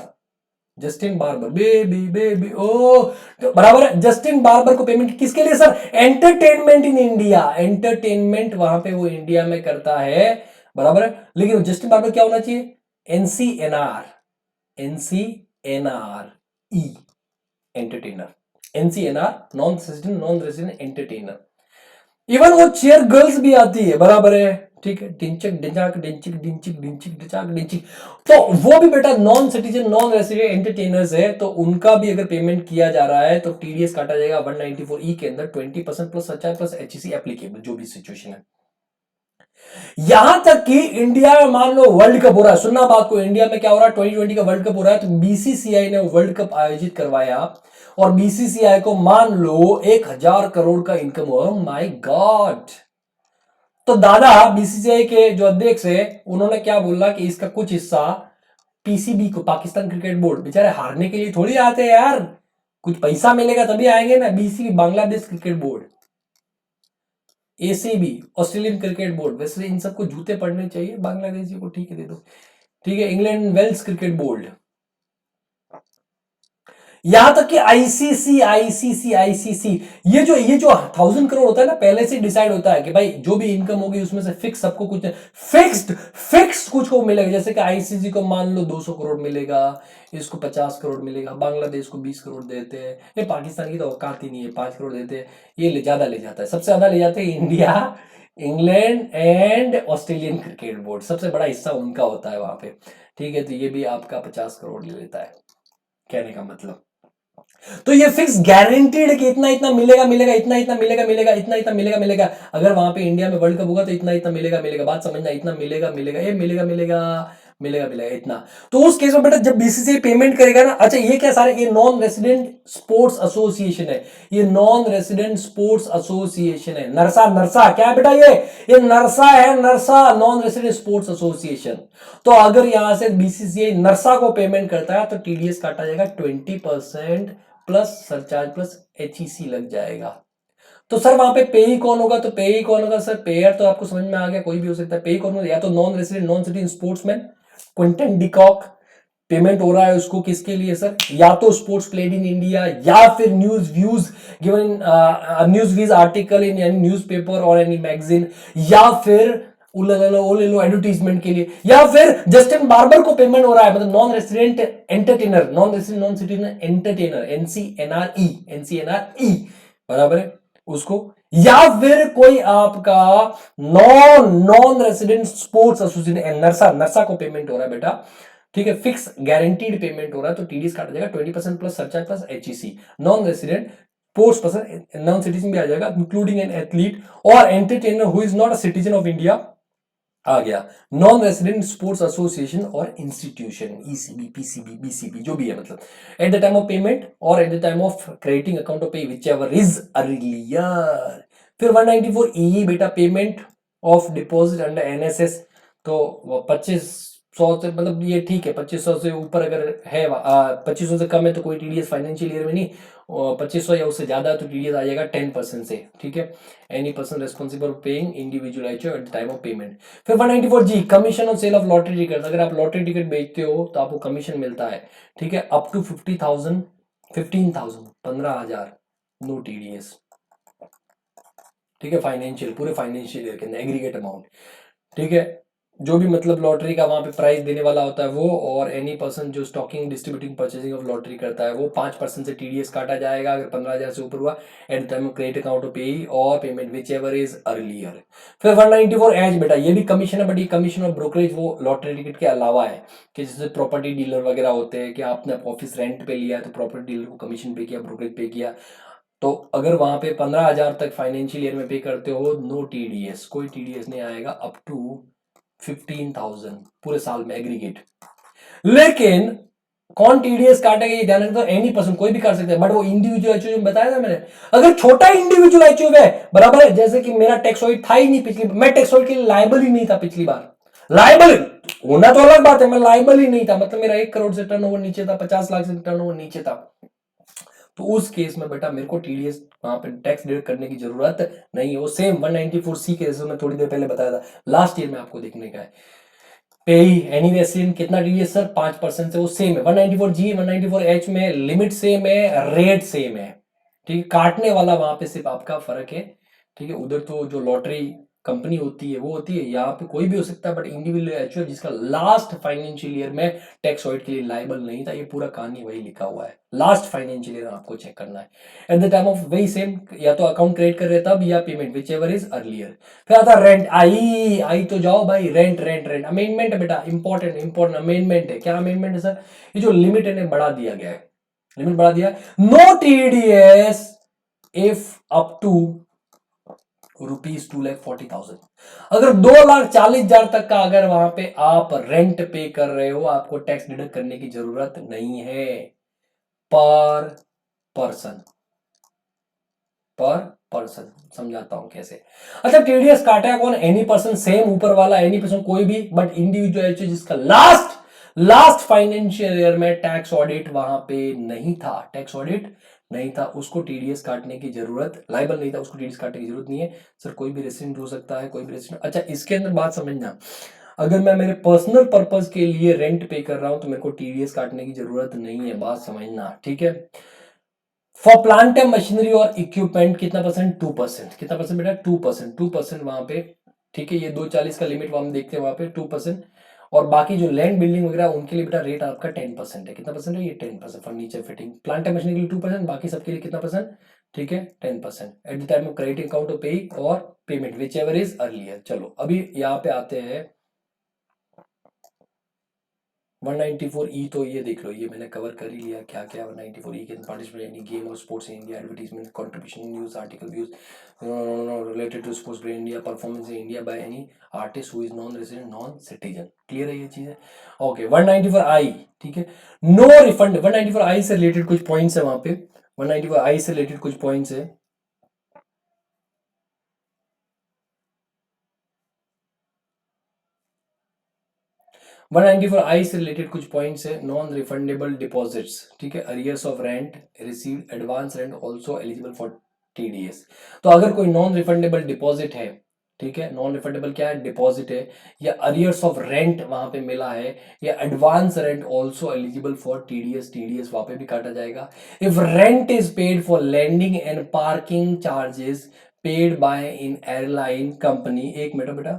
Justin Bieber, baby baby oh, तो बराबर है। जस्टिन बार्बर को पेमेंट किसके लिए sir, entertainment in India, entertainment वहां पे वो इंडिया में करता है, बराबर है। लेकिन जस्टिन बार्बर क्या होना चाहिए, NCNR, NCNR E, entertainer, NCNR non resident, non resident entertainer. Even वो चेयर गर्ल्स भी आती है, बराबर है, ठीक है, डिंचक डिंचाक डिंचिक डिंचिक डिंचिक डिचाक डिंचिक, तो वो भी बेटा non citizen non resident entertainers है, तो उनका भी अगर पेमेंट किया जा रहा है तो टीडीएस काटा जाएगा 194 ई के अंदर 20% plus surcharge plus HEC applicable, जो भी सिचुएशन है। यहां तक कि इंडिया में मान लो वर्ल्ड कप हो रहा है, सुनना बात को, इंडिया में क्या हो रहा है, 2020 का वर्ल्ड कप हो रहा है, तो बीसीसीआई ने वर्ल्ड कप आयोजित करवाया और बीसीसीआई को मान लो 1,000 करोड़ का इनकम हुआ, माय गॉड। तो दादा बीसीसीआई के जो अध्यक्ष है उन्होंने क्या बोला कि इसका कुछ हिस्सा पीसीबी को, पाकिस्तान क्रिकेट बोर्ड, बेचारे हारने के लिए थोड़ी आते हैं यार, कुछ पैसा मिलेगा तभी आएंगे ना। BCB Bangladesh cricket board, ACB Australian cricket board, वैसे इन सबको जूते पड़ने चाहिए, बांग्लादेशी को ठीक है दे दो, ठीक है, इंग्लैंड वेल्स क्रिकेट बोर्ड, यहां तक कि आईसीसी आईसीसी आईसीसी, ये जो 1,000 करोड़ होता है ना, पहले से डिसाइड होता है कि भाई जो भी इनकम होगी उसमें से फिक्स सबको कुछ फिक्स्ड कुछ को मिलेगा। जैसे कि आईसीसी को मान लो 200 करोड़ मिलेगा, इसको 50 करोड़ मिलेगा, बांग्लादेश को 20 करोड़ देते हैं, ये पाकिस्तान की तो औकात ही नहीं है, 5 करोड़ देते हैं, ये ज्यादा ले जाता है, सबसे ज्यादा ले जाते हैं India, England and Australian cricket board, सबसे बड़ा हिस्सा उनका होता है वहां पे, ठीक है। तो ये भी आपका 50 करोड़ ले लेता है, कहने का मतलब। तो ये फिक्स गारंटीड है कि इतना इतना मिलेगा मिलेगा, इतना इतना मिलेगा मिलेगा, इतना इतना मिलेगा मिलेगा, अगर वहां पे इंडिया में वर्ल्ड कप होगा तो इतना इतना मिलेगा मिलेगा, बात समझना, इतना मिलेगा मिलेगा, ये मिलेगा मिलेगा मिलेगा मिलेगा इतना। तो उस केस में बेटा जब बीसीसीआई पेमेंट करेगा ना, अच्छा ये क्या सारे, ये नॉन रेसिडेंट स्पोर्ट्स एसोसिएशन है, ये नॉन रेसिडेंट स्पोर्ट्स एसोसिएशन है, नरसा, नरसा क्या है बेटा, ये नरसा है, Narsa non resident sports association. तो अगर यहां से बीसीसीआई नरसा को पेमेंट करता है तो टीडीएस काटा जाएगा 20% प्लस सरचार्ज प्लस एचईसी लग जाएगा। तो सर वहां पे पेई कौन होगा, तो पेई कौन होगा सर, पेयर तो आपको समझ में आ गया, कोई भी हो सकता है। पेई कौन होगा, या तो non resident non citizen sportsman, Quinton de Kock, payment हो रहा है उसको किसके लिए सर, या तो स्पोर्ट्स प्लेड इन इंडिया, या फिर news views given, news views article in any news paper और एनी मैगजीन, या फिर उलेलो एडवर्टीजमेंट के लिए, या फिर जस्टिन बार्बर को पेमेंट हो रहा है, मतलब non resident entertainer, non resident non citizen entertainer, NCNRE, NCNRE, बराबर है उसको, या फिर कोई आपका non non resident sports association, नरसा, नरसा को पेमेंट हो रहा है बेटा, ठीक है, फिक्स गारंटीड पेमेंट हो रहा है, तो टीडीएस काटा जाएगा 20% plus surcharge plus HEC. Non resident sports person, non citizen भी आ जाएगा, इंक्लूडिंग एन एथलीट और entertainer who is not a citizen of India आ गया, नॉन रेसिडेंट स्पोर्ट्स एसोसिएशन और इंस्टीट्यूशन, ईसीबी पीसीबी बीसीबी जो भी है, मतलब at the time of payment और at the time of crediting account of payee whichever is earlier. फिर 194 ई बेटा payment of deposit under NSS, तो 2500 से, मतलब ये ठीक है, 2500 से ऊपर अगर है, 2500 से कम है तो कोई टीडीएस फाइनेंशियल ईयर में नहीं, 2500 या उससे ज्यादा तो टीडीएस आ जाएगा 10% से, ठीक है। Any person responsible paying individual at the time of payment. फिर 194 G commission on sale of lottery ticket, अगर आप लॉटरी टिकट बेचते हो तो आपको कमीशन मिलता है, ठीक है, अप टू 50,000, 15,000, 15,000, नो टीडीएस, ठीक है, फाइनेंशियल, पूरे फाइनेंशियल ईयर के अंदर एग्रीगेट अमाउंट, ठीक है, जो भी मतलब लॉटरी का वहां पे प्राइस देने वाला होता है वो, और एनी पर्सन जो stocking distributing purchasing of lottery करता है वो 5% से टीडीएस काटा जाएगा अगर 15,000 से ऊपर हुआ, eight the time of credit account of पे और payment whichever is earlier. फिर 194 एज बेटा, ये भी कमीशन है, बट ये कमीशन ऑफ ब्रोकरेज वो लॉटरी टिकट के अलावा है, कि जैसे प्रॉपर्टी डीलर वगैरह होते हैं कि आपने ऑफिस रेंट पे लिया है तो प्रॉपर्टी डीलर को कमीशन पे किया, ब्रोकरेज पे किया, तो अगर वहां पे 15,000 तक फाइनेंशियल ईयर में पे करते हो, नो टीडीएस, कोई टीडीएस नहीं आएगा अप टू 15,000 पूरे साल में एग्रीगेट। लेकिन कौन टीडीएस काटेगा ये ध्यान रखना, तो एनी पर्सन कोई भी कर सकते हैं, बट वो इंडिविजुअल एचओ बताया था मैंने, अगर छोटा इंडिविजुअल एचओ है, बराबर है, जैसे कि मेरा टैक्सोइड था ही नहीं पिछली, मैं टैक्सोइड के लिए लायबल ही नहीं था पिछली बार, लायबल होना तो अलग बात है, मैं लायबल ही नहीं था, मतलब मेरा 1 करोड़ से टर्नओवर नीचे था, 50 लाख से टर्नओवर नीचे था, तो उस केस में बेटा मेरे को टीडीएस वहां पे टैक्स डिडक्ट करने की जरूरत नहीं है। वो सेम 194C के जैसे मैं थोड़ी देर पहले बताया था, लास्ट ईयर में आपको देखने का है। पे एनी रेसिडेंट कितना टीडीएस सर 5% से, वो सेम है 194G 194H में, लिमिट सेम है, रेट सेम है, ठीक है, काटने वाला वहां पे सिर्फ आपका फर्क है, ठीक है, उधर तो जो लॉटरी कंपनी होती है वो होती है, यहाँ पे कोई भी हो सकता है, बट इंडिविजुअल एचओ जिसका लास्ट फाइनेंशियल ईयर में टैक्स ऑडिट के लिए लायबल नहीं था, ये पूरा कहानी वही लिखा हुआ है, लास्ट फाइनेंशियल ईयर आपको चेक करना है एट द टाइम ऑफ, वही सेम, या तो अकाउंट क्रिएट कर रहे तब, या payment whichever is earlier. फिर आता रेंट, आई आई तो जाओ भाई, रेंट रेंट रेंट, अमेंडमेंट है बेटा, इंपॉर्टेंट इंपॉर्टेंट अमेंडमेंट है। क्या अमेंडमेंट है सर? ये जो लिमिट है बढ़ा दिया गया है, लिमिट बढ़ा दिया, no TDS if up to ₹2,40,000, अगर 2,40,000 तक का अगर वहां पे आप रेंट पे कर रहे हो, आपको टैक्स डिडक्ट करने की जरूरत नहीं है, पर पर्सन, पर पर्सन, समझाता हूं कैसे। अच्छा, टीडीएस काटेगा कौन? एनी पर्सन, सेम ऊपर वाला एनी पर्सन कोई भी, बट इंडिविजुअल जिसका लास्ट फाइनेंशियल ईयर में टैक्स ऑडिट वहां पे नहीं था, टैक्स ऑडिट नहीं था, उसको टीडीएस काटने की जरूरत, लाइबल नहीं था, उसको टीडीएस काटने की जरूरत नहीं है। सर कोई भी रेसिडेंट हो सकता है, कोई भी रेसिडेंट, अच्छा इसके अंदर बात समझना, अगर मैं मेरे पर्सनल पर्पस के लिए रेंट पे कर रहा हूं तो मेरे को टीडीएस काटने की जरूरत नहीं है, बात समझना, ठीक है। फॉर प्लांट एंड मशीनरी और इक्विपमेंट कितना परसेंट? 2%, कितना परसेंट बेटा? 2%, 2% वहां पे, ठीक है, ये 240 का लिमिट हम देखते हैं वहां पे 2%, और बाकी जो लैंड बिल्डिंग वगैरह उनके लिए बेटा रेट आपका 10% है, कितना परसेंट है ये? 10%, furniture fitting plant and machinery के लिए 2%, बाकी सबके लिए कितना परसेंट? ठीक है 10%, eight the time of credit account of पे और payment whichever is earlier. चलो अभी यहाँ पे आते हैं 194E, तो ये देख लो, ये मैंने कवर कर ही लिया क्या क्या 194E के पार्टिसिपेट एनी गेम और sports in India, advertisement contribution news article views related to sports in India, performance in India by any artist who is non resident non citizen. Clear है ये चीजें? ओके 194I, ठीक है, नो रिफंड। 194I से रिलेटेड कुछ पॉइंट्स है वहां पे, 194I से रिलेटेड कुछ पॉइंट्स है, 194I से रिलेटेड कुछ पॉइंट्स है, नॉन रिफंडेबल डिपॉजिट्स, ठीक है, arrears of rent received, advance rent also eligible for TDS. तो अगर कोई नॉन रिफंडेबल डिपॉजिट है, ठीक है, नॉन रिफंडेबल क्या है? डिपॉजिट है, या अरियर्स ऑफ रेंट वहां पे मिला है, या advance rent also eligible for TDS, TDS वहां पे भी काटा जाएगा। If rent is paid for landing and parking charges paid by in airline company, एक मिनट बेटा,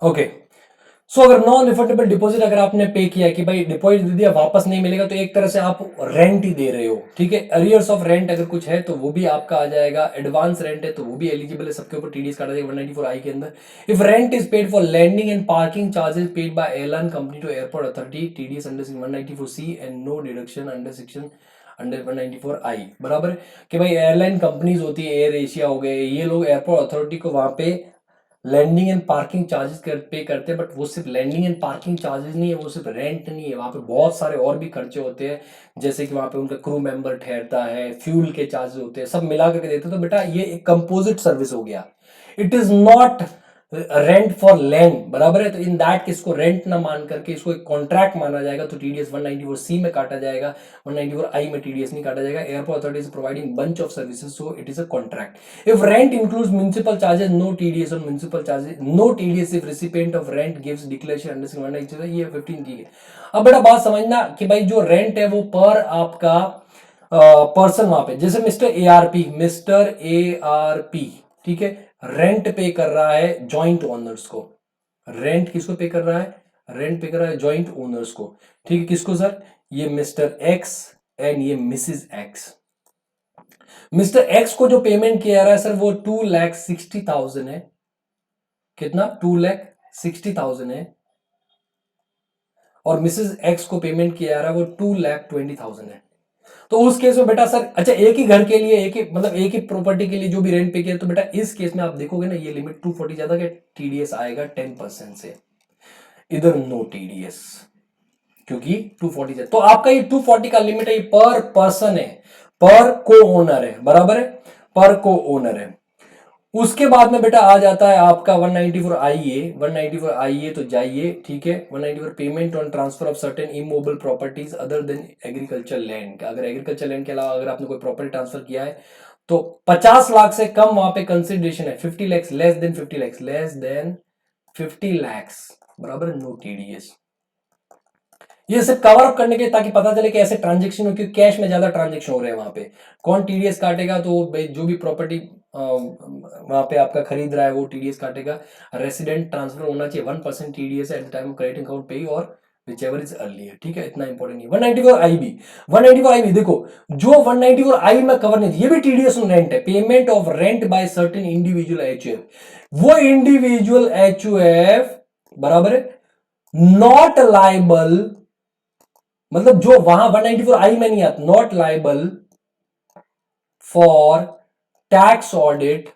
ओके। सो अगर नॉन रिफंडेबल डिपॉजिट अगर आपने पे किया कि भाई डिपॉजिट दे दिया वापस नहीं मिलेगा, तो एक तरह से आप रेंट ही दे रहे हो, ठीक है। अरियर्स ऑफ रेंट अगर कुछ है तो वो भी आपका आ जाएगा, एडवांस रेंट है तो वो भी एलिजिबल है, सबके ऊपर टीडीएस काटा जाएगा 194I के अंदर। If rent is paid for landing and parking charges paid by airline company to airport authority, TDS under 194C and no deduction under section under 194I, बराबर है कि भाई एयरलाइन कंपनीज होती है, एयर एशिया हो गए, ये लोग एयरपोर्ट अथॉरिटी को वहां पे लैंडिंग एंड पार्किंग चार्जेस पे करते हैं, बट वो सिर्फ लैंडिंग एंड पार्किंग चार्जेस नहीं है, वो सिर्फ रेंट नहीं है, वहां पे बहुत सारे और भी खर्चे होते हैं, जैसे कि वहां पे उनका क्रू मेंबर ठहरता है, फ्यूल के चार्जेस होते हैं, सब मिला करके देते हैं। तो बेटा ये एक कंपोजिट सर्विस हो गया, it is not rent for land, बराबर है। तो इन दैट केस को रेंट ना मान करके इसको एक कॉन्ट्रैक्ट माना जाएगा, तो टीडीएस 194C में काटा जाएगा, 194I में टीडीएस नहीं काटा जाएगा। Airport authority is providing bunch of services, so it is a contract. If rent includes municipal charges, no TDS on municipal charges, no TDS if recipient of rent gives declaration under section 192, ये 15 दी है। अब बेटा बात समझना कि भाई जो रेंट है वो पर आपका पर्सन वहां पे, जैसे मिस्टर ए आर पी, ठीक है, रेंट पे कर रहा है जॉइंट ओनर्स को। रेंट किसको पे कर रहा है? रेंट पे कर रहा है जॉइंट ओनर्स को, ठीक है। किसको सर? ये मिस्टर एक्स एंड ये मिसिज एक्स। मिस्टर एक्स को जो पेमेंट किया जा रहा है सर वो 2,60,000 है। कितना? 2,60,000 है। और मिसेस एक्स को पेमेंट किया जा रहा है वो 2,20,000 है। तो उस केस में बेटा सर, अच्छा एक ही घर के लिए, एक ही मतलब एक ही प्रॉपर्टी के लिए जो भी रेंट पे किया, तो बेटा इस केस में आप देखोगे ना, ये लिमिट 240 ज्यादा के टीडीएस आएगा 10% से, इधर नो टीडीएस, क्योंकि 240 है। तो आपका ये 240 का लिमिट है, ये पर पर्सन है, पर को ओनर है, बराबर है, पर को ओनर है। उसके बाद में बेटा आ जाता है आपका 194IA। 194IA तो जाइए, ठीक है। 194 payment on transfer of certain immovable properties other than agriculture land. अगर एग्रीकल्चर लैंड के अलावा अगर आपने कोई प्रॉपर्टी ट्रांसफर किया है तो 50 लाख से कम वहां पे कंसिडरेशन है। 50 lakh less than 50 lakh, less than 50 lakh, बराबर नो टीडीएस। ये सिर्फ कवर अप करने के, ताकि पता चले कि ऐसे ट्रांजेक्शन हो, क्योंकि कैश में ज्यादा ट्रांजेक्शन हो रहे हैं वहां पे। कौन टीडीएस काटेगा? तो जो भी प्रॉपर्टी वहां पे आपका खरीद रहा है वो टीडीएस काटेगा। रेसिडेंट ट्रांसफर होना चाहिए 1% TDS at the time of crediting account पे, और whichever इज अर्लियर, ठीक है, इतना इंपॉर्टेंट नहीं। 194IB, 194IB देखो, जो 194I में कवर नहीं, ये भी टीडीएस ऑन रेंट है। Payment of rent by certain individual HUF, वो इंडिविजुअल एचयूएफ, बराबर है, नॉट लाइबल, मतलब जो वहां 194I में नहीं आता, not liable for tax audit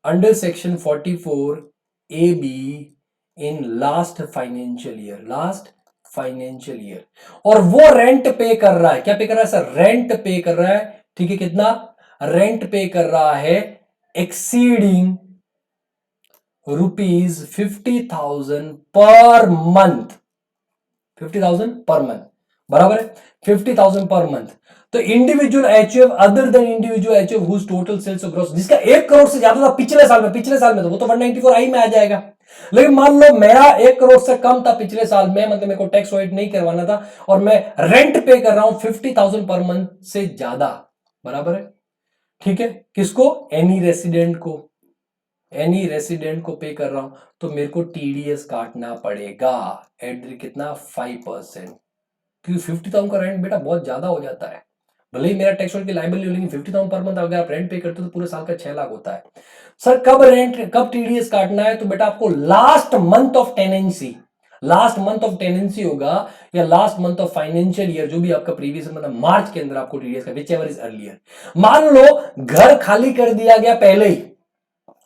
under section 44AB in last financial year, last financial year. और वो रेंट पे कर रहा है, क्या पे कर रहा है सर? रेंट पे कर रहा है, ठीक है। कितना रेंट पे कर रहा है? Exceeding ₹50,000 per month, 50,000 per month, बराबर है, 50,000 पर मंथ। तो individual HUF other than individual HUF whose total sales of gross, जिसका 1 करोड़ से ज्यादा था पिछले साल में, तो वो तो 194I में आ जाएगा। लेकिन मान लो मेरा 1 करोड़ से कम था पिछले साल में, मतलब मेरे को टैक्स ऑडिट नहीं करवाना था, और मैं रेंट पे कर रहा हूं 50,000 पर मंथ से ज्यादा, बराबर है, ठीक है। किसको? एनी रेसिडेंट को, एनी रेसिडेंट को पे कर रहा हूं, तो मेरे को टीडीएस काटना पड़ेगा एट कितना 5%, क्योंकि 50,000 का रेंट बेटा बहुत ज्यादा हो जाता है। भले ही मेरा टैक्स की लाइबिलिटी हो, लेकिन 50,000 पर मंथ अगर आप रेंट पे करते हो तो पूरे साल का 6 लाख होता है। सर कब रेंट, कब टीडीएस काटना है? तो बेटा आपको last month of tenancy, last month of tenancy होगा, या last month of financial year, जो भी आपका प्रीवियस मतलब मार्च के अंदर आपको टीडीएस का, विच एवर इज अर्लियर। मान लो घर खाली कर दिया गया पहले ही,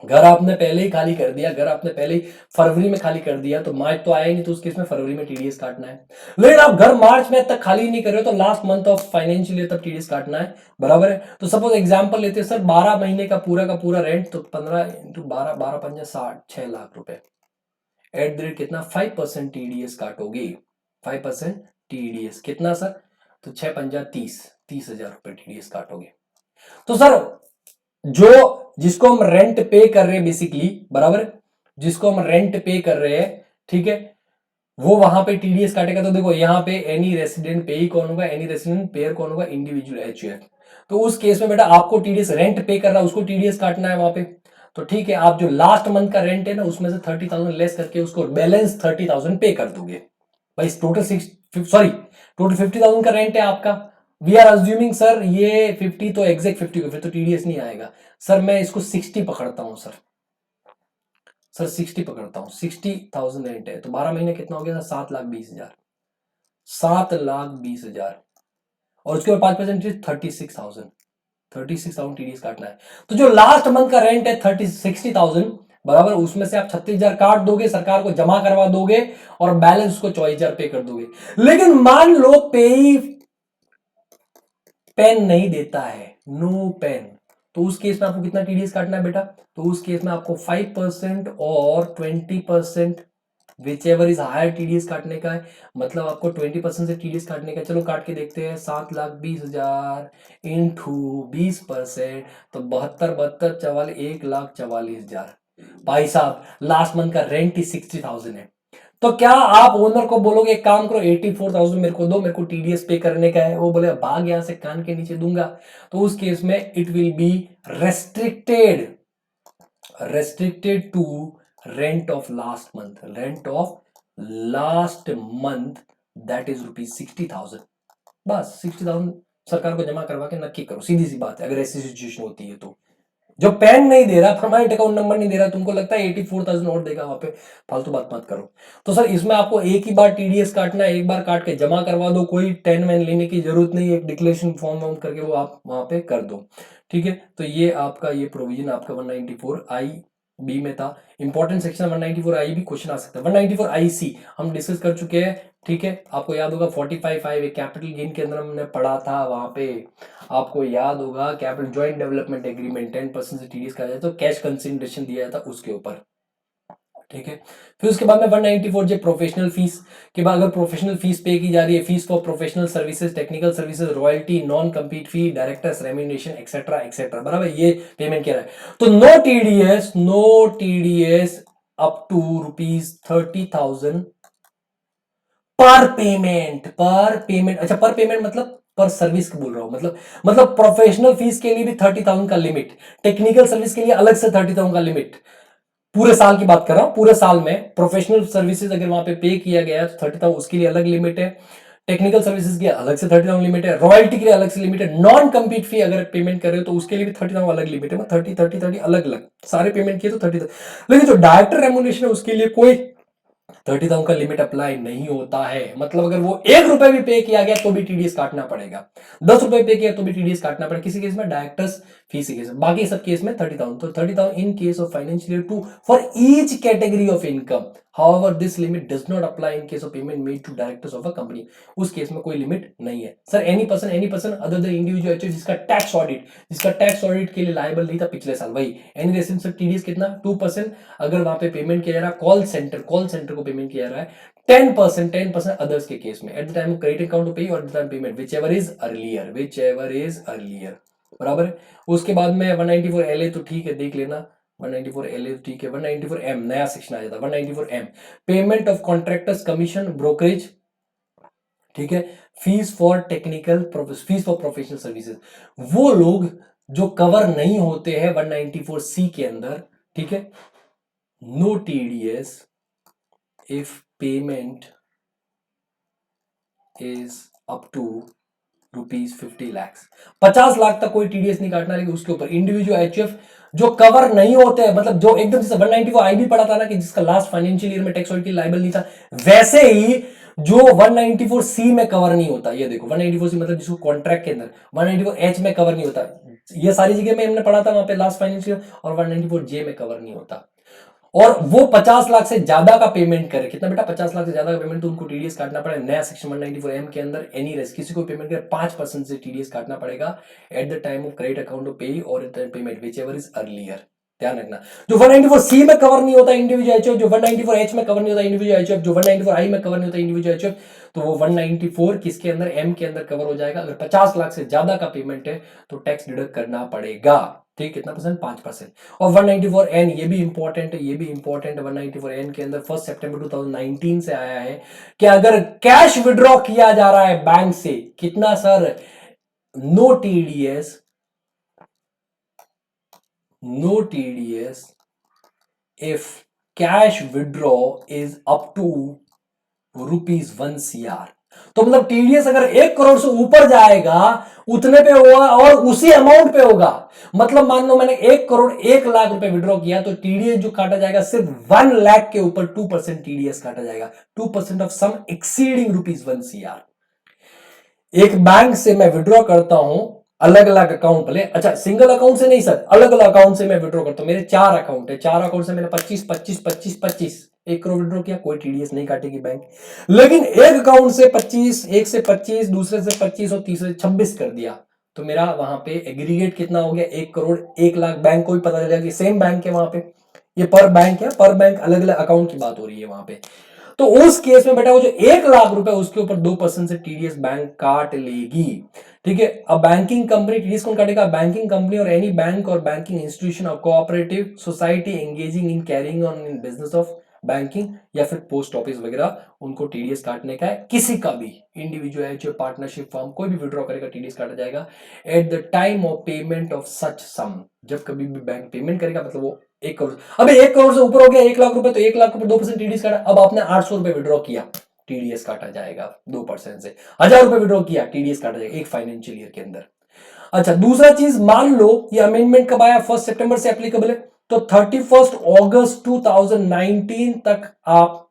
घर आपने पहले ही खाली कर दिया, घर आपने पहले ही फरवरी में खाली कर दिया, तो मार्च तो आया ही नहीं, तो उस केस में फरवरी में टीडीएस काटना है। लेकिन आप घर मार्च में तक खाली नहीं कर रहे हो, तो last month of financial year तब टीडीएस काटना है, बराबर है। तो सपोज एग्जांपल लेते हैं सर, 12 महीने का पूरा रेंट, तो 15 इंटू 12, 12 पंजा 60, 6 लाख रुपए एट द रेट कितना 5% टीडीएस काटोगे, 5% टीडीएस कितना सर? तो 6 पंजा 30, 30,000 रुपए टीडीएस काटोगे। तो सर जो जिसको हम रेंट पे कर रहे हैं बेसिकली, बराबर, जिसको हम रेंट पे कर रहे हैं, ठीक है, वो वहां पे टीडीएस काटेगा। तो देखो यहां पे एनी रेसिडेंट पे कौन होगा? एनी रेसिडेंट पेयर कौन होगा? Individual HUF. तो उस केस में बेटा आपको टीडीएस, रेंट पे कर रहा है उसको टीडीएस काटना है वहां पे। तो ठीक है, आप जो लास्ट मंथ का रेंट है ना उसमें से 30,000 लेस करके उसको बैलेंस 30,000 पे कर दोगे। भाई टोटल 50,000 का रेंट है आपका। वी आर अज्यूमिंग सर ये 50, तो एग्जैक्ट 50 को, फिर तो टीडीएस नहीं आएगा सर। मैं इसको 60 पकड़ता हूं सर, 60 पकड़ता हूं, 60,000 रेंट है, तो 12 महीने कितना हो गया? 7,20,000, 7,20,000, और उसके बाद 5% 36,000, 36,000 टीडीएस काटना है। तो जो लास्ट मंथ का रेंट है 60,000, बराबर, उसमें से आप 36,000 काट दोगे, सरकार को जमा करवा दोगे, और बैलेंस उसको 24,000 पे कर दोगे। लेकिन मान लो पेई पेन नहीं देता है, नो पेन, तो उस केस में आपको कितना टीडीएस काटना है बेटा? तो उस केस में आपको 5% और 20% whichever is higher TDS काटने का है। मतलब आपको 20% से टीडीएस काटने का। चलो काट के देखते हैं। 7,20,000 इंटू 20%, तो 72 1,44,000। भाई साहब लास्ट मंथ का रेंट ही 60,000 है। तो क्या आप ओनर को बोलोगे एक काम करो 84,000 मेरे को दो, मेरे को टीडीएस पे करने का है? वो बोले भाग यहां से, कान के नीचे दूंगा। तो उस केस में it will be restricted to rent of last month, that is ₹60,000। बस 60,000 सरकार को जमा करवा के नक्की करो, सीधी सी बात है। अगर ऐसी सिचुएशन होती है तो जो पैन नहीं दे रहा, परमानेंट अकाउंट नंबर नहीं दे रहा, तुमको लगता है 84,000 और देगा वहां पे, फालतू बात मत करो। तो सर इसमें आपको एक ही बार टीडीएस काटना है, एक बार काट के जमा करवा दो, कोई 10 वैन लेने की जरूरत नहीं है। एक डिक्लेरेशन फॉर्म करके वो आप वहां पे कर दो, ठीक है। तो ये आपका ये प्रोविजन आपका 194 IB में था। इंपॉर्टेंट सेक्शन 194 IB क्वेश्चन आ सकता है। 194 IC हम डिस्कस कर चुके हैं, ठीक है। आपको याद होगा 45(5) एक कैपिटल गेन के अंदर हमने पढ़ा था। वहां पे आपको याद होगा कैपिटल जॉइंट डेवलपमेंट एग्रीमेंट 10% से टीडीएस का जाए तो कैश कंसिडरेशन दिया था उसके ऊपर, ठीक है। फिर उसके बाद में 194 प्रोफेशनल फीस के बाद, अगर प्रोफेशनल फीस पे की जा रही है, fees for professional services, technical services, royalty, non compete fee, directors remuneration etcetera etcetera, बराबर, ये पेमेंट क्या है। तो नो टीडीएस अप टू ₹30,000 पर पेमेंट। अच्छा, पर पेमेंट मतलब पर सर्विस बोल रहा हूं। मतलब प्रोफेशनल फीस के लिए भी 30,000 का लिमिट, टेक्निकल सर्विस के लिए अलग से 30,000 का लिमिट। पूरे साल की बात कर रहा हूं, पूरे साल में प्रोफेशनल सर्विसेज अगर वहां पे पे किया गया है तो 30,000 उसके लिए अलग लिमिट है, टेक्निकल सर्विसेज के अलग से 30,000 लिमिट है, रॉयल्टी के लिए अलग से लिमिट है, नॉन कम्पीट फी अगर पेमेंट कर रहे हो तो उसके लिए भी 30,000 अलग लिमिट है। 30 अलग अलग सारे पेमेंट किए तो 30,000। लेकिन जो डायरेक्टर रेम्यूनरेशन है उसके लिए कोई 30,000 का लिमिट अप्लाई नहीं होता है। मतलब अगर वो ₹1 भी पे किया गया तो भी टीडीएस काटना पड़ेगा, ₹10 पे किया तो भी टीडीएस काटना पड़ेगा, किसी केस में डायरेक्टर्स फीस केस, बाकी सब केस में 30,000। तो 30,000 इन case of financial year 2 for each category of income. However, this limit does not apply in case of payment made to directors of a company। उस केस में कोई लिमिट नहीं है। Sir any person other than individual जिसका टैक्स ऑडिट के लिए लायबल नहीं था पिछले साल, वही एनी रेसिडेंट टीडीएस कितना 2%। अगर वहां पे पेमेंट किया जा रहा है कॉल सेंटर को पेमेंट किया जा रहा है 10% अदर्स के केस में at the time of credit account to pay और at the time payment whichever is earlier, बराबर है। उसके बाद में 194 LA तो ठीक है, देख लेना 194 LA ठीक है। 194 M नया सेक्शन आ जाता है। 194 M payment of contractors commission brokerage, ठीक है। फीस फॉर प्रोफेशनल सर्विसेज, वो लोग जो कवर नहीं होते हैं 194 C के अंदर, ठीक है। No TDS if payment is up to ₹50 lakh. 50 lakh तक कोई टीडीएस नहीं काटना, लेकिन उसके ऊपर इंडिविजुअल एचएफ जो कवर नहीं होते हैं, मतलब जो एकदम जैसे 194 IB पढ़ा था ना कि जिसका लास्ट फाइनेंशियल ईयर में टैक्स ऑडिट लायबल नहीं था, वैसे ही जो 194 C में कवर नहीं होता, ये देखो 194 C मतलब जिसको कॉन्ट्रैक्ट के अंदर, 194 H में कवर नहीं होता, ये सारी जगह में हमने पढ़ा था वहां पे लास्ट फाइनेंशियल, और 194 J में कवर नहीं होता। और वो 50 लाख से ज्यादा का पेमेंट करे, कितना बेटा 50 लाख से ज्यादा का पेमेंट, तो उनको टीडीएस काटना पड़ेगा। नया सेक्शन 194 M के अंदर एनी रेस्ट किसी को पेमेंट करे 5% से टीडीएस काटना पड़ेगा at the time of credit account to pay और at the payment whichever is earlier. ध्यान रखना, जो 194 C में कवर नहीं होता इंडिविजुअल एचएफ, जो 194 H में कवर नहीं होता इंडिविजुअल एचएफ, जो 194 I में कवर नहीं होता इंडिविजुअल एचएफ, तो वो 194 किसके अंदर M के अंदर कवर हो जाएगा। अगर 50 लाख से ज्यादा का पेमेंट है तो टैक्स डिडक्ट करना पड़ेगा, ठीक, कितना परसेंट 5%। और 194 N ये भी इंपॉर्टेंट है, 194 N के अंदर 1 सितंबर 2019 से आया है कि अगर कैश विड्रॉ किया जा रहा है बैंक से, कितना sir, no TDS if cash withdraw is up to ₹1 CR। तो मतलब टीडीएस अगर 1 करोड़ से ऊपर जाएगा उतने पे होगा और उसी अमाउंट पे होगा। मतलब मान लो मैंने 1 करोड़ 1 लाख रुपए विड्रॉ किया तो टीडीएस जो काटा जाएगा सिर्फ 1 लाख के ऊपर 2% टीडीएस काटा जाएगा, 2% ऑफ सम एक्सीडिंग ₹1 CR। एक बैंक से मैं विड्रॉ करता हूं, अलग अलग अकाउंट भले, अच्छा सिंगल अकाउंट से नहीं सर, अलग अलग अकाउंट से मैं विड्रॉ करता हूं। मेरे 4 अकाउंट है, 4 अकाउंट से मैंने 25 25 25 25 1 करोड़ विड्रॉ किया, कोई टीडीएस नहीं काटेगी बैंक। लेकिन एक अकाउंट से 25, एक से 25, दूसरे से 25 और तीसरे से 26 कर दिया तो मेरा वहां पे एग्रीगेट कितना हो गया, 1 करोड़ 1 लाख। बैंक को भी पता चलेगा कि सेम बैंक है वहां पे, ये पर बैंक है, पर बैंक अलग अलग अकाउंट की बात हो रही है वहां पे। तो उस केस में बेटा वो जो 1 लाख रुपए उसके ऊपर 2% से टीडीएस बैंक काट लेगी। ठीक है, अब बैंकिंग कंपनी टीडीएस कौन काटेगा, बैंकिंग कंपनी और एनी बैंक और बैंकिंग इंस्टीट्यूशन और cooperative society engaging in carrying on in business of banking या फिर पोस्ट ऑफिस वगैरह, उनको टीडीएस काटने का है। किसी का भी इंडिविजुअल है, पार्टनरशिप फर्म, कोई भी विड्रॉ करेगा टीडीएस काटा जाएगा at the time of payment of such sum. जब कभी भी बैंक पेमेंट करेगा, मतलब वो 1 करोड़, अबे 1 करोड़ से ऊपर हो गया 1 लाख रुपए, तो 1 लाख के ऊपर 2% टीडीएस काटा। अब आपने 800 रुपए विड्रॉ किया, टीडीएस काटा जाएगा 2% से। 1000 रुपए विड्रॉ किया, टीडीएस काटा जाएगा एक फाइनेंशियल ईयर के अंदर। अच्छा, दूसरा चीज, मान लो ये अमेंडमेंट कब आया, 1 सितंबर से एप्लीकेबल है, तो 31 अगस्त 2019 तक आप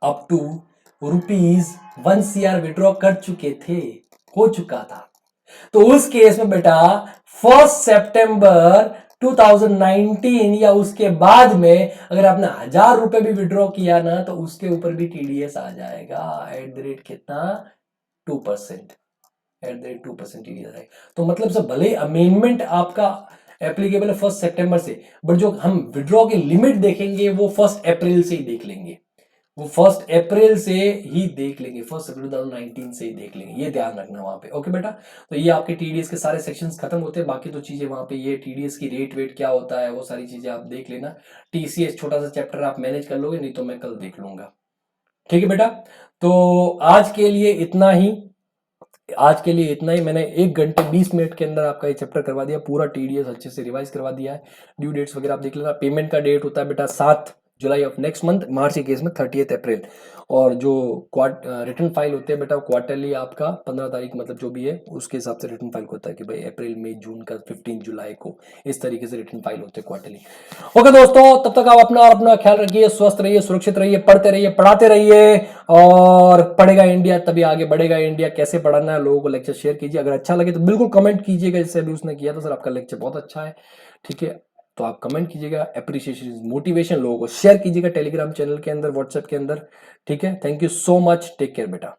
अप टू ₹1 CR विड्रॉ कर चुके थे, हो चुका था। तो उस केस में बेटा 1 सितंबर 2019 या उसके बाद में अगर आपने 1000 रुपए भी विड्रॉ किया ना, तो उसके ऊपर भी टीडीएस आ जाएगा एट द रेट कितना, 2%, एट द रेट 2% टीडीएस आएगा। तो मतलब से भले अमेंडमेंट आपका एप्लीकेबल है 1 सितंबर से, बट जो हम विड्रॉ की लिमिट देखेंगे वो 1 अप्रैल से ही देख लेंगे, वो 1 अप्रैल से ही देख लेंगे, 1 अप्रैल 2019 से ही देख लेंगे, ये ध्यान रखना वहां पे। ओके बेटा, तो ये आपके टीडीएस के सारे सेक्शंस खत्म होते हैं। बाकी तो चीजें वहां पे, ये टीडीएस की रेट वेट क्या होता है वो सारी चीजें आप देख लेना। टीसीएस छोटा सा चैप्टर आप मैनेज कर लोगे, नहीं तो मैं कल देख लूंगा। ठीक है बेटा, तो आज के लिए इतना ही, मैंने 1 घंटे 20 मिनट के अंदर आपका ये चैप्टर करवा दिया, पूरा टीडीएस अच्छे से रिवाइज करवा दिया है। ड्यू डेट्स वगैरह आप देख लेना। पेमेंट का डेट होता है बेटा 7 जुलाई ऑफ नेक्स्ट मंथ, मार्च के केस में 30 अप्रैल। और जो रिटर्न फाइल होते हैं बेटा, क्वार्टरली आपका 15 तारीख, मतलब जो भी है उसके हिसाब से रिटर्न फाइल होता है कि भाई अप्रैल मई जून का 15 जुलाई को, इस तरीके से रिटर्न फाइल होते हैं क्वार्टरली। ओके दोस्तों, तब तक आप अपना ख्याल रखिए, स्वस्थ रहिए, सुरक्षित रहिए, पढ़ते रहिए, पढ़ाते रहिए, और पढ़ेगा इंडिया तभी आगे बढ़ेगा इंडिया। कैसे पढ़ाना है लोगों को, लेक्चर शेयर कीजिए, अगर अच्छा लगे तो बिल्कुल कमेंट कीजिएगा, जैसे अभी उसने किया था, सर आपका लेक्चर बहुत अच्छा है। ठीक है, तो आप कमेंट कीजिएगा, अप्रिसिएशन मोटिवेशन, लोगों को शेयर कीजिएगा टेलीग्राम चैनल के अंदर, व्हाट्सएप के अंदर। ठीक है, thank you so much, take care बेटा।